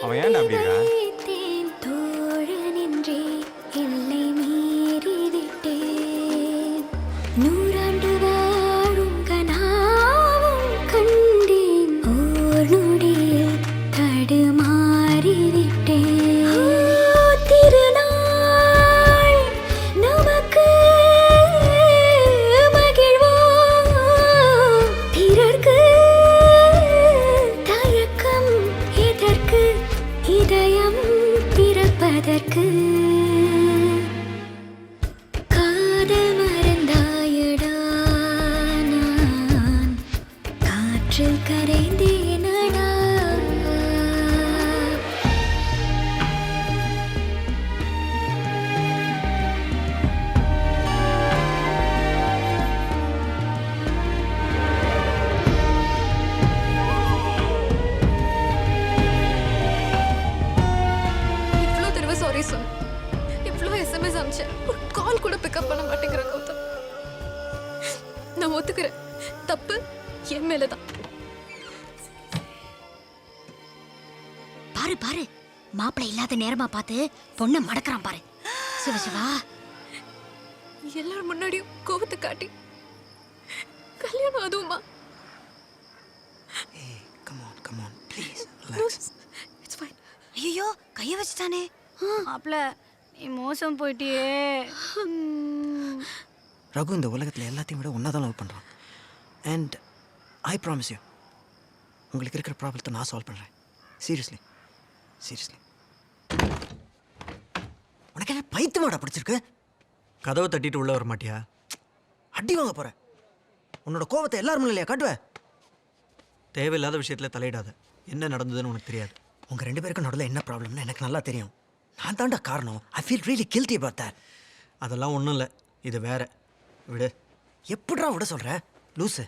அவன் ஏன்டா அப்படி இருக்கா? தீர்த்தேன் தோழனின்றே எல்லை மீறி விட்டேன் நூறாண்டு வாழும் கனாவும் கண்டேன் ஓர் நொடியில் தடுமாறி விட்டேன் திருநாள் நமக்கு மகிழ்வோ பிறர்க்கு தயக்கம் எதற்கு இதயம் பிறப்பதற்கு காதல் மறந்தாயடா நான் காற்றில் கரைந்தேனடா. இவ்வளோ தடவை சாரி சொன்னேன். இவ்வளோ எஸ்எம்எஸ் அனுப்பிச்சேன். ஒரு கால் கூட பிக்கப் பண்ண மாட்டேங்கிற கௌதம். நான் ஒத்துக்கிறேன், தப்பு என் மேல தான். பாரு பாரு, மாப்பிள்ளை இல்லாத நேரமா பார்த்து பொண்ணை மடக்கறான் பாரு. சிவ சிவா, எல்லாரும் முன்னாடியும் கோபத்தை காட்டி கல்யாணம் அதுவுமா? Come on, please. No, it's fine. ஐயோ ஐயோ கைய வச்சுட்டானே. மாப்பிள்ள நீ மோசம் போயிட்டியே. ரகு இந்த உலகத்தில் எல்லாத்தையும் விட ஒன்றா தான் லவ் பண்ணுறான். அண்ட் ஐ ப்ராமிஸ் யூ, உங்களுக்கு இருக்கிற ப்ராப்ளத்தை நான் சால்வ் பண்ணுறேன். Seriously seriously. உனக்கு என்ன பைத்தியமாடா பிடிச்சிருக்கு? கதவை தட்டிட்டு உள்ள வர மாட்டியா? அடி வாங்க போகிறேன். உன்னோட கோபத்தை எல்லாரும் இல்லையா காட்டுவேன். தேவையில்லாத விஷயத்தில் தலையிடாத. என்ன நடந்ததுன்னு உனக்கு தெரியாது. உங்கள் 2 பேருக்கும் நடுவில் என்ன ப்ராப்ளம்னு எனக்கு நல்லா தெரியும். நான் தாண்டா காரணம். I feel really guilty about that. அதெல்லாம் ஒன்றும் இல்லை, இது வேற. விடு. எப்படிடா விட சொல்கிற லூஸு?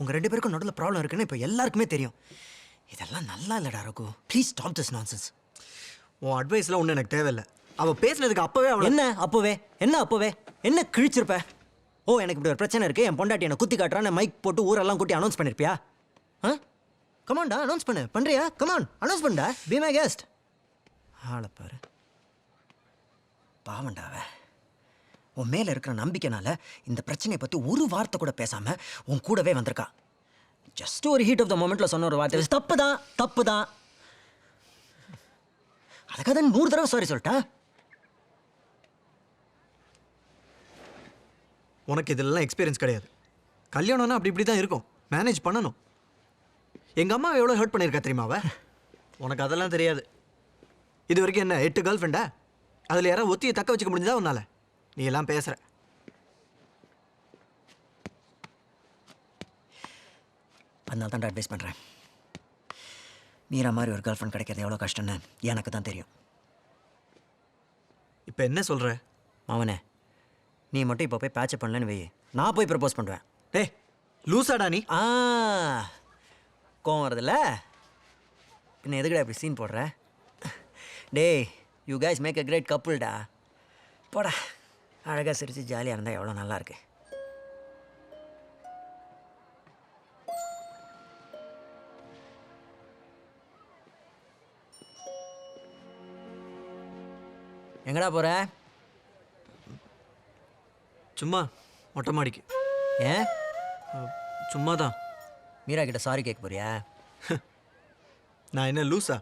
உங்கள் 2 பேருக்கும் நடுவில் ப்ராப்ளம் இருக்குன்னு இப்போ எல்லாருக்குமே தெரியும். இதெல்லாம் நல்லா இல்லைடா Raghu. Please stop this nonsense. உன் அட்வைஸ்லாம் ஒன்றும் எனக்கு தேவையில்லை. அவள் பேசுனதுக்கு அப்போவே அவள் என்ன அப்போவே என்ன கிழிச்சிருப்ப? ஓ, எனக்கு இப்படி ஒரு பிரச்சனை இருக்குது, என் பொண்டாட்டி என்னை குத்தி காட்டுறான்னு மைக் போட்டு ஊரெல்லாம் கூட்டி அனௌன்ஸ் பண்ணியிருப்பியா? கமான்டா, அனௌன்ஸ் பண்ணுறியா? கமான், அனௌன்ஸ் பண்ணா. Be my guest. ஆளை பாரு, பாவண்டாவ. உன் மேலே இருக்கிற நம்பிக்கைனால இந்த பிரச்சனையை பற்றி ஒரு வார்த்தை கூட பேசாமல் உன் கூடவே வந்திருக்கா. ஜஸ்ட் ஒரு ஹீட் ஆஃப் த மொமெண்ட்டில் சொன்ன ஒரு வார்த்தை தப்பு தான். அதுக்காக 100 தடவை சாரி சொல்லிட்டா? உனக்கு இதெல்லாம் எக்ஸ்பீரியன்ஸ் கிடையாது. கல்யாணம்னா இப்படி தான் இருக்கும். மேனேஜ் பண்ணணும். எங்கள் அம்மா எவ்வளோ ஹர்ட் பண்ணியிருக்கா தெரியுமா அவ? உனக்கு அதெல்லாம் தெரியாது. இது வரைக்கும் என்ன 8 கேர்ள் ஃப்ரெண்டா? அதில் யாராவது ஒத்தியை தக்க வச்சுக்க முடிஞ்சதா உன்னால? நீ எல்லாம் பேசுகிற. அதனால தான் அட்வைஸ் பண்ணுறேன். மீரா மாதிரி ஒரு கேர்ள் ஃப்ரெண்ட் கிடைக்கிறது எவ்வளோ கஷ்டம்னு எனக்கு தான் தெரியும். இப்போ என்ன சொல்கிற? அவனே, நீ மட்டும் இப்போ போய் பேட்சப் பண்ணலன்னு வை, நான் போய் ப்ரப்போஸ் பண்ணுவேன். டேய் லூசாடா நீ. கோவம் வருதுல்ல? இன்னும் எதுக்குடா இப்படி சீன் போடுற? டேய், you guys make a great கப்புள்டா. போடா, அழகாக சிரித்து ஜாலியாக இருந்தால் எவ்வளோ நல்லாயிருக்கு. எங்கடா போகிற? சும்மா மொட்டை மாடிக்கு. ஏன்? சும்மா தான். மீரா கிட்ட சாரி கேட்க போறியா? நான் என்ன லூஸா?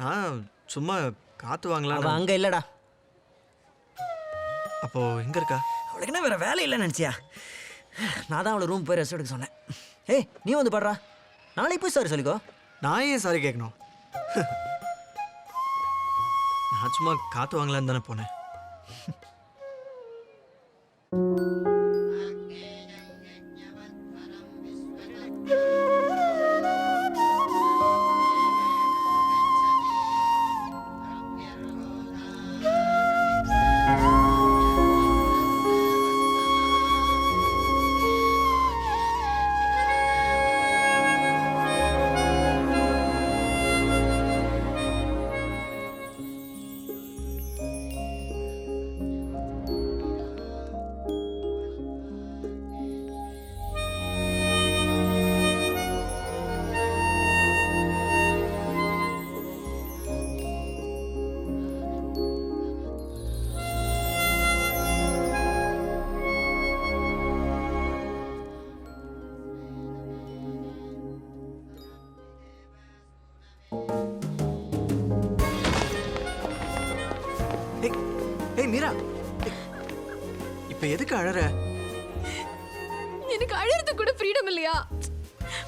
நான் சும்மா காற்று வாங்கலாம். அவள் அங்கே இல்லைடா. அப்போது எங்கே இருக்கா? அவளுக்கு என்ன வேறு வேலை இல்லைன்னு நினச்சியா? நான் தான் அவளை ரூம் போய் ரெஸ்ட் எடுக்க சொன்னேன். ஏய், நீ வந்து பாடுறா. நாளைக்கு போய் சாரி சொல்லிக்கோ. நான் ஏன் சாரி கேட்கணும்? நான் சும்மா காற்று வாங்கலான்னு தானே போனேன். ஏய் மீரா, இப்போ எதுக்கு அழற? எனக்கு அழறது கூட ஃப்ரீடம் இல்லையா?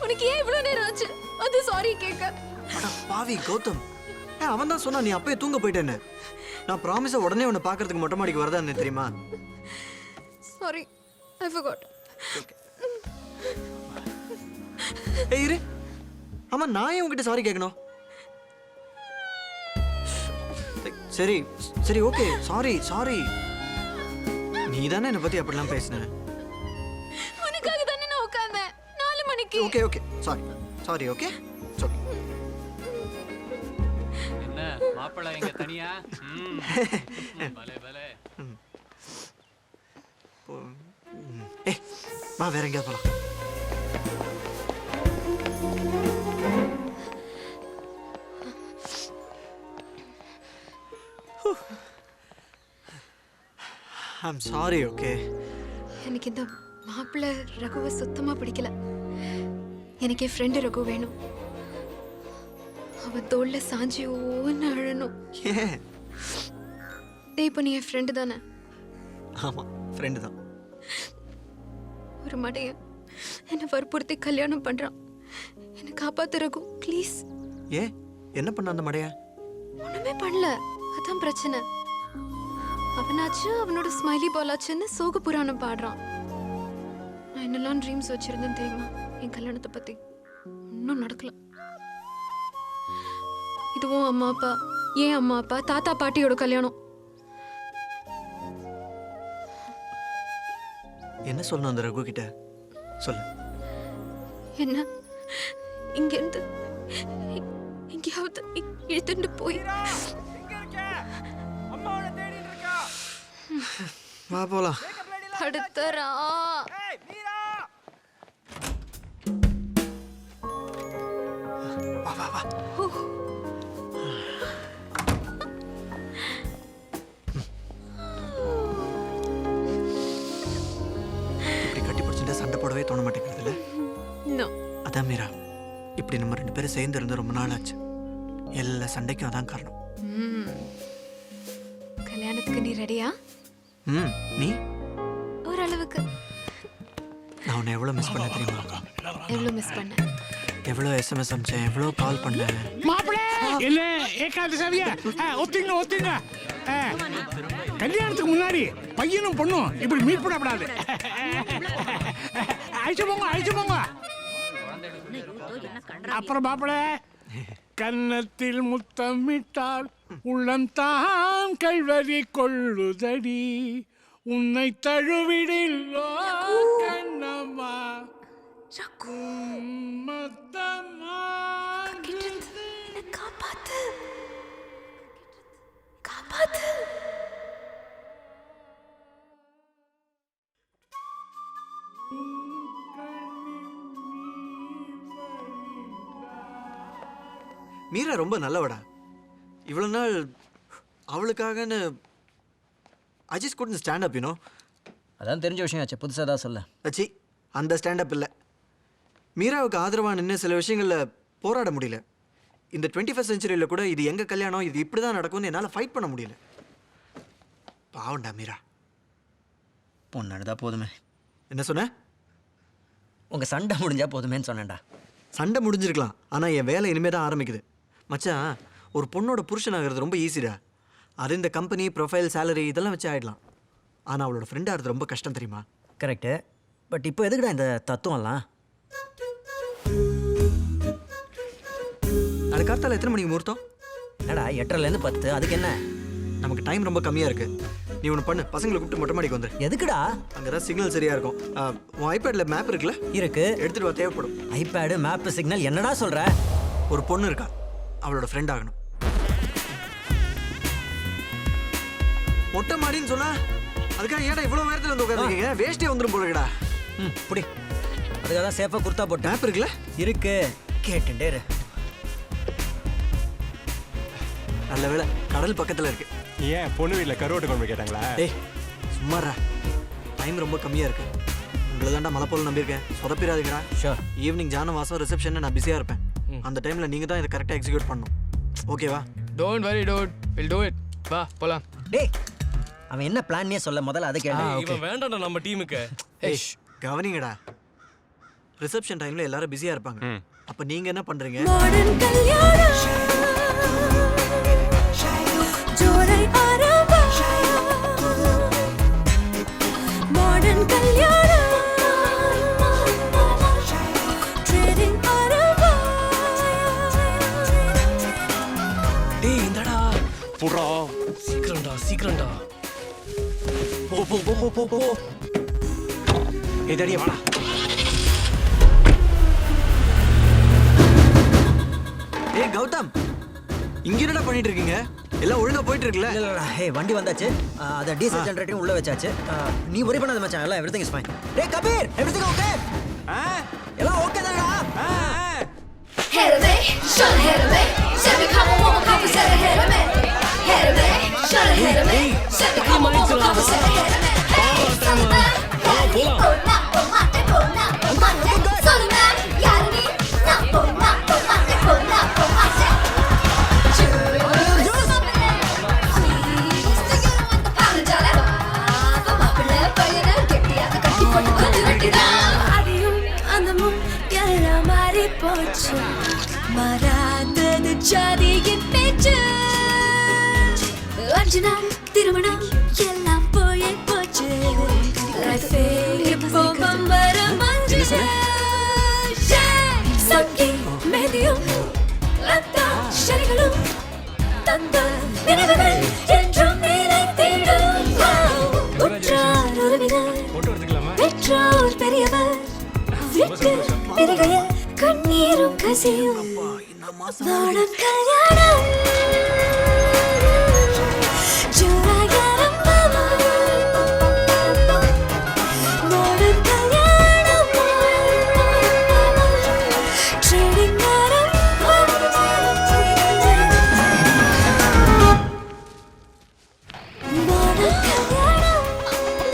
உனக்கு ஏன் இவ்வளோ நேரம் ஆச்சு அது சாரி கேட்க? அட பாவி கௌதம், அவன் தான் சொன்னா நீ அப்பயே தூங்க போயிட்டேன்னு. நான் ப்ராமிஸை உடனே உன்னை பார்க்கறதுக்கு மொட்டை மாடிக்கு வரதான்னு தெரியுமா? Sorry, I forgot. ஏய் இரு, ஆமா நான் ஏன் உங்ககிட்ட சாரி கேட்கணும்? சரி சரி ஓகே, சாரி. நீ தானே என்னை பற்றி அப்படிலாம் பேசின. உனக்காக தானே நான் உட்கார்ந்தேன் 4 மணிக்கு. Okay sorry okay. என்ன மாப்பிள்ளை இங்க தனியா? பலே பலே. ஏய் வா, வேற எங்கேயாவது போலாம். I'm sorry, okay? எனக்கு இந்த மாப்பிள்ளை ரகுவை சுத்தமாக பிடிக்கல. எனக்கு என் ஃப்ரெண்டு ரகு வேணும். அவ தோல்ல சாஞ்சி ஓன்னு அழணும். ஏன்? டேய், இப்போ நீ என் ஃப்ரெண்டு தானே? ஆமாம், ஃப்ரெண்டு தான். ஒரு மடையன் என்னை வற்புறுத்தி கல்யாணம் பண்றான். என்னை காப்பாத்து ரகு, ப்ளீஸ். ஏன்? என்ன பண்ண அந்த மடையா? ஒண்ணுமே பண்ணல, அதான் பிரச்சனை. அவனாச்சு அவனோட ஸ்மைலி பாலாச்சுன்னு சோக புராணம் பாடுறான். நான் என்னெல்லாம் ட்ரீம்ஸ் வச்சிருந்தேன் தெரியுமா என் கல்யாணத்தை பத்தி? இன்னும் நடக்கல. இதுவும் அம்மா அப்பா, ஏன் அம்மா அப்பா, தாத்தா பாட்டியோட கல்யாணம். என்ன சொல்லணும் அந்த ரகு கிட்ட? சொல்லு. என்ன இங்கிருந்து எங்கேயாவது இழுத்துட்டு போய் வா போலாம். படுத்துறா. வா வா வா. இப்படி கட்டி பிடிச்சிட்டு சண்டை போடவே தோண மாட்டேங்குதுல்ல? அதான் மீரா, இப்படி நம்ம 2 பேரும் சேர்ந்து இருந்து ரொம்ப நாள் ஆச்சு. எல்லா சண்டைக்கும் அதான் காரணம். கல்யாணத்துக்கு நீ ரெடியா? நீ? ஓரளவுக்கு. நான் உன்னை எவ்வளோ மிஸ் பண்ண தெரியுமா? எவ்வளோ மிஸ் பண்ண? எவ்வளோ SMS அனுப்பிச்சேன், எவ்வளோ கால் பண்ணேன். மாப்பிள என்ன ஏகாந்த சாவியா? ஒத்திங்க ஒத்திங்க. கல்யாணத்துக்கு முன்னாடி பையனும் பொண்ணும் இப்படி மீட் பண்ணக்கூடாது. அழிச்சு போங்க அழிச்சு போங்க. அப்புறம் மாப்பிள, கன்னத்தில் முத்தமிட்டால் உள்ளம் தான் கல்வரி கொள்ளுதடி, உன்னை தழுவிடில்லோ கண்ணம்மா மத்தம்மா. காப்பாத்து காப்பாத்து. மீரா ரொம்ப நல்லவடா. இவ்வளோ நாள் அவளுக்காகன்னு I just couldn't stand up, you know. அதான் தெரிஞ்ச விஷயம் ஆச்சு, புதுசாக தான் சொல்ல. அச்சி, அந்த ஸ்டாண்டப் இல்லை. மீராவுக்கு ஆதரவாக நின்று சில விஷயங்களில் போராட முடியல. இந்த 21st செஞ்சுரியில் கூட இது எங்கள் கல்யாணம், இது இப்படி தான் நடக்கும்னு என்னால் ஃபைட் பண்ண முடியல. பாவண்டா மீரா. பொண்ணாடுதா போதுமே. என்ன சொன்ன? உங்கள் சண்டை முடிஞ்சா போதுமேன்னு சொன்னேன்டா. சண்டை முடிஞ்சிருக்கலாம், ஆனால் என் வேலை இனிமேல் தான் ஆரம்பிக்குது. மச்சான், ஒரு பொண்ணோட புருஷன் ஆகிறது ரொம்ப ஈஸிடா. அது இந்த கம்பெனி, ப்ரொஃபைல், சேலரி இதெல்லாம் வச்சு ஆகிடலாம். ஆனால் அவளோட ஃப்ரெண்டாக ஆகிறது ரொம்ப கஷ்டம் தெரியுமா? கரெக்டு. பட் இப்போ எதுக்குடா இந்த தத்துவம்லாம்? நாளைக்கு காத்தால எத்தனை மணிக்கு முகூர்த்தம்? என்னடா 8:30லேருந்து 10, அதுக்கு என்ன? நமக்கு டைம் ரொம்ப கம்மியாக இருக்குது. நீ ஒன்று பண்ணு, பசங்களை கூப்பிட்டு மொட்டை மாடிக்கு வந்துரு. எதுக்குடா? அங்கே தான் சிக்னல் சரியாக இருக்கும். உன் ஐபேடில் மேப் இருக்குல்ல? இருக்கு. எடுத்துகிட்டு வா, தேவைப்படும். ஐபேடு, மேப்பு, சிக்னல் என்னடா சொல்கிற? ஒரு பொண்ணு இருக்கா, அவளோட ஃப்ரெண்ட் ஆகணும். மொட்டை மாடின்னு சொன்னா அதுக்காக ஏடா இவ்வளோ நேரத்தில் வந்து உட்காந்துருக்கீங்க? வேஸ்ட்டே வந்துடும் போலடா. புடி. அதுக்காக தான் சேஃபாக குர்த்தா போட்டு. மேப் இருக்குல்ல? இருக்கு, கேட்டுட்டே இரு. நல்ல வேலை, கடல் பக்கத்தில் இருக்கு. ஏன் பொண்ணு வீட்டில் கருவாட்டு குழம்பு கேட்டாங்களா? டேய் சும்மாடா, டைம் ரொம்ப கம்மியாக இருக்கு. உங்களை தாண்டா மலை போல நம்பியிருக்கேன், சொதப்பிடாதீங்கடா. ஷோர். ஈவினிங் ஜானவாசம் ரிசப்ஷன் நான் பிஸியாக இருப்பேன். அந்த டைமில் நீங்கள் தான் இதை கரெக்டாக எக்ஸிக்யூட் பண்ணணும். ஓகேவா? Don't worry dude, will do it. வா போலாம். டேய், அவன் என்ன பிளான்னே சொல்ல, முதல்ல அதை கேளு. இவன் வேண்டாம்டா நம்ம டீமுக்கு. ஏய் கவனிங்கடா, ரிசப்ஷன் டைமில் எல்லாரும் பிஸியாக இருப்பாங்க. அப்போ நீங்கள் என்ன பண்ணுறீங்க? டேய் இந்தடா புறா, சீக்கிரம்டா சீக்கிரம்டா. போ போ போ போ போ போ. ஏதடியே வாடா. ஏய் கௌதம், இங்க என்னடா பண்ணிட்டு இருக்கீங்க? எல்லாம் ஒழுங்கா போயிட்டு இருக்குல்ல? இல்ல ஹே, வண்டி வந்தாச்சு. அத டீசல் ஜெனரேட்டர் உள்ள வச்சாச்சு. நீ worry பண்ணாத மச்சான், எல்லாம் everything is fine. டேய் கபீர், everything okay? எல்லாம் ஓகே தானடா? Head of me, shut head of me. Send me come on, come and set ahead of me. Head of me, shut head of me. Send me come on, come and set ahead of me. Hey, Solomon, Yarni, Solomon, Yarni, Solomon, Yarni, போச்சு மாறாதது ஜாதியின் பேச்சு அர்ஜுனா திருமணம் எல்லாம் போயே போச்சு லைஃபே இப்போ பம்பரம் மஞ்சு சங்கி மேதியும் லத்தா ஷரிகளும் தந்த நினைவுகள் என்றும் மேலே தேடும் உற்றார் உறவினர் பெற்றோர் பெரியவர் விட்டு பிறகைய கண்ணீரும் கசியும் வாழும் கல்யாணம் ஜோராயாரம் மாமா வாழும் கல்யாணம் ட்ரெடிங் நேரம் வாழும் கல்யாணம்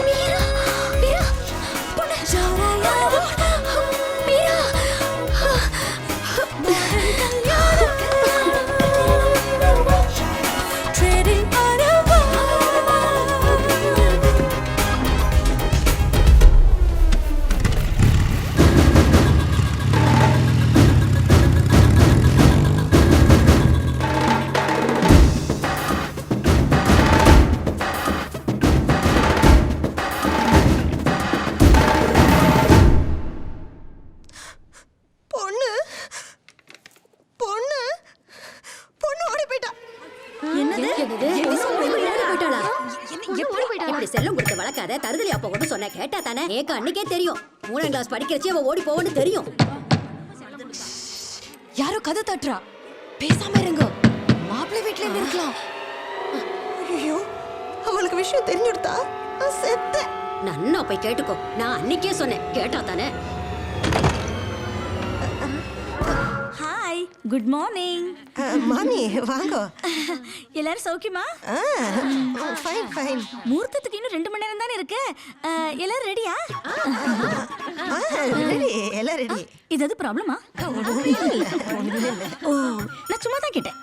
மீரா மீரா பொண்ணு ஜோராயாரம் மீரா ட்ரெடிங் பொண்ணு பொண்ணு பொண்ணு ஓடி போயிட்டா. இப்படி செல்லம் கொடுத்து வளர்க்காத தருதலி அப்ப கூட சொன்ன கேட்டா தானே ஏக்க அன்னைக்கே தெரியும் 3ஆம் கிளாஸ் படிக்கிறச்சு அவ ஓடி போவோன்னு தெரியும். யாரோ கதை தட்டுறா, பேசாம இருங்க. மாப்பிள்ளை வீட்ல இருந்து இருக்கலாம். ஐயோ அவளுக்கு விஷயம் தெரிஞ்சுடுதா செத்த. நன்னா போய் கேட்டுக்கோ, நான் அன்னைக்கே சொன்னேன் கேட்டா தானே. Hi, good morning. மாமி வாங்க. எல்லாரும் சௌக்கியமா? Fine fine. முகூர்த்தத்துக்கு இன்னும் 2 மணி நேரம் தானே இருக்கு. எல்லாரும் ரெடியா? ரெடி, எல்லாம் ரெடி. ஏதாவது ப்ராப்ளமா? ஓ, நான் சும்மா தான் கேட்டேன்.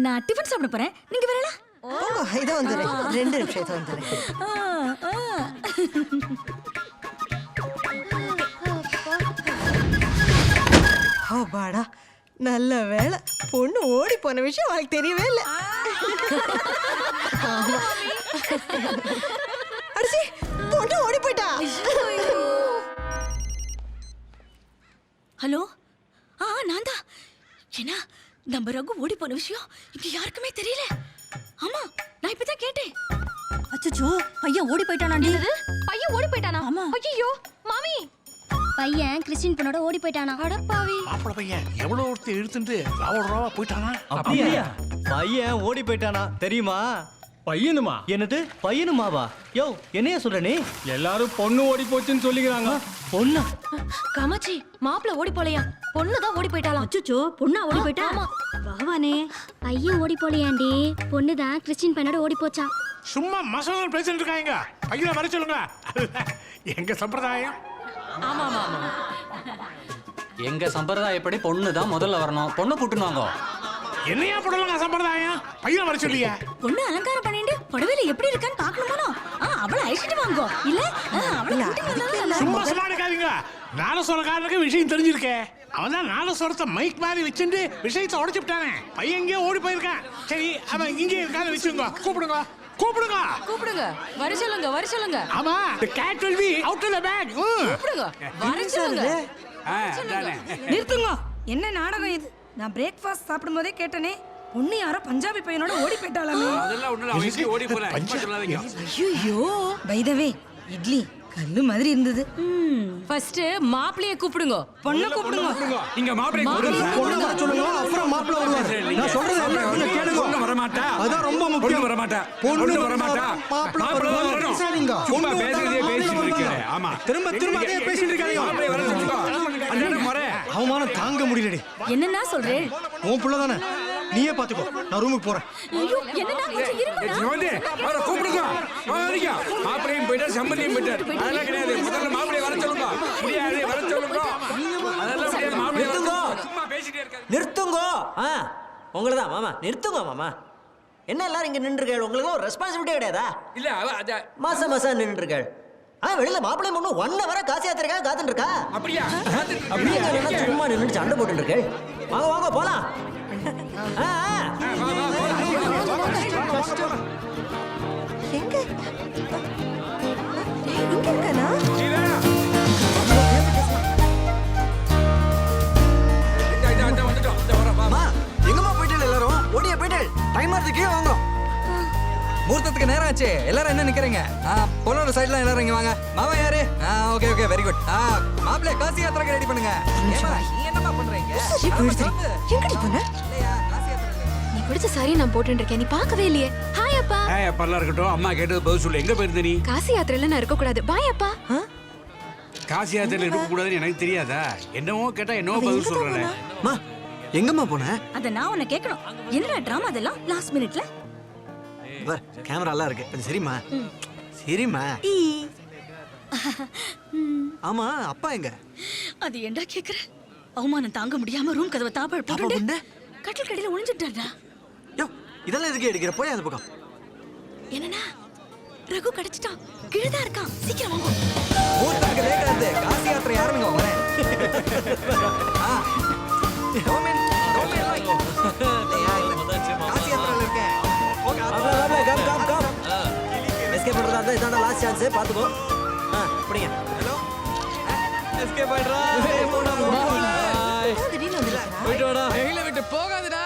நான் டிஃபன் சாப்பிட போறேன், நீங்க வரலாம்? இதோ வந்துடுறேன், 2 நிமிஷம் வந்துடுறேன். பாடா நல்ல வேலை, பொண்ணு ஓடி போன விஷயம் அவளுக்கு தெரியவே இல்லை. அடிச்சி பொண்ணு ஓடி போயிட்டா. ஹலோ, நான் தான். என்ன நம்ம ரகு ஓடி போன விஷயம் இங்க யாருக்குமே தெரியல. ஆமா, நான் இப்பதான் கேட்டேன். அச்சச்சோ, பையன் ஓடி போயிட்டானாண்டி. பையன் ஓடி போயிட்டானா? ஆமா. ஐயோ மாமி, பையன் கிறிஸ்டின் பொண்ணோட ஓடி போயிட்டானா. அடப்பாவி. மாப்பிள்ளை பையன் எவ்வளவு ஒருத்தி இழுத்துட்டு ராவா போயிட்டானா? அப்படியா? பையன் ஓடி போயிட்டானா தெரியுமா? பையனுமா? என்னது பையனுமாவா? யோ என்னைய சொல்ற நீ? எல்லாரும் பொண்ணு ஓடி போச்சுன்னு சொல்லிக்கிறாங்க. பொண்ணா? காமாட்சி, மாப்பிள்ளை ஓடி போலையா, பொண்ணு தான் ஓடி போயிட்டாளாம். அச்சச்சோ, பொண்ணா ஓடி போயிட்டா? பகவானே, பையன் ஓடி போலையாண்டி, பொண்ணு தான் கிறிஸ்டின் பையனோட ஓடி போச்சா. சும்மா மசாலா பேசிட்டு இருக்காங்க. பையனை வர சொல்லுங்க. எங்க சம்பிரதாயம். ஆமா ஆமா ஆமா. எங்க சம்பிரதாயப்படி பொண்ணு தான் முதல்ல வரணும். பொண்ணு கூட்டுன்னு வாங்க. என்னையா போடலாம் சம்பிரதாயம்? பையனை வர சொல்லியா? பொண்ணு அலங்காரம் பண்ணிட்டு புடவையில எப்படி இருக்கான்னு பார்க்கணுமோ. அவளை அழைச்சிட்டு வாங்கோ. இல்ல அவளை கூட்டிட்டு வந்தா நல்லா சும்மா இருக்கும். சமாளிக்காதீங்க. நாலசோரக்காரனுக்கு விஷயம் தெரிஞ்சிருக்கேன். அவன் தான் நாலசோரத்தை மைக் மாதிரி வச்சுட்டு விஷயத்தை உடைச்சுட்டானே. பையன் எங்கேயோ ஓடி போயிருக்கான். சரி, அவன் இங்கே இருக்கான்னு வச்சுங்க. கூப்பிடுங்க கூப்பிடுங்க கூப்பிடுங்க, வர சொல்லுங்க, வர சொல்லுங்க. ஆமா, the cat will be out of the bag. கூப்பிடுங்க, வர சொல்லுங்க. நிறுத்துங்க. என்ன நாடகம் இது? நான் பிரேக்ஃபாஸ்ட் சாப்பிடும் போதே கேட்டனே, பொண்ணு யாரோ பஞ்சாபி பையனோட ஓடி போயிட்டாளாமே. அதெல்லாம் ஒண்ணு இல்ல, அவன் எங்கேயோ ஓடி போறான். சும்மா சொல்லாதீங்க. ஐயோ, பை த வே, இட்லி கல்லு மாதிரி இருந்தது. ஃபர்ஸ்ட் மாப்பிளைய கூப்பிடுங்க, பொண்ணு கூப்பிடுங்க. நீங்க மாப்பிள்ளை கூப்பிடுங்க. பொண்ணு வர சொல்லுங்க, அப்புறம் மாப்பிள்ளை வருவாரு. நான் சொல்றது எல்லாம் கொஞ்சம் கேளுங்க. பொண்ணு வர மாட்டா. அதான் ரொம்ப முக்கியம். பொண்ணு வர மாட்டா. பொண்ணு வர மாட்டா. மாப்பிள்ளை வரணும். பேசாதீங்க. சும்மா பொண்ணு பேசுறதே பேசிட்டு இருக்கீங்க. ஆமா. திரும்ப அதே பேசிட்டு இருக்காங்க. மாப்பிள்ளை வர சொல்லுங்க. அதானே முறை. அவமானம் தாங்க முடியலடி. என்னன்னா சொல்றேன்? உன் புள்ள தானே, நீயே பாத்துக்கோ. நான் ரூமுக்கு போறேன். ஐயோ, என்னன்னா கொஞ்சம் இருங்கடா. ஜோதி, வர கூப்பிடுங்க. வாங்க. மாப்பிள்ளையும் போயிட்டார், சம்பந்தியும் போயிட்டார். அதெல்லாம் கிடையாது. முதல்ல மாப்பிள்ளையை வர சொல்லுங்க. முடியாது, வர சொல்லுங்க. அதெல்லாம் முடியாது. மாப்பிள்ளையை வர சொல்லுங்க. சும்மா பேசிட்டே இருக்காது. நிறுத்துங்கோ. உங்களை தான் மாமா, நிறுத்துங்க மாமா. என்ன எல்லாரும் இங்க நின்றுகள்? உங்களுக்கு ஒரு ரெஸ்பான்சிபிலிட்டி கிடையாதா? இல்ல, மாசம் நின்றுகள். வெளியில மாப்பிள்ளை பொண்ணு 1 hour காசி யாத்திரைக்காக காத்துட்டு இருக்கா. அப்படியா? அப்படியே என்ன சும்மா நின்று சண்டை போட்டு இருக்கேள். வாங்க வாங்க போலாம். எங்க இங்க இருக்கானா? எங்கம்மா போயிட்டு எல்லாரும் ஓடியா போயிட்டு டைம் ஆகுது கீழே வாங்க. முகூர்த்தத்துக்கு நேரம் ஆச்சு. எல்லாரும் என்ன நிக்கிறீங்க? பொண்ணோட சைடுல எல்லாரும் இங்க வாங்க. மாமா யாரு? Okay okay very good. மாப்பிள்ளை காசி யாத்திரைக்கு ரெடி பண்ணுங்க. ஏமா நீ என்னமா பண்றீங்க? எங்கடி போன? நீ பிடிச்ச சாரி நான் போட்டுட்டு இருக்கேன். நீ பார்க்கவே இல்லையே. ஹாய் அப்பா. ஏய் அப்பலாம் இருக்கட்டும். அம்மா கேட்டது பதில் சொல்லு. எங்க போயிருந்த நீ? காசி யாத்திரையில நான் இருக்க கூடாது. பாய் அப்பா. காசி யாத்திரையில இருக்க கூடாதுன்னு எனக்கு தெரியாதா? என்னவோ கேட்டா என்னவோ பதில் சொல்றேன். அம்மா எங்கம்மா போன? அத நான் உன்னை கேட்கணும். என்னடா டிராமா அதெல்லாம் லாஸ்ட் மினிட்ல? கேமரா எல்லாம் இருக்கு. கொஞ்சம் சரிம்மா. சரிம்மா. ஆமா அப்பா எங்க? அது ஏன்டா கேக்குற? அவமானம் தாங்க முடியாம ரூம் கதவை தாப்பாடு போட்டு கட்டில் கடையில ஒளிஞ்சிட்டாரா? யோ இதெல்லாம் எதுக்கு எடுக்கிற? போய் அந்த பக்கம். என்னன்னா ரகு கிடைச்சிட்டான். கீழதான் இருக்கான். சீக்கிரம் வாங்க. முகூர்த்தத்துக்கு லேட் ஆகுது. காசி யாத்திரை ஆரம்பிங்க. வரேன். காசி யாத்திரையில இருக்கேன். எஸ்கேப் பண்றதா இருந்தா இதாண்டா லாஸ்ட் சான்ஸ். பாத்துக்கோ. அப்படிங்க. ஹலோ எஸ்கேப் ஆயிடுறா. திடீர்னு வந்துடா. போயிட்டு வாடா. எங்களை விட்டு போகாதடா.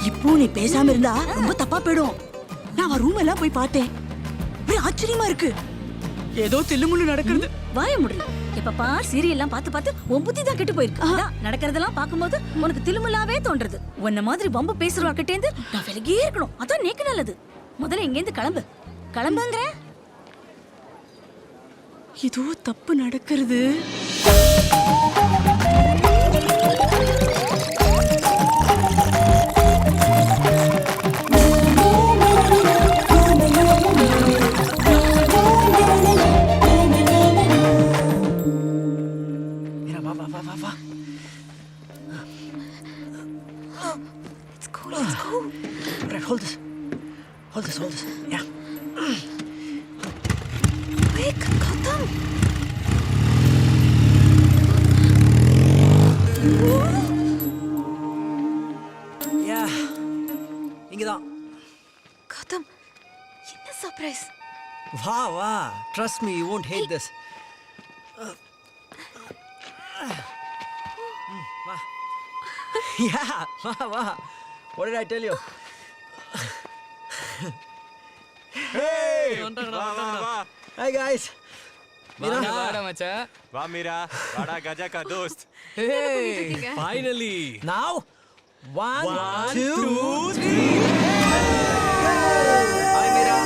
இப்போ நீ பேசாம இருந்தா ரொம்ப தப்பா போயிடும். நான் ரூம் எல்லாம் போய் பார்த்தேன். ஒரே ஆச்சரியமா இருக்கு. ஏதோ தில்லுமுள்ளு நடக்கிறது. வாய முடி. எப்ப பார் சீரியல் எல்லாம் பார்த்து பார்த்து உன் புத்தி தான் கெட்டு போயிருக்கு. அதான் நடக்கிறதெல்லாம் பார்க்கும்போது உனக்கு தில்லுமுள்ளாவே தோன்றது. உன்ன மாதிரி வம்பு பேசுறவர்கிட்ட இருந்து நான் விலகியே இருக்கணும். அதான் நேக்கு நல்லது. முதல்ல இங்க இருந்து கிளம்பு. கிளம்புங்கிற ஏதோ தப்பு நடக்கிறது. Hold this. Hold this. Hold this. Yeah. Wait, Gautam. Yeah. இங்கதான். Gautam, என்ன சர்ப்ரைஸ்? வா வா. Trust me, you won't hate this. வா. Yeah, வா வா. What did I tell you? Hey! Hi guys. Mira. வாடா மச்சான். வா மீரா. வாடா கஜா கா Dost. Hey! Finally. Now 1 2 3. Hi Mira.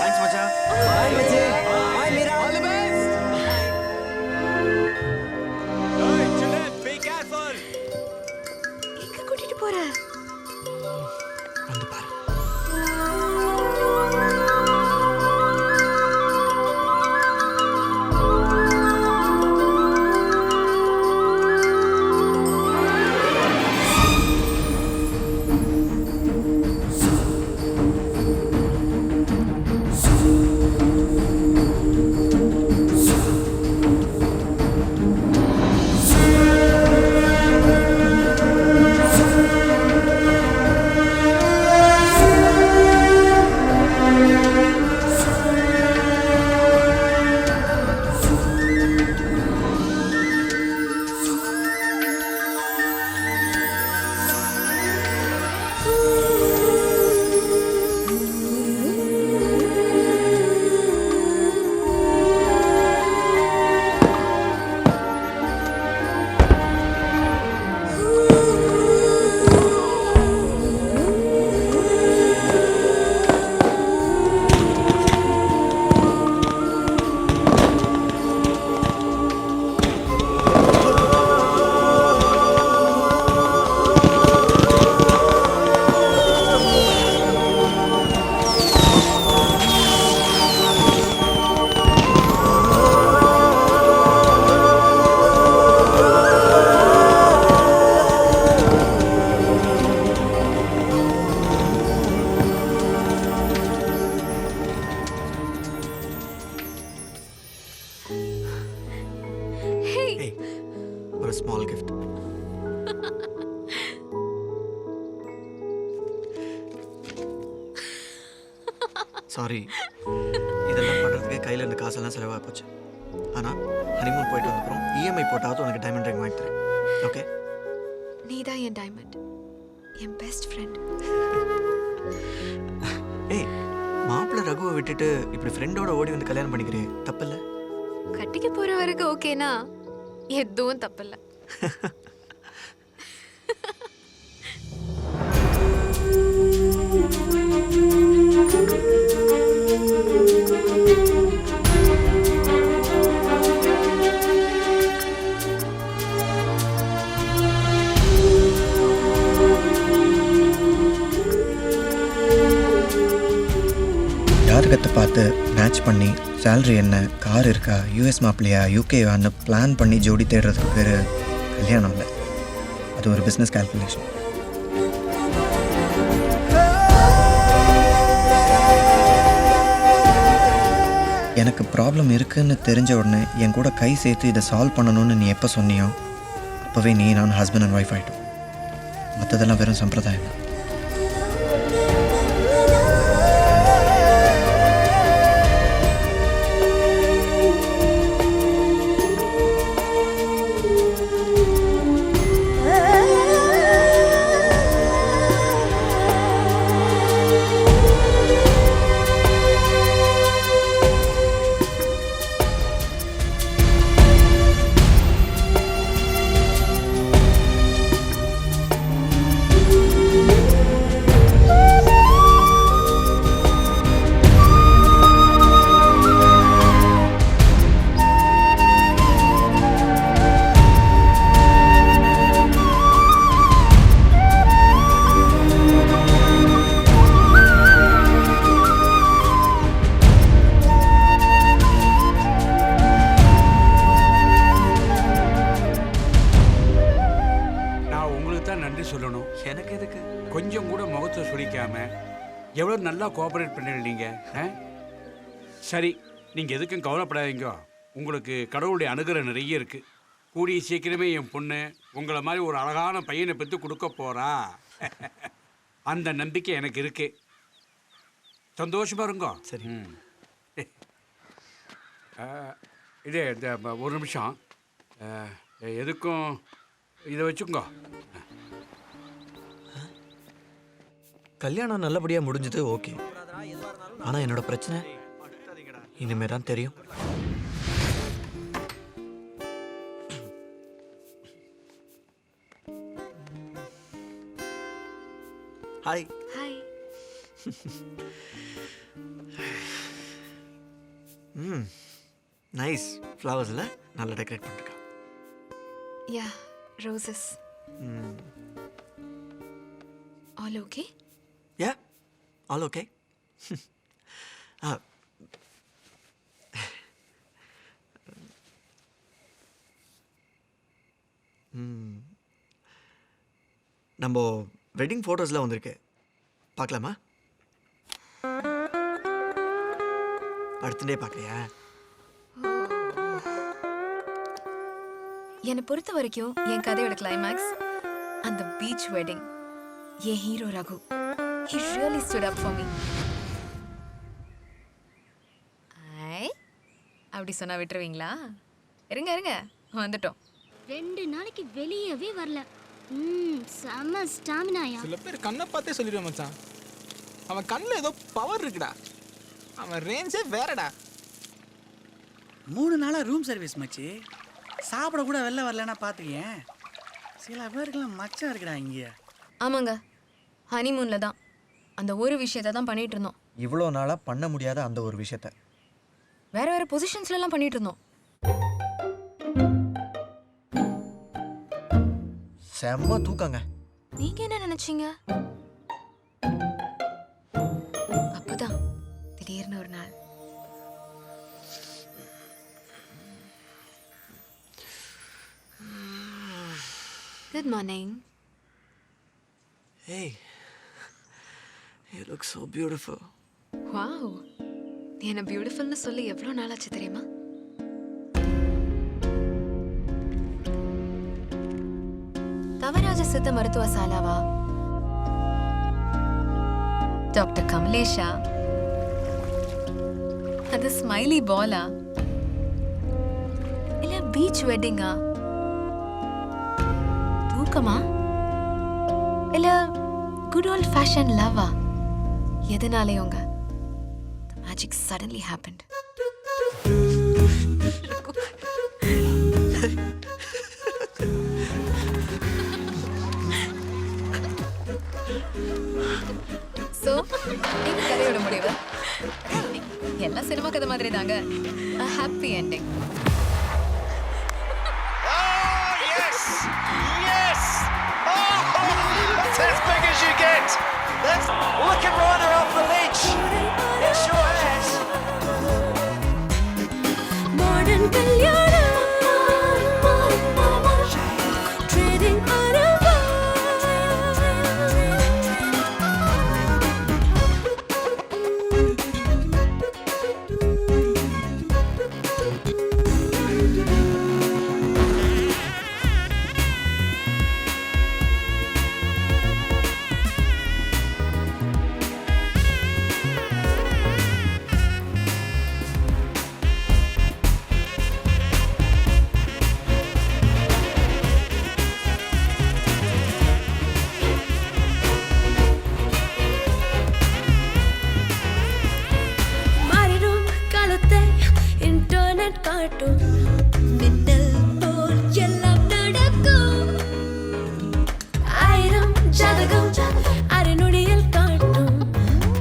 Thanks மச்சான். Bye மச்சி. Bye Mira. All the best. Hey children, be careful. எங்க கூட்டிட்டு போற? வந்து பாரு. Small gift. சாரி, இதெல்லாம் பண்ணுறதுக்கு கையில் இருந்த காசெல்லாம் செலவாக போச்சு. ஆனால் ஹனிமூன் போயிட்டு வந்தப்புறம் இஎம்ஐ போட்டாவது உனக்கு டைமண்ட் ரிங் வாங்கி தரேன். ஓகே? நீ தான் என் டைமண்ட், என் பெஸ்ட் ஃப்ரெண்ட். ஏய், மாப்பிள்ளை ரகுவை விட்டுட்டு இப்படி ஃப்ரெண்டோட ஓடி வந்து கல்யாணம் பண்ணிக்கிறேன், தப்பில்லை? கட்டிக்க போற வரைக்கும் ஓகேனா எதுவும் தப்பில்லை. ஜாதகத்தை பார்த்து மேட்ச் பண்ணி சேலரி என்ன, கார் இருக்கா, யூஎஸ் மாப்பிள்ளையா, யூகேவான்னு பிளான் பண்ணி ஜோடி தேடுறதுக்கு பேர் கல்யாணம் இல்லை. அது ஒரு பிஸ்னஸ் கால்குலேஷன். எனக்கு ப்ராப்ளம் இருக்குன்னு தெரிஞ்ச உடனே என் கூட கை சேர்த்து இதை சால்வ் பண்ணணும்னு நீ எப்போ சொன்னியோ அப்போவே நீ நான் ஹஸ்பண்ட் அண்ட் ஒய்ஃப் ஆகிட்டோம். மற்றதெல்லாம் வெறும் சம்பிரதாயம் தான். சொல்லணும். எனக்கு எதுக்கு? கொஞ்சம் கூட முகத்தை சுழிக்காம எவ்வளோ நல்லா கோஆபரேட் பண்ணிருந்தீங்க. சரி, நீங்கள் எதுக்கும் கவலைப்படாதீங்க. உங்களுக்கு கடவுளுடைய அனுகிரகம் நிறைய இருக்குது. கூடிய சீக்கிரமே என் பொண்ணு உங்களை மாதிரி ஒரு அழகான பையனை பெற்று கொடுக்க போகிறா. அந்த நம்பிக்கை எனக்கு இருக்கு. சந்தோஷமாக இருங்கோ. சரி. இதே இந்த ஒரு நிமிஷம் எதுக்கும் இதை வச்சுக்கோங்க. கல்யாணம் நல்லபடியாக முடிஞ்சது, ஓகே. ஆனால் என்னோட பிரச்சனை இனிமே தான் தெரியும். ஹாய். ஹாய். நைஸ் ஃப்ளவர்ஸில் நல்லா டெக்கரேட் பண்ணிருக்கா. Yeah, roses. All okay? Yeah, all okay. நம்ம வெட்டிங் ஃபோட்டோஸில் வந்திருக்கு, பார்க்கலாமா? அடுத்தே பார்க்கலையா? என்னை பொறுத்த வரைக்கும் என் கதையோட கிளைமேக்ஸ் அந்த beach wedding. N hero Raghu, he really stood up for me. அப்படி சொன்னா விட்டுருவீங்களா? இருங்க இருங்க, வந்துட்டோம். 2 நாளைக்கு வெளியவே வரல. செம ஸ்டாமினாயா. சில பேர் கண்ணை பார்த்தே சொல்லிடுவேன் மச்சான். அவன் கண்ணில் ஏதோ பவர் இருக்குடா. அவன் ரேஞ்சே வேறடா. 3 நாளாக ரூம் சர்வீஸ் மச்சி. சாப்பிட கூட வெளில வரலன்னா பார்த்துக்கேன். சில பேருக்குலாம் மச்சம் இருக்குடா இங்கே. ஆமாங்க, ஹனிமூனில் தான் அந்த ஒரு விஷயத்தை தான் பண்ணிட்டு இருந்தோம். இவ்வளோ நாளாக பண்ண முடியாத அந்த ஒரு விஷயத்த வேற வேற பொசிஷன்ஸ்லாம் பண்ணிட்டு இருந்தோம். செம்ம தூக்கங்க. நீங்க என்ன நினைச்சீங்க? அப்பதான் திடீர்னு ஒரு நாள் Good morning. Hey, you look so beautiful. Wow. நீ என்ன பியூட்டிஃபுல்னு சொல்லி எவ்வளோ நாளாச்சு தெரியுமா? நவராஜ சித்த மருத்துவ சாலாவா, டாக்டர் கமலேஷா, அது ஸ்மைலி பாலா, இல்ல பீச் வெட்டிங்கா, தூக்கமா, இல்ல குட் ஓல்ட் ஃபேஷன் லவ்வா? எதனாலயோங்க மேஜிக் சடன்லி ஹேப்பன்ட்? சோ இந்த கதையோட முடிவு எல்லா சினிமா கதை மாதிரி தாங்க, happy ending. That's as big as you get. That's looking right off the ledge. It sure has. Modern Kalyana. Trading Arava. மாறிடும் காலத்தை இன்டர்நெட் காட்டும், மின்னல் போல் எல்லாம் நடக்கும். 1000 ஜாதகம் அரை நொடியில் காட்டும்,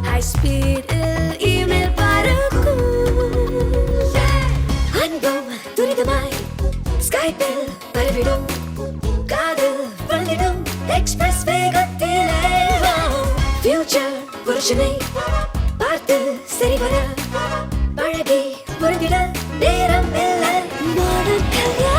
ஹை ஸ்பீடில் இமெயில் பறக்கும். அன்பம் துரிதமாய் ஸ்கைப்பில் பரவிடும், காதல் வளர்ந்திடும் எக்ஸ்பிரஸ் வேகத்திலே. ஃபியூச்சர் புருஷனை பார்த்து சரிவர பழகி முறிந்திட நேரம் இல்லை. மாடர்ன் கல்யாணம்.